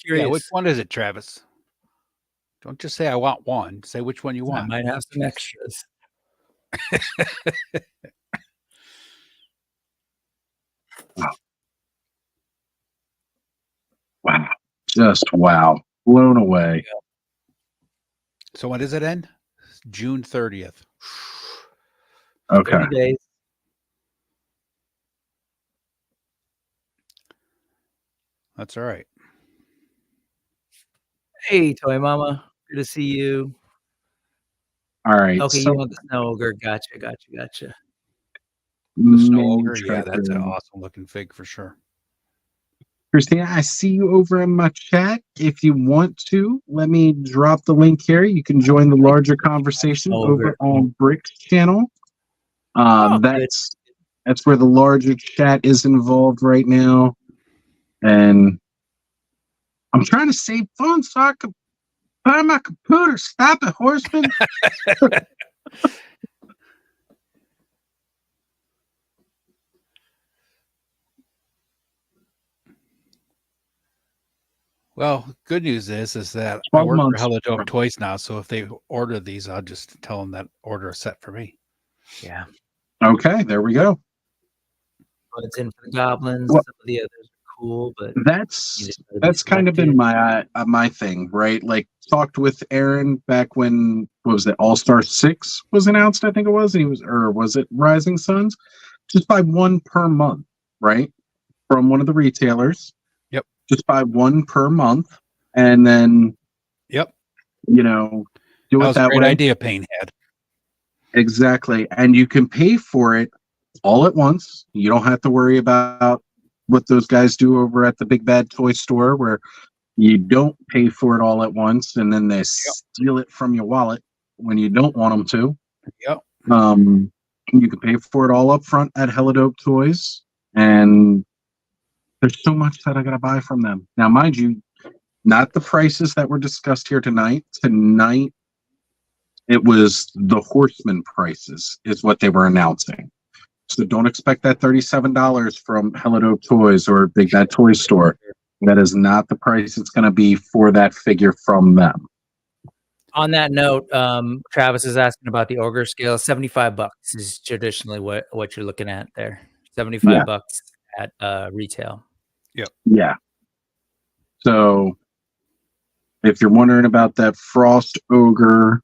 Speaker 2: Curious.
Speaker 3: Yeah, which one is it, Travis? Don't just say I want one. Say which one you want.
Speaker 2: I might have some extras.
Speaker 4: Wow. Just wow. Blown away.
Speaker 3: So when does it end? June 30th.
Speaker 4: Okay.
Speaker 2: 30 days.
Speaker 3: That's all right.
Speaker 2: Hey, Toy Mama. Good to see you.
Speaker 4: All right.
Speaker 2: Okay,
Speaker 4: so
Speaker 2: you want the snow ogre. Gotcha.
Speaker 3: The Snow Ogre, yeah,
Speaker 4: tracker.
Speaker 3: that's an awesome looking fig for sure.
Speaker 4: Christina, I see you over in my chat. If you want to, let me drop the link here. You can join the larger conversation over on Brick's channel. That's where the larger chat is involved right now. And I'm trying to save funds so I can buy my computer. Stop it, Horseman.
Speaker 3: Well, good news is that I
Speaker 4: 12
Speaker 3: work
Speaker 4: months.
Speaker 3: for Hello Toys now, so if they order these, I'll just tell them that order is set for me.
Speaker 2: Yeah.
Speaker 4: Okay, there we go.
Speaker 2: But it's in for the goblins.
Speaker 4: Well,
Speaker 2: some of the others are cool, but
Speaker 4: that's kind of been my thing, right? Like talked with Aaron back when what was it, All-Star 6 was announced, I think it was, and was it Rising Suns? Just buy one per month, right? From one of the retailers.
Speaker 3: Yep.
Speaker 4: Just buy one per month, and then
Speaker 3: yep,
Speaker 4: do it
Speaker 3: was
Speaker 4: that
Speaker 3: a great
Speaker 4: way.
Speaker 3: idea, Painhead.
Speaker 4: Exactly, and you can pay for it all at once. You don't have to worry about what those guys do over at the Big Bad Toy Store, where you don't pay for it all at once, and then they steal it from your wallet when you don't want them to.
Speaker 3: Yep.
Speaker 4: You can pay for it all up front at Hello Toys, and there's so much that I gotta buy from them. Now, mind you, not the prices that were discussed here tonight. Tonight, it was the Horseman prices is what they were announcing. So don't expect that $37 from Hello Toys or Big Bad Toy Store. That is not the price it's going to be for that figure from them.
Speaker 2: On that note, Travis is asking about the Ogre scale. $75 is traditionally what you're looking at there. $75 at retail.
Speaker 3: Yep.
Speaker 4: Yeah. So if you're wondering about that Frost Ogre,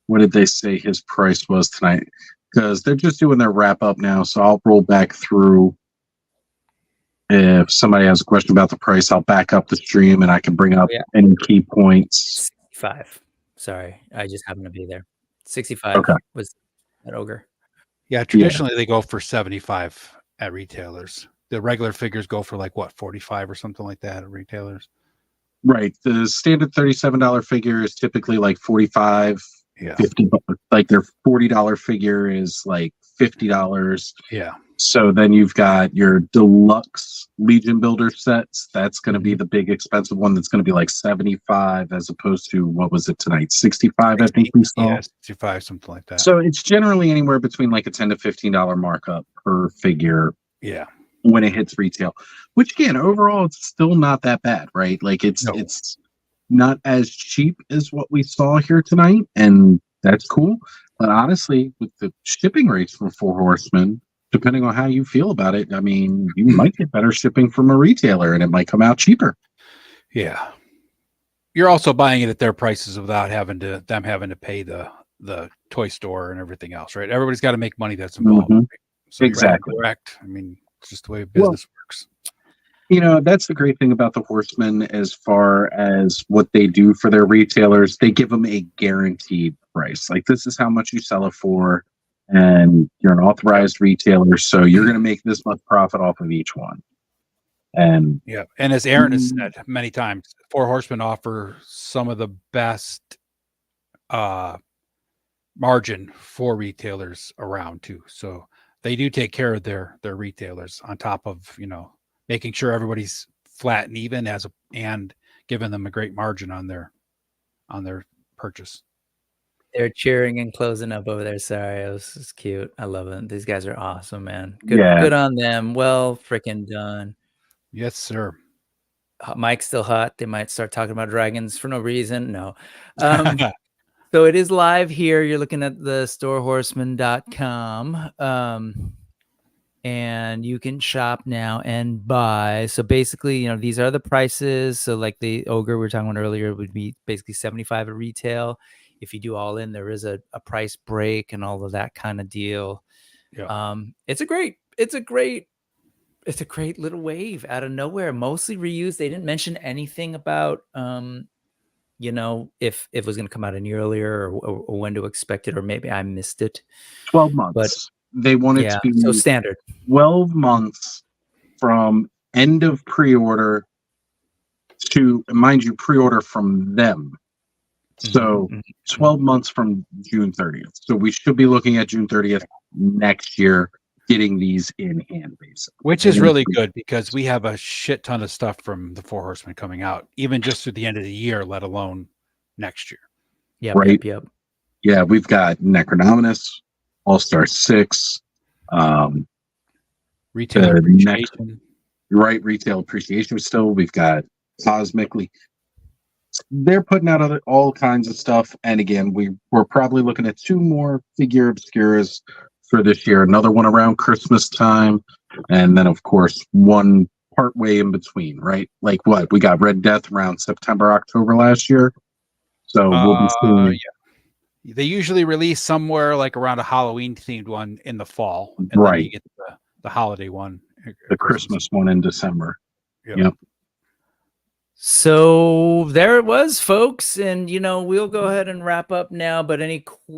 Speaker 4: what did they say his price was tonight? Because they're just doing their wrap up now, so I'll roll back through. If somebody has a question about the price, I'll back up the stream and I can bring up any key points.
Speaker 2: 65. Sorry, I just happened to be there. 65 was that Ogre.
Speaker 3: Yeah, traditionally they go for 75 at retailers. The regular figures go for like what, 45 or something like that at retailers.
Speaker 4: Right. The standard $37 figure is typically like 45.
Speaker 3: Yeah.
Speaker 4: 50, like their $40 figure is like $50.
Speaker 3: Yeah.
Speaker 4: So then you've got your deluxe Legion Builder sets. That's going to be the big expensive one. That's going to be like 75 as opposed to what was it tonight? 65, I think we saw.
Speaker 3: Yeah, 65, something like that.
Speaker 4: So it's generally anywhere between like a $10 to $15 markup per figure.
Speaker 3: Yeah.
Speaker 4: When it hits retail, which again, overall, it's still not that bad, right? Like it's not as cheap as what we saw here tonight, and that's cool. But honestly, with the shipping rates for Four Horsemen, depending on how you feel about it, I mean, you might get better shipping from a retailer, and it might come out cheaper.
Speaker 3: Yeah, you're also buying it at their prices without having to pay the toy store and everything else, right? Everybody's got to make money that's involved. Right? So
Speaker 4: exactly.
Speaker 3: Correct. I mean, it's just the way business works.
Speaker 4: That's the great thing about the Horsemen as far as what they do for their retailers. They give them a guaranteed price. Like, this is how much you sell it for, and you're an authorized retailer, so you're going to make this much profit off of each one. And
Speaker 3: and as Aaron has said many times, Four Horsemen offer some of the best margin for retailers around too. So they do take care of their retailers on top of, making sure everybody's flat and even and giving them a great margin on their purchase.
Speaker 2: They're cheering and closing up over there. Sorry, it was just cute. I love it. These guys are awesome, man. Good on them. Well freaking done.
Speaker 3: Yes, sir.
Speaker 2: Mike's still hot. They might start talking about dragons for no reason. No. So it is live here. You're looking at the storehorseman.com. And you can shop now and buy. So basically, you know, these are the prices. So like the Ogre we were talking about earlier would be basically 75 at retail. If you do all in, there is a price break and all of that kind of deal.
Speaker 3: Yeah.
Speaker 2: It's a great little wave out of nowhere, mostly reused. They didn't mention anything about you know, if it was going to come out any earlier or when to expect it, or maybe I missed it.
Speaker 4: 12 months.
Speaker 2: But
Speaker 4: They want it
Speaker 2: yeah,
Speaker 4: to be
Speaker 2: so standard
Speaker 4: 12 months from end of pre-order to, mind you, pre-order from them. So 12 months from June 30th. So we should be looking at June 30th next year, getting these in hand, basically.
Speaker 3: Which is really good because we have a shit ton of stuff from the Four Horsemen coming out, even just through the end of the year, let alone next year.
Speaker 2: Yep, right. Yep.
Speaker 4: Yeah, we've got Necronominus, All-Star 6,
Speaker 3: retail appreciation.
Speaker 4: Retail appreciation still. We've got Cosmically. They're putting out all kinds of stuff. And again, we're probably looking at 2 more figure obscuras for this year. Another one around Christmas time. And then, of course, one part way in between, right? Like what? We got Red Death around September, October last year. So we'll be seeing...
Speaker 3: Yeah. They usually release somewhere like around a Halloween themed one in the fall. And
Speaker 4: right.
Speaker 3: Then you get the holiday one.
Speaker 4: The Christmas one in December. Yep.
Speaker 2: So there it was, folks. And, you know, we'll go ahead and wrap up now. But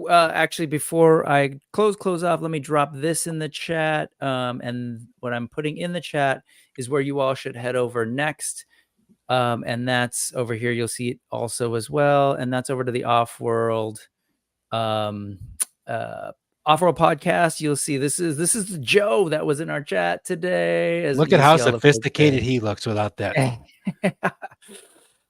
Speaker 2: actually, before I close off, let me drop this in the chat. And what I'm putting in the chat is where you all should head over next. And that's over here. You'll see it also as well. And that's over to the Off-World Off-World podcast. You'll see this is the Joe that was in our chat today.
Speaker 3: Look at how sophisticated he looks without that.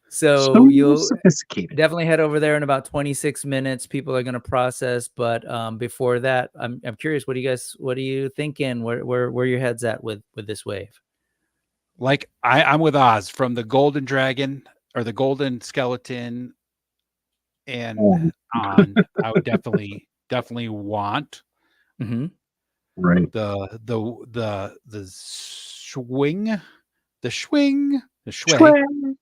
Speaker 2: So you'll
Speaker 4: sophisticated.
Speaker 2: Definitely head over there in about 26 minutes. People are going to process, but before that, I'm curious. What are you thinking? Where your head's at with this wave?
Speaker 3: Like I'm with Oz from the Golden Dragon or the Golden Skeleton, and on. I would definitely want
Speaker 2: right
Speaker 3: the swing, the Shui, the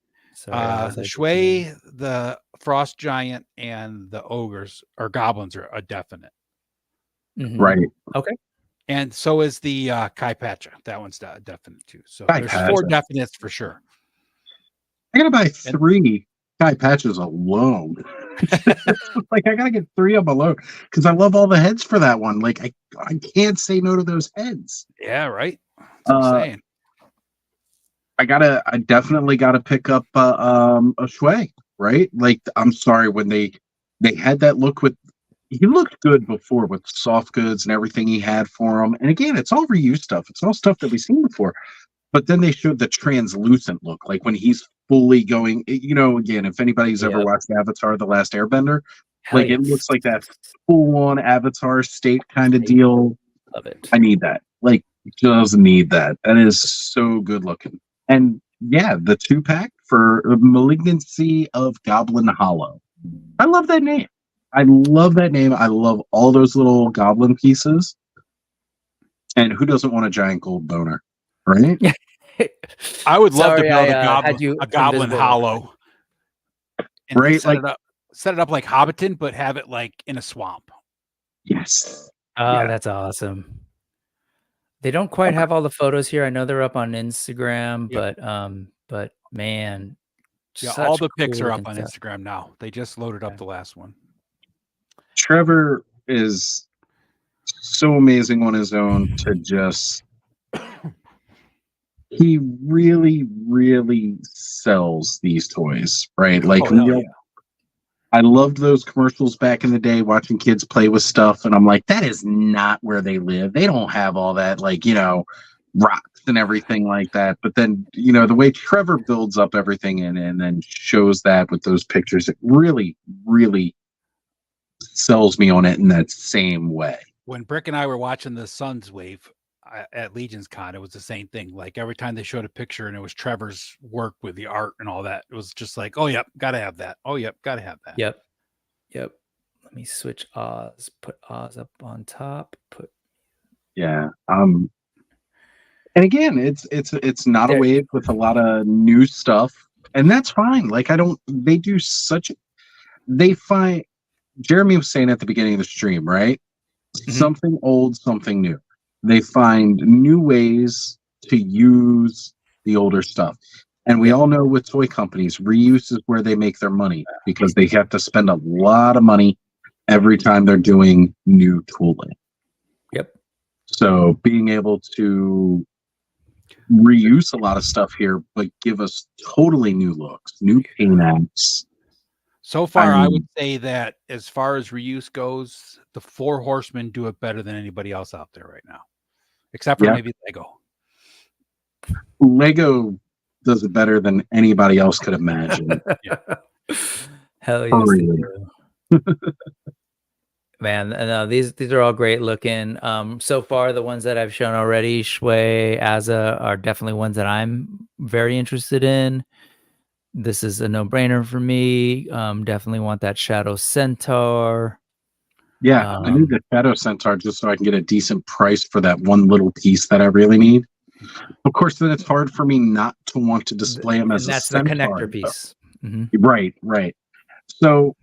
Speaker 3: Shui, the Frost Giant, and the Ogres or Goblins are a definite.
Speaker 4: Right.
Speaker 2: Okay.
Speaker 3: And so is the Kai Pacha. That one's definite too. So
Speaker 4: Kai
Speaker 3: there's
Speaker 4: Pacha.
Speaker 3: 4 definites for sure.
Speaker 4: I gotta buy 3 Kai Patches alone. Like I gotta get 3 of them alone because I love all the heads for that one. Like I can't say no to those heads.
Speaker 3: Yeah, right. That's what I'm saying.
Speaker 4: I definitely gotta pick up a Shui, right? Like I'm sorry when they had that look with. He looked good before with soft goods and everything he had for him. And again, it's all reused stuff. It's all stuff that we've seen before. But then they showed the translucent look, like when he's fully going, you know, again, if anybody's ever watched Avatar, The Last Airbender, it looks like that full-on Avatar state kind of deal.
Speaker 2: Love it.
Speaker 4: I need that. Like, just need that. That is so good looking. And yeah, the 2-pack for Malignancy of Goblin Hollow. I love that name. I love all those little goblin pieces. And who doesn't want a giant gold boner, right?
Speaker 3: I would love to build a goblin hollow. And
Speaker 4: right?
Speaker 3: Set it up like Hobbiton, but have it like in a swamp.
Speaker 4: Yes.
Speaker 2: Oh, that's awesome. They don't quite have all the photos here. I know they're up on Instagram, but man.
Speaker 3: All the pics are up on Instagram now. They just loaded up the last one.
Speaker 4: Trevor is so amazing on his own to just he really, really sells these toys, right? Like I loved those commercials back in the day watching kids play with stuff, and I'm like, that is not where they live. They don't have all that, like, you know, rocks and everything like that. But then, you know, the way Trevor builds up everything and then shows that with those pictures, it really, really sells me on it in that same way.
Speaker 3: When Brick and I were watching the Suns wave at Legions Con, it was the same thing. Like every time they showed a picture and it was Trevor's work with the art and all that, it was just like, oh, yep, gotta have that. Oh, yep, gotta have that.
Speaker 2: Yep. Let me switch Oz. Put Oz up on top. Put
Speaker 4: Yeah. And again, it's not a
Speaker 2: there.
Speaker 4: wave with a lot of new stuff, and that's fine. Like I don't. They do such. They find. Jeremy was saying at the beginning of the stream, right? Something old, something new. They find new ways to use the older stuff. And we all know with toy companies, reuse is where they make their money because they have to spend a lot of money every time they're doing new tooling.
Speaker 2: Yep.
Speaker 4: So being able to reuse a lot of stuff here, but give us totally new looks, new paint apps.
Speaker 3: So far, I would say that as far as reuse goes, the Four Horsemen do it better than anybody else out there right now, except for maybe Lego.
Speaker 4: Lego does it better than anybody else could imagine.
Speaker 2: Hell yes, they do. Man, no, these are all great looking. So far, the ones that I've shown already, Shui, Aza, are definitely ones that I'm very interested in. This is a no-brainer for me. Definitely want that Shadow Centaur.
Speaker 4: Yeah, I need the Shadow Centaur just so I can get a decent price for that one little piece that I really need. Of course, then it's hard for me not to want to display him as a Centaur.
Speaker 2: That's the connector piece.
Speaker 4: Right, right. So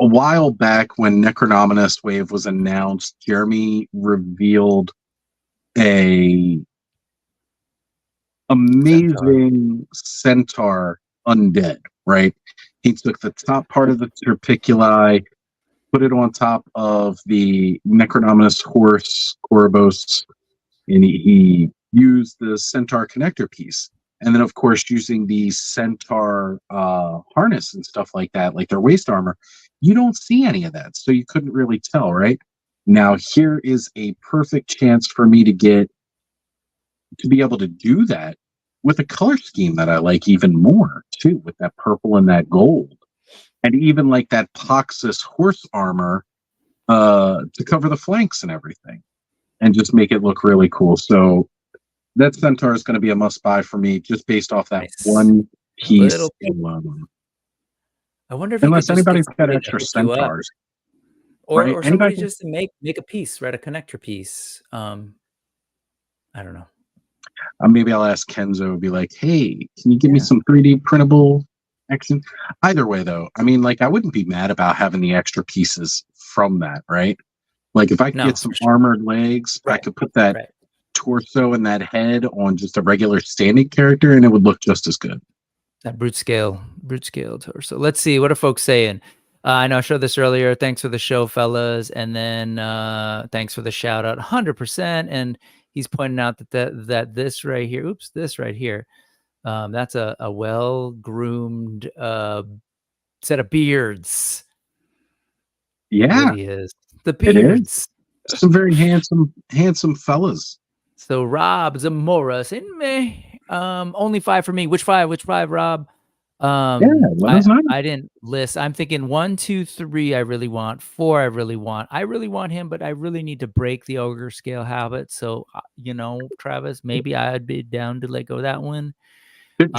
Speaker 4: a while back when N.E.W.S wave was announced, Jeremy revealed a amazing Centaur undead, right? He took the top part of the Terpiculi, put it on top of the Necronominus horse, Corvus, and he used the Centaur connector piece. And then, of course, using the Centaur harness and stuff like that, like their waist armor, you don't see any of that. So you couldn't really tell, right? Now, here is a perfect chance for me to be able to do that with a color scheme that I like even more, too, with that purple and that gold. And even like that Poxus horse armor to cover the flanks and everything. And just make it look really cool. So that Centaur is going to be a must-buy for me, just based off that one piece alone.
Speaker 2: I wonder if
Speaker 4: unless anybody's got extra Centaurs,
Speaker 2: or somebody just make a piece, right? A connector piece. I don't know.
Speaker 4: Maybe I'll ask Kenzo. Be like, hey, can you give me some 3D printable action? Either way, though, I mean, like, I wouldn't be mad about having the extra pieces from that, right? Like, if I could get some armored legs, I could put that torso and that head on just a regular standing character, and it would look just as good.
Speaker 2: That brute scale torso. Let's see, what are folks saying? I know I showed this earlier. Thanks for the show, fellas, and then thanks for the shout out, 100%. And he's pointing out that this right here, this right here, that's a well groomed set of beards.
Speaker 4: Yeah,
Speaker 2: it is. The beards.
Speaker 4: Some very handsome fellas.
Speaker 2: So Rob Zamora saying me, only 5 for me. Which 5? Which 5, Rob? I didn't list. I'm thinking 1, 2, 3. I really want 4. I really want him, but I really need to break the ogre scale habit. So you know, Travis, maybe I'd be down to let go of that one.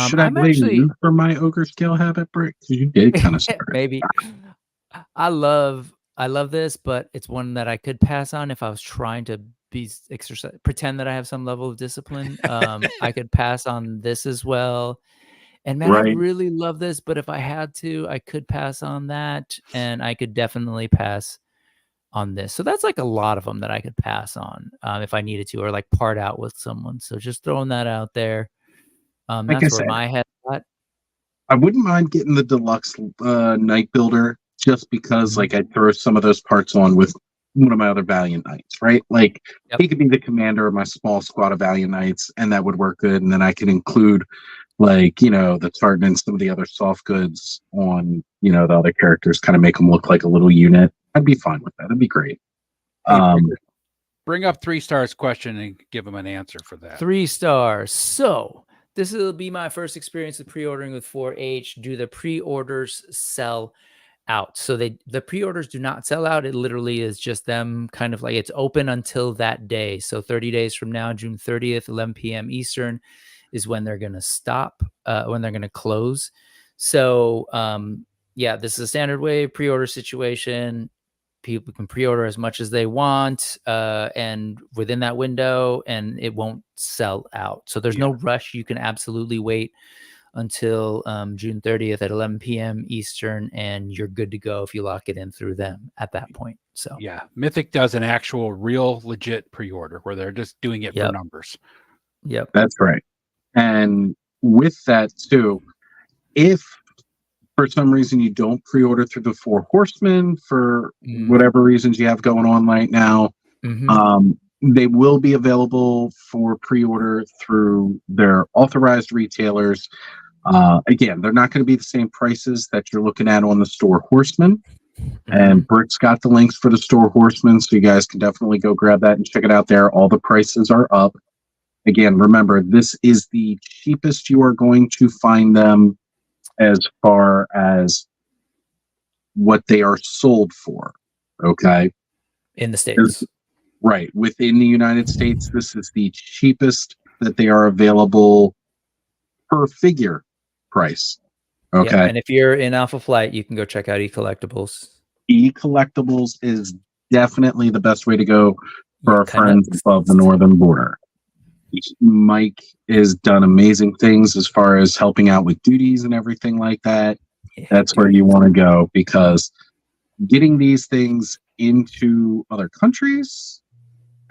Speaker 4: Should I blame you for my ogre scale habit break? Because you did kind of start.
Speaker 2: Maybe. I love this, but it's one that I could pass on if I was trying to pretend that I have some level of discipline. I could pass on this as well. And man, I really love this, but if I had to, I could pass on that, and I could definitely pass on this. So that's like a lot of them that I could pass on if I needed to, or like part out with someone. So just throwing that out there. That's where my head's at.
Speaker 4: I wouldn't mind getting the deluxe Night Builder, just because like I throw some of those parts on with one of my other Valiant Knights, right? Like he could be the commander of my small squad of Valiant Knights, and that would work good. And then I can include, like, you know, the tartan and some of the other soft goods on, you know, the other characters, kind of make them look like a little unit. I'd be fine with that. That'd be great.
Speaker 3: Bring up 3 stars question and give them an answer for that.
Speaker 2: 3 stars. So this will be my first experience with pre-ordering with 4H. Do the pre-orders sell out? So the pre-orders do not sell out. It literally is just them kind of like, it's open until that day. So 30 days from now, June 30th, 11 p.m. Eastern is when they're going to stop, when they're going to close. So, yeah, this is a standard wave pre-order situation. People can pre-order as much as they want, and within that window, and it won't sell out. So there's no rush. You can absolutely wait until June 30th at 11 p.m. Eastern, and you're good to go if you lock it in through them at that point. So
Speaker 3: yeah, Mythic does an actual real legit pre-order where they're just doing it for numbers.
Speaker 2: Yep.
Speaker 4: That's right. And with that too, if for some reason you don't pre-order through the Four Horsemen for whatever reasons you have going on right now, they will be available for pre-order through their authorized retailers. Again, they're not going to be the same prices that you're looking at on the Store Horsemen. And Brick's got the links for the Store Horsemen, so you guys can definitely go grab that and check it out there. All the prices are up. Again, remember, this is the cheapest you are going to find them as far as what they are sold for. Okay.
Speaker 2: In the States.
Speaker 4: Right. Within the United States, this is the cheapest that they are available per figure price. Okay.
Speaker 2: Yeah, and if you're in Alpha Flight, you can go check out eCollectibles.
Speaker 4: eCollectibles is definitely the best way to go for our friends above the northern border. Mike has done amazing things as far as helping out with duties and everything like that. That's where you want to go, because getting these things into other countries,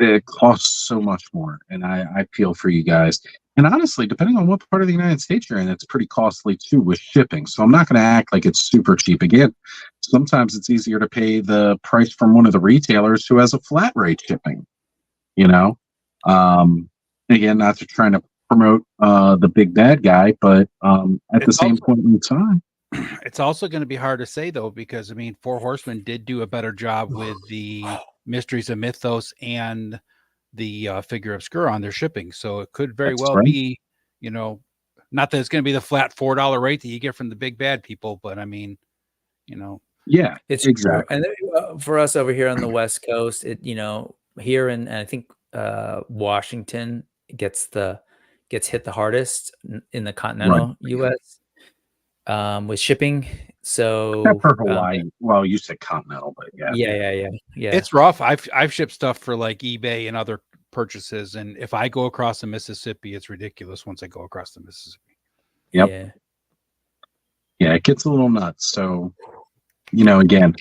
Speaker 4: it costs so much more. And I feel for you guys. And honestly, depending on what part of the United States you're in, it's pretty costly too with shipping. So I'm not going to act like it's super cheap. Again, sometimes it's easier to pay the price from one of the retailers who has a flat rate shipping, you know? Again, not to try to promote the big bad guy, but at the same point in time,
Speaker 3: it's also going to be hard to say though, because I mean, Four Horsemen did do a better job with the Mysteries of Mythos and the Figure Obscura on their shipping. So it could very well be, you know, not that it's going to be the flat $4 rate that you get from the big bad people, but I mean, you know,
Speaker 2: yeah, it's exactly. And then, for us over here on the West Coast, it, you know, here in, I think Washington gets hit the hardest in the continental US with shipping. So
Speaker 4: for Hawaii, well, you said continental, but
Speaker 2: yeah,
Speaker 3: it's rough. I've shipped stuff for like eBay and other purchases, and if I go across the Mississippi, it's ridiculous once I go across the Mississippi.
Speaker 4: Yeah, it gets a little nuts. So, you know, again,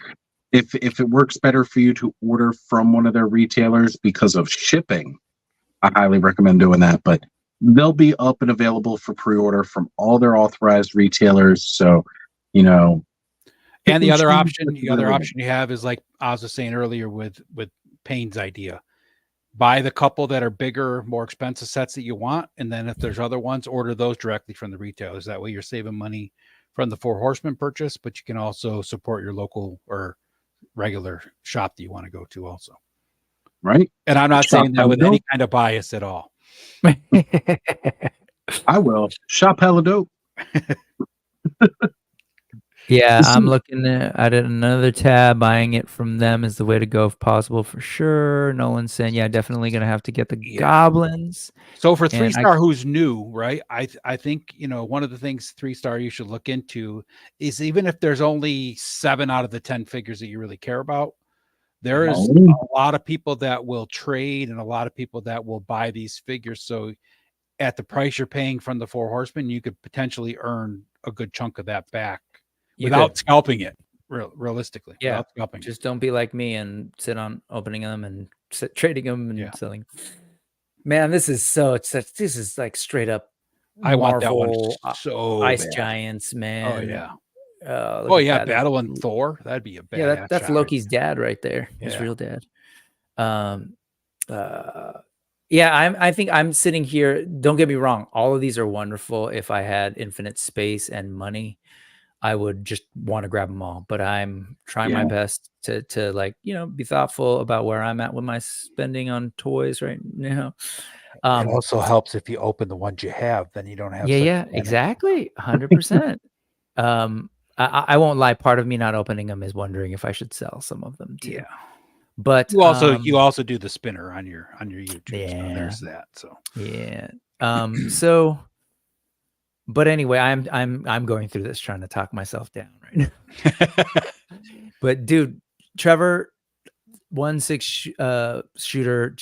Speaker 4: if it works better for you to order from one of their retailers because of shipping, I highly recommend doing that. But they'll be up and available for pre-order from all their authorized retailers. So, you know,
Speaker 3: and the other option you have is like I was saying earlier with Payne's idea. Buy the couple that are bigger, more expensive sets that you want, and then if there's other ones, order those directly from the retailers. That way you're saving money from the Four Horsemen purchase, but you can also support your local or regular shop that you want to go to also.
Speaker 4: Right.
Speaker 3: And I'm not saying that with any kind of bias at all.
Speaker 4: I will. Shop hella dope.
Speaker 2: Yeah, I'm looking at another tab. Buying it from them is the way to go if possible, for sure. Nolan's saying, yeah, definitely going to have to get the goblins.
Speaker 3: So for 3-star who's new, right? I think, you know, one of the things 3-star you should look into is even if there's only 7 out of the 10 figures that you really care about, there is a lot of people that will trade and a lot of people that will buy these figures. So at the price you're paying from the Four Horsemen, you could potentially earn a good chunk of that back without scalping it, realistically.
Speaker 2: Yeah, just don't be like me and sit on opening them and trading them and selling. Man, this is like straight up
Speaker 3: I want that one
Speaker 2: so Ice bad. Giants, man.
Speaker 3: Oh yeah, Battle and Thor. That'd be a bad.
Speaker 2: Yeah, that's Loki's dad right there. His real dad. Yeah, I think I'm sitting here. Don't get me wrong. All of these are wonderful. If I had infinite space and money, I would just want to grab them all. But I'm trying my best to like, you know, be thoughtful about where I'm at with my spending on toys right now.
Speaker 3: It also helps if you open the ones you have, then you don't have.
Speaker 2: Yeah, exactly. 100%. I won't lie. Part of me not opening them is wondering if I should sell some of them too.
Speaker 3: Yeah.
Speaker 2: But
Speaker 3: you also do the spinner on your YouTube. Yeah. So there's that. So
Speaker 2: yeah. So But anyway, I'm going through this trying to talk myself down right now. But dude, Trevor, 1/6 shooter,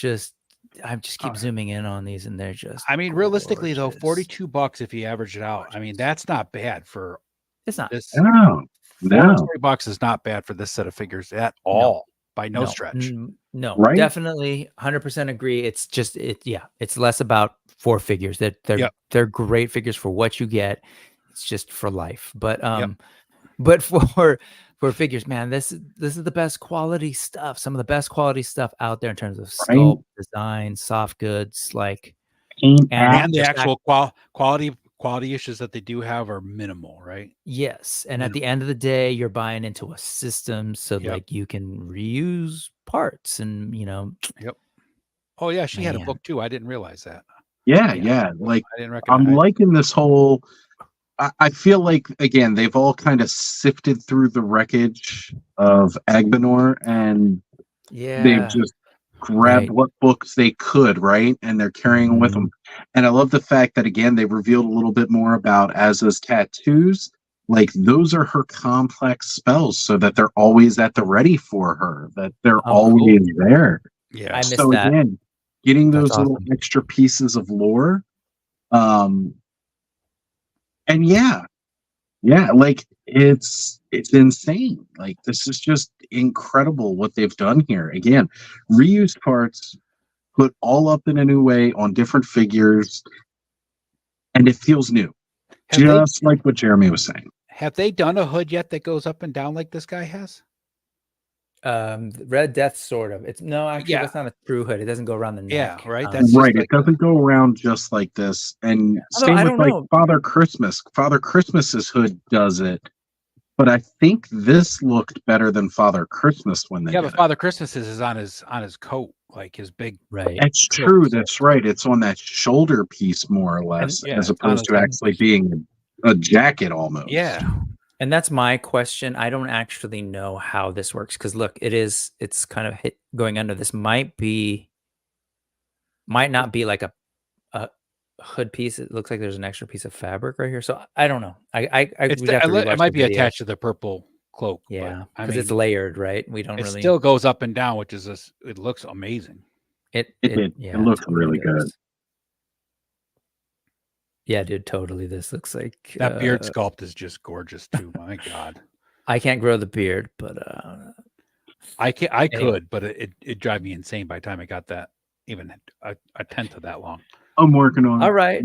Speaker 2: I just keep zooming in on these, and they're just.
Speaker 3: I mean, realistically though,
Speaker 2: gorgeous.
Speaker 3: $42 if you average it out. I mean, that's not bad for
Speaker 2: It's not.
Speaker 3: this.
Speaker 4: No, no.
Speaker 3: $40 is not bad for this set of figures at all, by no stretch.
Speaker 2: No,
Speaker 4: Right?
Speaker 2: definitely 100% agree. It's just it's less about 4 figures. They're great figures for what you get. It's just for life. But but for figures, man, this is the best quality stuff. Some of the best quality stuff out there in terms of sculpt, design, soft goods, like
Speaker 3: and the actual quality issues that they do have are minimal, right?
Speaker 2: Yes, and at the end of the day, you're buying into a system, so like you can reuse parts, and
Speaker 3: Yep. Oh yeah, she had a book too. I didn't realize that.
Speaker 4: Yeah. Like,
Speaker 3: I didn't recognize.
Speaker 4: I'm liking this whole. I feel like, again, they've all kind of sifted through the wreckage of AGBENDOR, and they've just grabbed what books they could, right? And they're carrying them with them. And I love the fact that, again, they revealed a little bit more about Azza's tattoos. Like, those are her complex spells, so that they're always at the ready for her, that they're always there.
Speaker 2: Yeah, I missed
Speaker 4: so
Speaker 2: that.
Speaker 4: Again, getting
Speaker 2: That's
Speaker 4: those little extra pieces of lore. And yeah, like it's insane. Like, this is just incredible what they've done here. Again, reused parts put all up in a new way on different figures, and it feels new. Just like what Jeremy was saying.
Speaker 3: Have they done a hood yet that goes up and down like this guy has?
Speaker 2: Red Death, sort of. It's that's not a true hood. It doesn't go around the neck.
Speaker 3: Yeah, right. That's
Speaker 4: right. It doesn't go around just like this. And same with like Father Christmas. Father Christmas's hood does it, but I think this looked better than Father Christmas when they did
Speaker 3: but Father Christmas is on his coat, like his big.
Speaker 2: Right.
Speaker 4: That's true. That's right. It's on that shoulder piece more or less, as opposed to actually being a jacket almost.
Speaker 3: Yeah.
Speaker 2: And that's my question. I don't actually know how this works, because look, it's kind of going under. This might not be like a hood piece. It looks like there's an extra piece of fabric right here. So I don't know.
Speaker 3: It might be attached to the purple cloak.
Speaker 2: Yeah, because it's layered, right? We don't.
Speaker 3: It still goes up and down, which is it looks amazing.
Speaker 4: It looks really good.
Speaker 2: Yeah, dude, totally. This looks like
Speaker 3: that beard sculpt is just gorgeous too. My God,
Speaker 2: I can't grow the beard, but
Speaker 3: I could, but it drive me insane by the time I got that even a tenth of that long.
Speaker 4: I'm working on it.
Speaker 2: All right.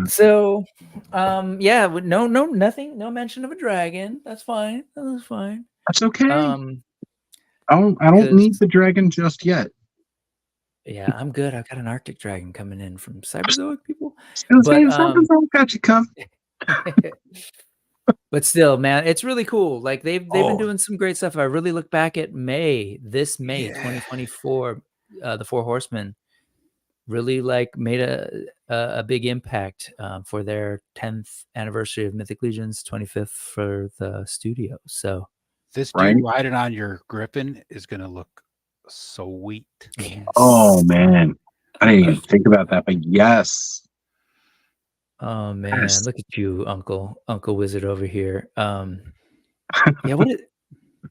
Speaker 2: So, nothing, no mention of a dragon. That's fine. That's fine.
Speaker 4: That's okay. I don't need the dragon just yet.
Speaker 2: Yeah, I'm good. I've got an Arctic dragon coming in from Cyberzoic people.
Speaker 4: Got you covered.
Speaker 2: But still, man, it's really cool. Like they've been doing some great stuff. I really look back at May 2024, the Four Horsemen really like made a big impact for their 10th anniversary of Mythic Legions, 25th for the studio. So
Speaker 3: this dude riding on your Griffin is gonna look sweet.
Speaker 2: Yes.
Speaker 4: Oh man, I didn't even think about that, but yes.
Speaker 2: Oh man, look at you, Uncle Wizard over here.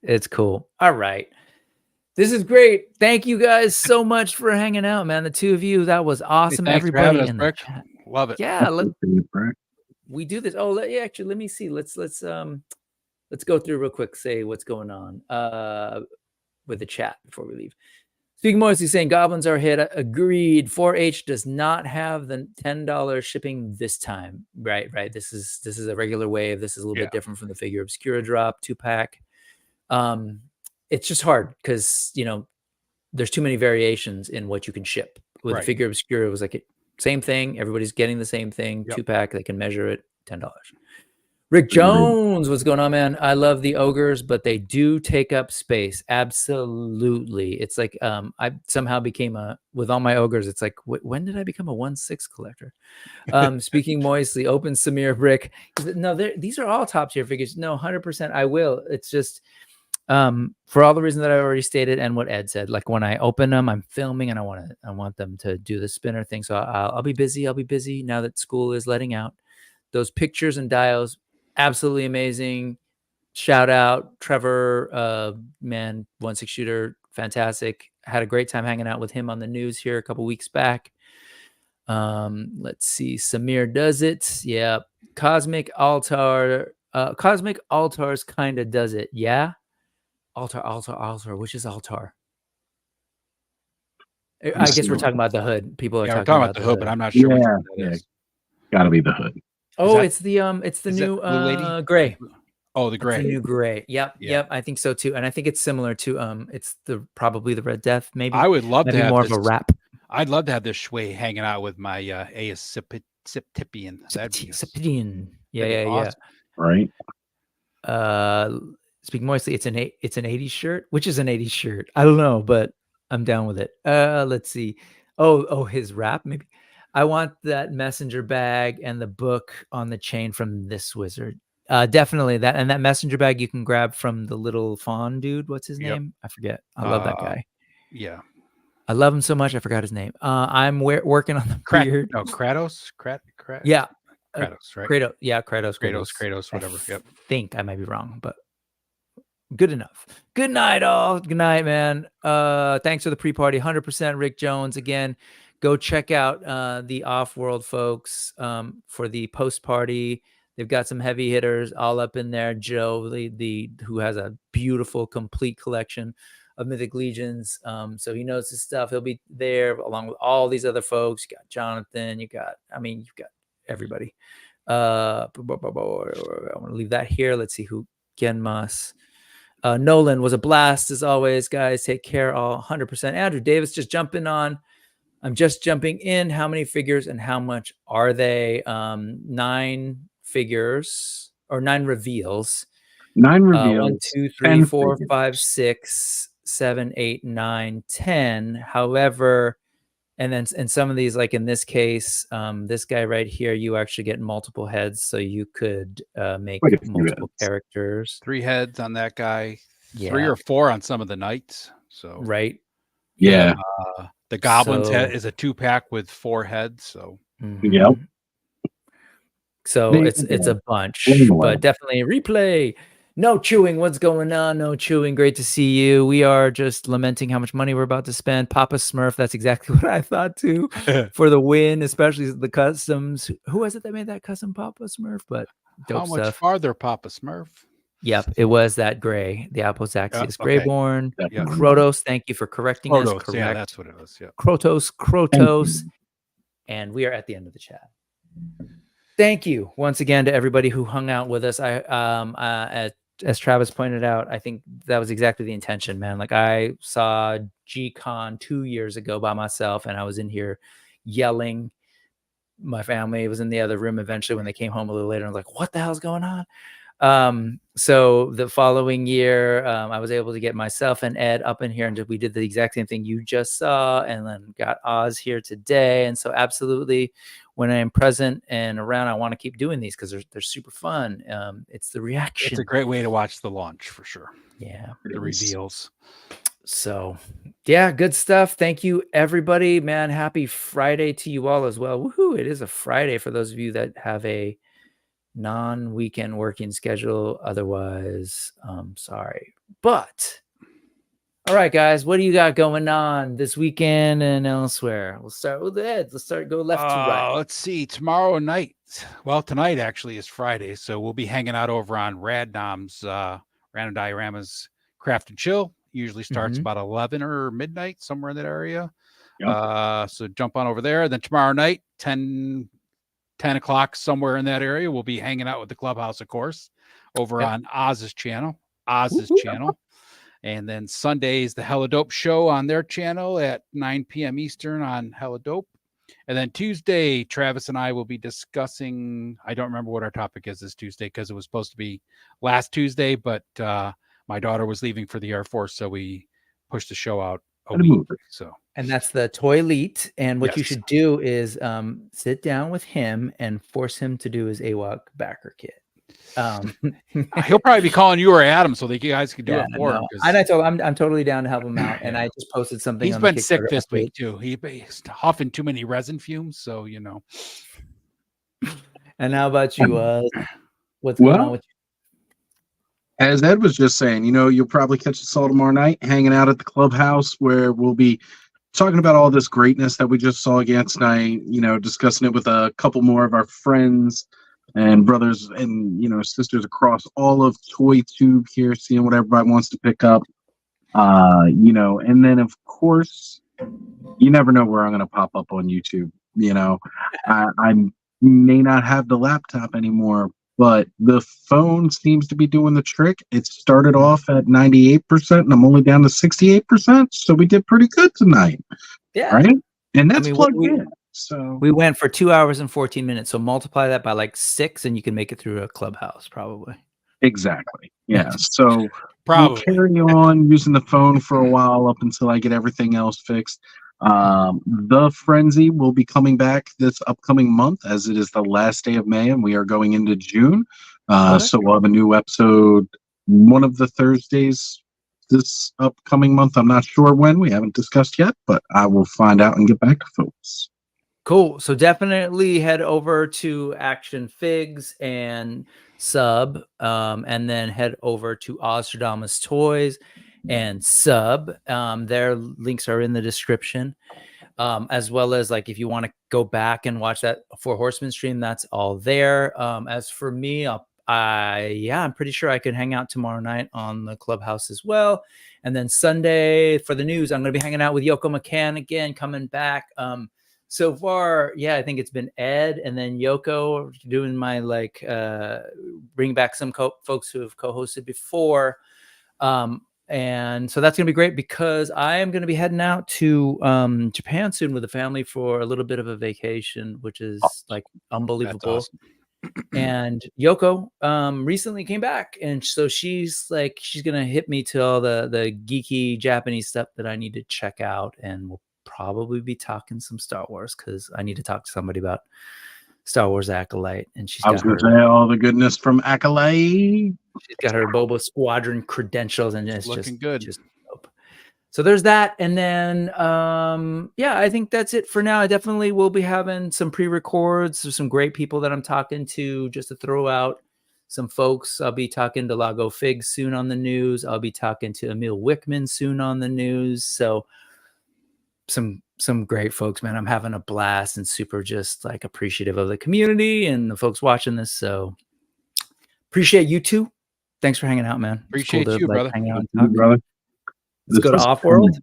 Speaker 2: It's cool. All right. This is great. Thank you guys so much for hanging out, man. The two of you, that was awesome.
Speaker 3: Hey,
Speaker 2: everybody in the chat.
Speaker 3: Love it.
Speaker 2: Yeah, we do this. Oh, actually, let me see. Let's go through real quick. Say what's going on with the chat before we leave. Speaking Morrissey saying goblins are hit. Agreed. 4H does not have the $10 shipping this time. Right. This is a regular wave. This is a little bit different from the Figure Obscura drop 2-pack. It's just hard because there's too many variations in what you can ship. With the Figure Obscura, it was like same thing. Everybody's getting the same thing. 2-pack. They can measure it. $10. Rick Jones, what's going on, man? I love the ogres, but they do take up space. Absolutely. It's like I somehow became with all my ogres, it's like, when did I become a 1/6 collector? Speaking moistly, open Samir Brick. No, these are all top tier figures. No, 100% I will. It's just for all the reasons that I already stated and what Ed said. Like when I open them, I'm filming and I want them to do the spinner thing. So I'll be busy. I'll be busy now that school is letting out. those pictures and dials, absolutely amazing. Shout out Trevor, man, 1/6 shooter, fantastic. Had a great time hanging out with him on the news here a couple weeks back. Let's see, Samir does it. Yeah, Cosmic Altar. Cosmic Altars kind of does it. Yeah, Altar. Which is Altar? I guess we're talking about the hood. People are
Speaker 3: Yeah, we're
Speaker 2: talking
Speaker 3: talking about the hood, but I'm not sure which one that is.
Speaker 4: Gotta be the hood.
Speaker 2: Oh,
Speaker 3: that-
Speaker 2: it's the
Speaker 3: is
Speaker 2: new
Speaker 3: that Blue Lady?
Speaker 2: gray.
Speaker 3: Oh, the
Speaker 2: It's
Speaker 3: gray.
Speaker 2: the new gray. Yep,
Speaker 3: Yeah.
Speaker 2: yep. I think so too, and I think it's similar to it's probably the Red Death. Maybe
Speaker 3: I would love to
Speaker 2: maybe
Speaker 3: have
Speaker 2: more
Speaker 3: this.
Speaker 2: of a wrap.
Speaker 3: I'd love to have this Shui hanging out with my Septipian.
Speaker 2: Septidian. Yeah,
Speaker 3: that'd
Speaker 2: yeah,
Speaker 3: be
Speaker 2: yeah.
Speaker 4: Right.
Speaker 2: Speak moistly, it's an 80s shirt. Which is an 80s shirt? I don't know, but I'm down with it. Let's see. Oh, his rap maybe. I want that messenger bag and the book on the chain from this wizard. Definitely that, and that messenger bag you can grab from the little fawn dude. What's his name? I forget. I love that guy.
Speaker 3: Yeah.
Speaker 2: I love him so much. I forgot his name. I'm working on the beard.
Speaker 3: No, Kratos.
Speaker 2: Yeah.
Speaker 3: Kratos, right?
Speaker 2: Kratos. Yeah, Kratos.
Speaker 3: Kratos, whatever. Yep.
Speaker 2: I think I might be wrong, but good enough. Good night, all. Good night, man. Thanks for the pre-party. 100% Rick Jones. Again, go check out the Off-World folks for the post-party. They've got some heavy hitters all up in there. Joe, who has a beautiful, complete collection of Mythic Legions. So he knows his stuff. He'll be there along with all these other folks. You got Jonathan. You've got everybody. I want to leave that here. Let's see who. Genmas. Nolan, was a blast as always, guys. Take care, all. 100%. Andrew Davis just jumping on. I'm just jumping in. How many figures and how much are they? 9 figures or 9 reveals.
Speaker 4: 9 reveals.
Speaker 2: 1, 2, 3, 4, 5, 6, 7, 8, 9, 10. However, and some of these, like in this case, this guy right here, you actually get multiple heads, so you could make multiple characters.
Speaker 3: 3 heads on that guy. Yeah. 3 or 4 on some of the knights. So
Speaker 2: right.
Speaker 4: Yeah.
Speaker 3: The Goblin's head is a 2-pack with 4 heads. So
Speaker 4: yep.
Speaker 2: So it's a bunch, but definitely replay. No chewing. What's going on? No chewing. Great to see you. We are just lamenting how much money we're about to spend. Papa Smurf. That's exactly what I thought too. For the win, especially the customs. Who was it that made that custom Papa Smurf? But dope
Speaker 3: how much
Speaker 2: stuff.
Speaker 3: farther, Papa Smurf?
Speaker 2: Yep, it was that gray, the Aposaxius Greyborn.
Speaker 3: Yeah.
Speaker 2: Krotos, thank you for correcting us. Correct.
Speaker 3: Yeah, that's what it was. Yeah.
Speaker 2: Krotos. And we are at the end of the chat. Thank you once again to everybody who hung out with us. As Travis pointed out, I think that was exactly the intention, man. Like I saw G-Con 2 years ago by myself, and I was in here yelling. My family was in the other room eventually when they came home a little later. I was like, what the hell's going on? So the following year, I was able to get myself and Ed up in here, and we did the exact same thing you just saw, and then got Oz here today. And so absolutely, when I am present and around, I want to keep doing these because they're super fun. It's the reaction.
Speaker 3: It's a great way to watch the launch for sure.
Speaker 2: Yeah.
Speaker 3: The reveals.
Speaker 2: So yeah, good stuff. Thank you, everybody, man. Happy Friday to you all as well. Woohoo. It is a Friday for those of you that have a non-weekend working schedule. Otherwise, sorry. But all right, guys, what do you got going on this weekend and elsewhere? We'll start with Ed. Let's go left to right.
Speaker 3: Let's see. Tomorrow night. Well, tonight actually is Friday, so we'll be hanging out over on Radnom's Random Diorama's Craft and Chill. Usually starts about 11 or midnight, somewhere in that area. Yep. So jump on over there. Then tomorrow night, 10 o'clock, somewhere in that area, we'll be hanging out with the clubhouse, of course, over on Oz's channel. And then Sunday is the Hella Dope show on their channel at 9 p.m. Eastern on Hella Dope. And then Tuesday, Travis and I will be discussing, I don't remember what our topic is this Tuesday because it was supposed to be last Tuesday, but my daughter was leaving for the Air Force, so we pushed the show out a week. So,
Speaker 2: and that's the Toy Elite. And what you should do is sit down with him and force him to do his AWOC backer kit.
Speaker 3: He'll probably be calling you or Adam so that you guys can do it for him.
Speaker 2: And I told him I'm totally down to help him out. And I just posted something.
Speaker 3: He's been sick this week too. He's huffing too many resin fumes, so you know.
Speaker 2: And how about you? What's going on
Speaker 4: Well,
Speaker 2: with
Speaker 4: as Ed was just saying, you'll probably catch us all tomorrow night hanging out at the clubhouse where we'll be talking about all this greatness that we just saw against tonight, discussing it with a couple more of our friends and brothers and, sisters across all of ToyTube here, seeing what everybody wants to pick up. And then of course, you never know where I'm going to pop up on YouTube. I may not have the laptop anymore, but the phone seems to be doing the trick. It started off at 98%, and I'm only down to 68%. So we did pretty good tonight.
Speaker 2: Yeah.
Speaker 4: Right? And that's
Speaker 2: I mean,
Speaker 4: plugged in. So
Speaker 2: we went for 2 hours and 14 minutes. So multiply that by like 6, and you can make it through a clubhouse, probably.
Speaker 4: Exactly. Yeah. So
Speaker 3: Probably.
Speaker 4: we'll carry on using the phone for a while up until I get everything else fixed. The Frenzy will be coming back this upcoming month, as it is the last day of May and we are going into June. So we'll have a new episode one of the Thursdays this upcoming month. I'm not sure when. We haven't discussed yet, but I will find out and get back to folks.
Speaker 2: Cool. So definitely head over to Action Figs and sub, and then head over to Ozstradamus Toyz and sub. Their links are in the description, as well as like if you want to go back and watch that Four Horsemen stream, that's all there. As for me, I'm pretty sure I could hang out tomorrow night on the clubhouse as well. And then Sunday for the news, I'm going to be hanging out with Yoko McCann again, coming back. So far, yeah, I think it's been Ed and then Yoko doing my bring back some folks who have co-hosted before. And so that's going to be great because I am going to be heading out to Japan soon with the family for a little bit of a vacation, which is like unbelievable.
Speaker 3: That's awesome.
Speaker 2: And Yoko recently came back, and so she's going to hit me to all the geeky Japanese stuff that I need to check out, and we'll probably be talking some Star Wars because I need to talk to somebody about Star Wars Acolyte, and she's got
Speaker 4: all the goodness from Acolyte.
Speaker 2: She's got her Boba Squadron credentials, and it's
Speaker 3: looking good.
Speaker 2: Just dope. So there's that, and then I think that's it for now. I definitely will be having some pre-records. There's some great people that I'm talking to, just to throw out some folks. I'll be talking to Lago Figs soon on the news. I'll be talking to Emil Wickman soon on the news. So some great folks, man. I'm having a blast and super just like appreciative of the community and the folks watching this. So appreciate you too. Thanks for hanging out, man.
Speaker 3: Appreciate you, brother.
Speaker 4: Hang out, brother.
Speaker 2: Let's go to Off-World.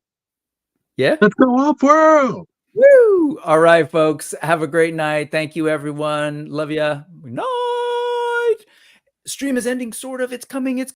Speaker 2: Yeah.
Speaker 4: Let's go Off-World.
Speaker 2: Woo! All right, folks. Have a great night. Thank you, everyone. Love ya. Good night. Stream is ending, sort of. It's coming.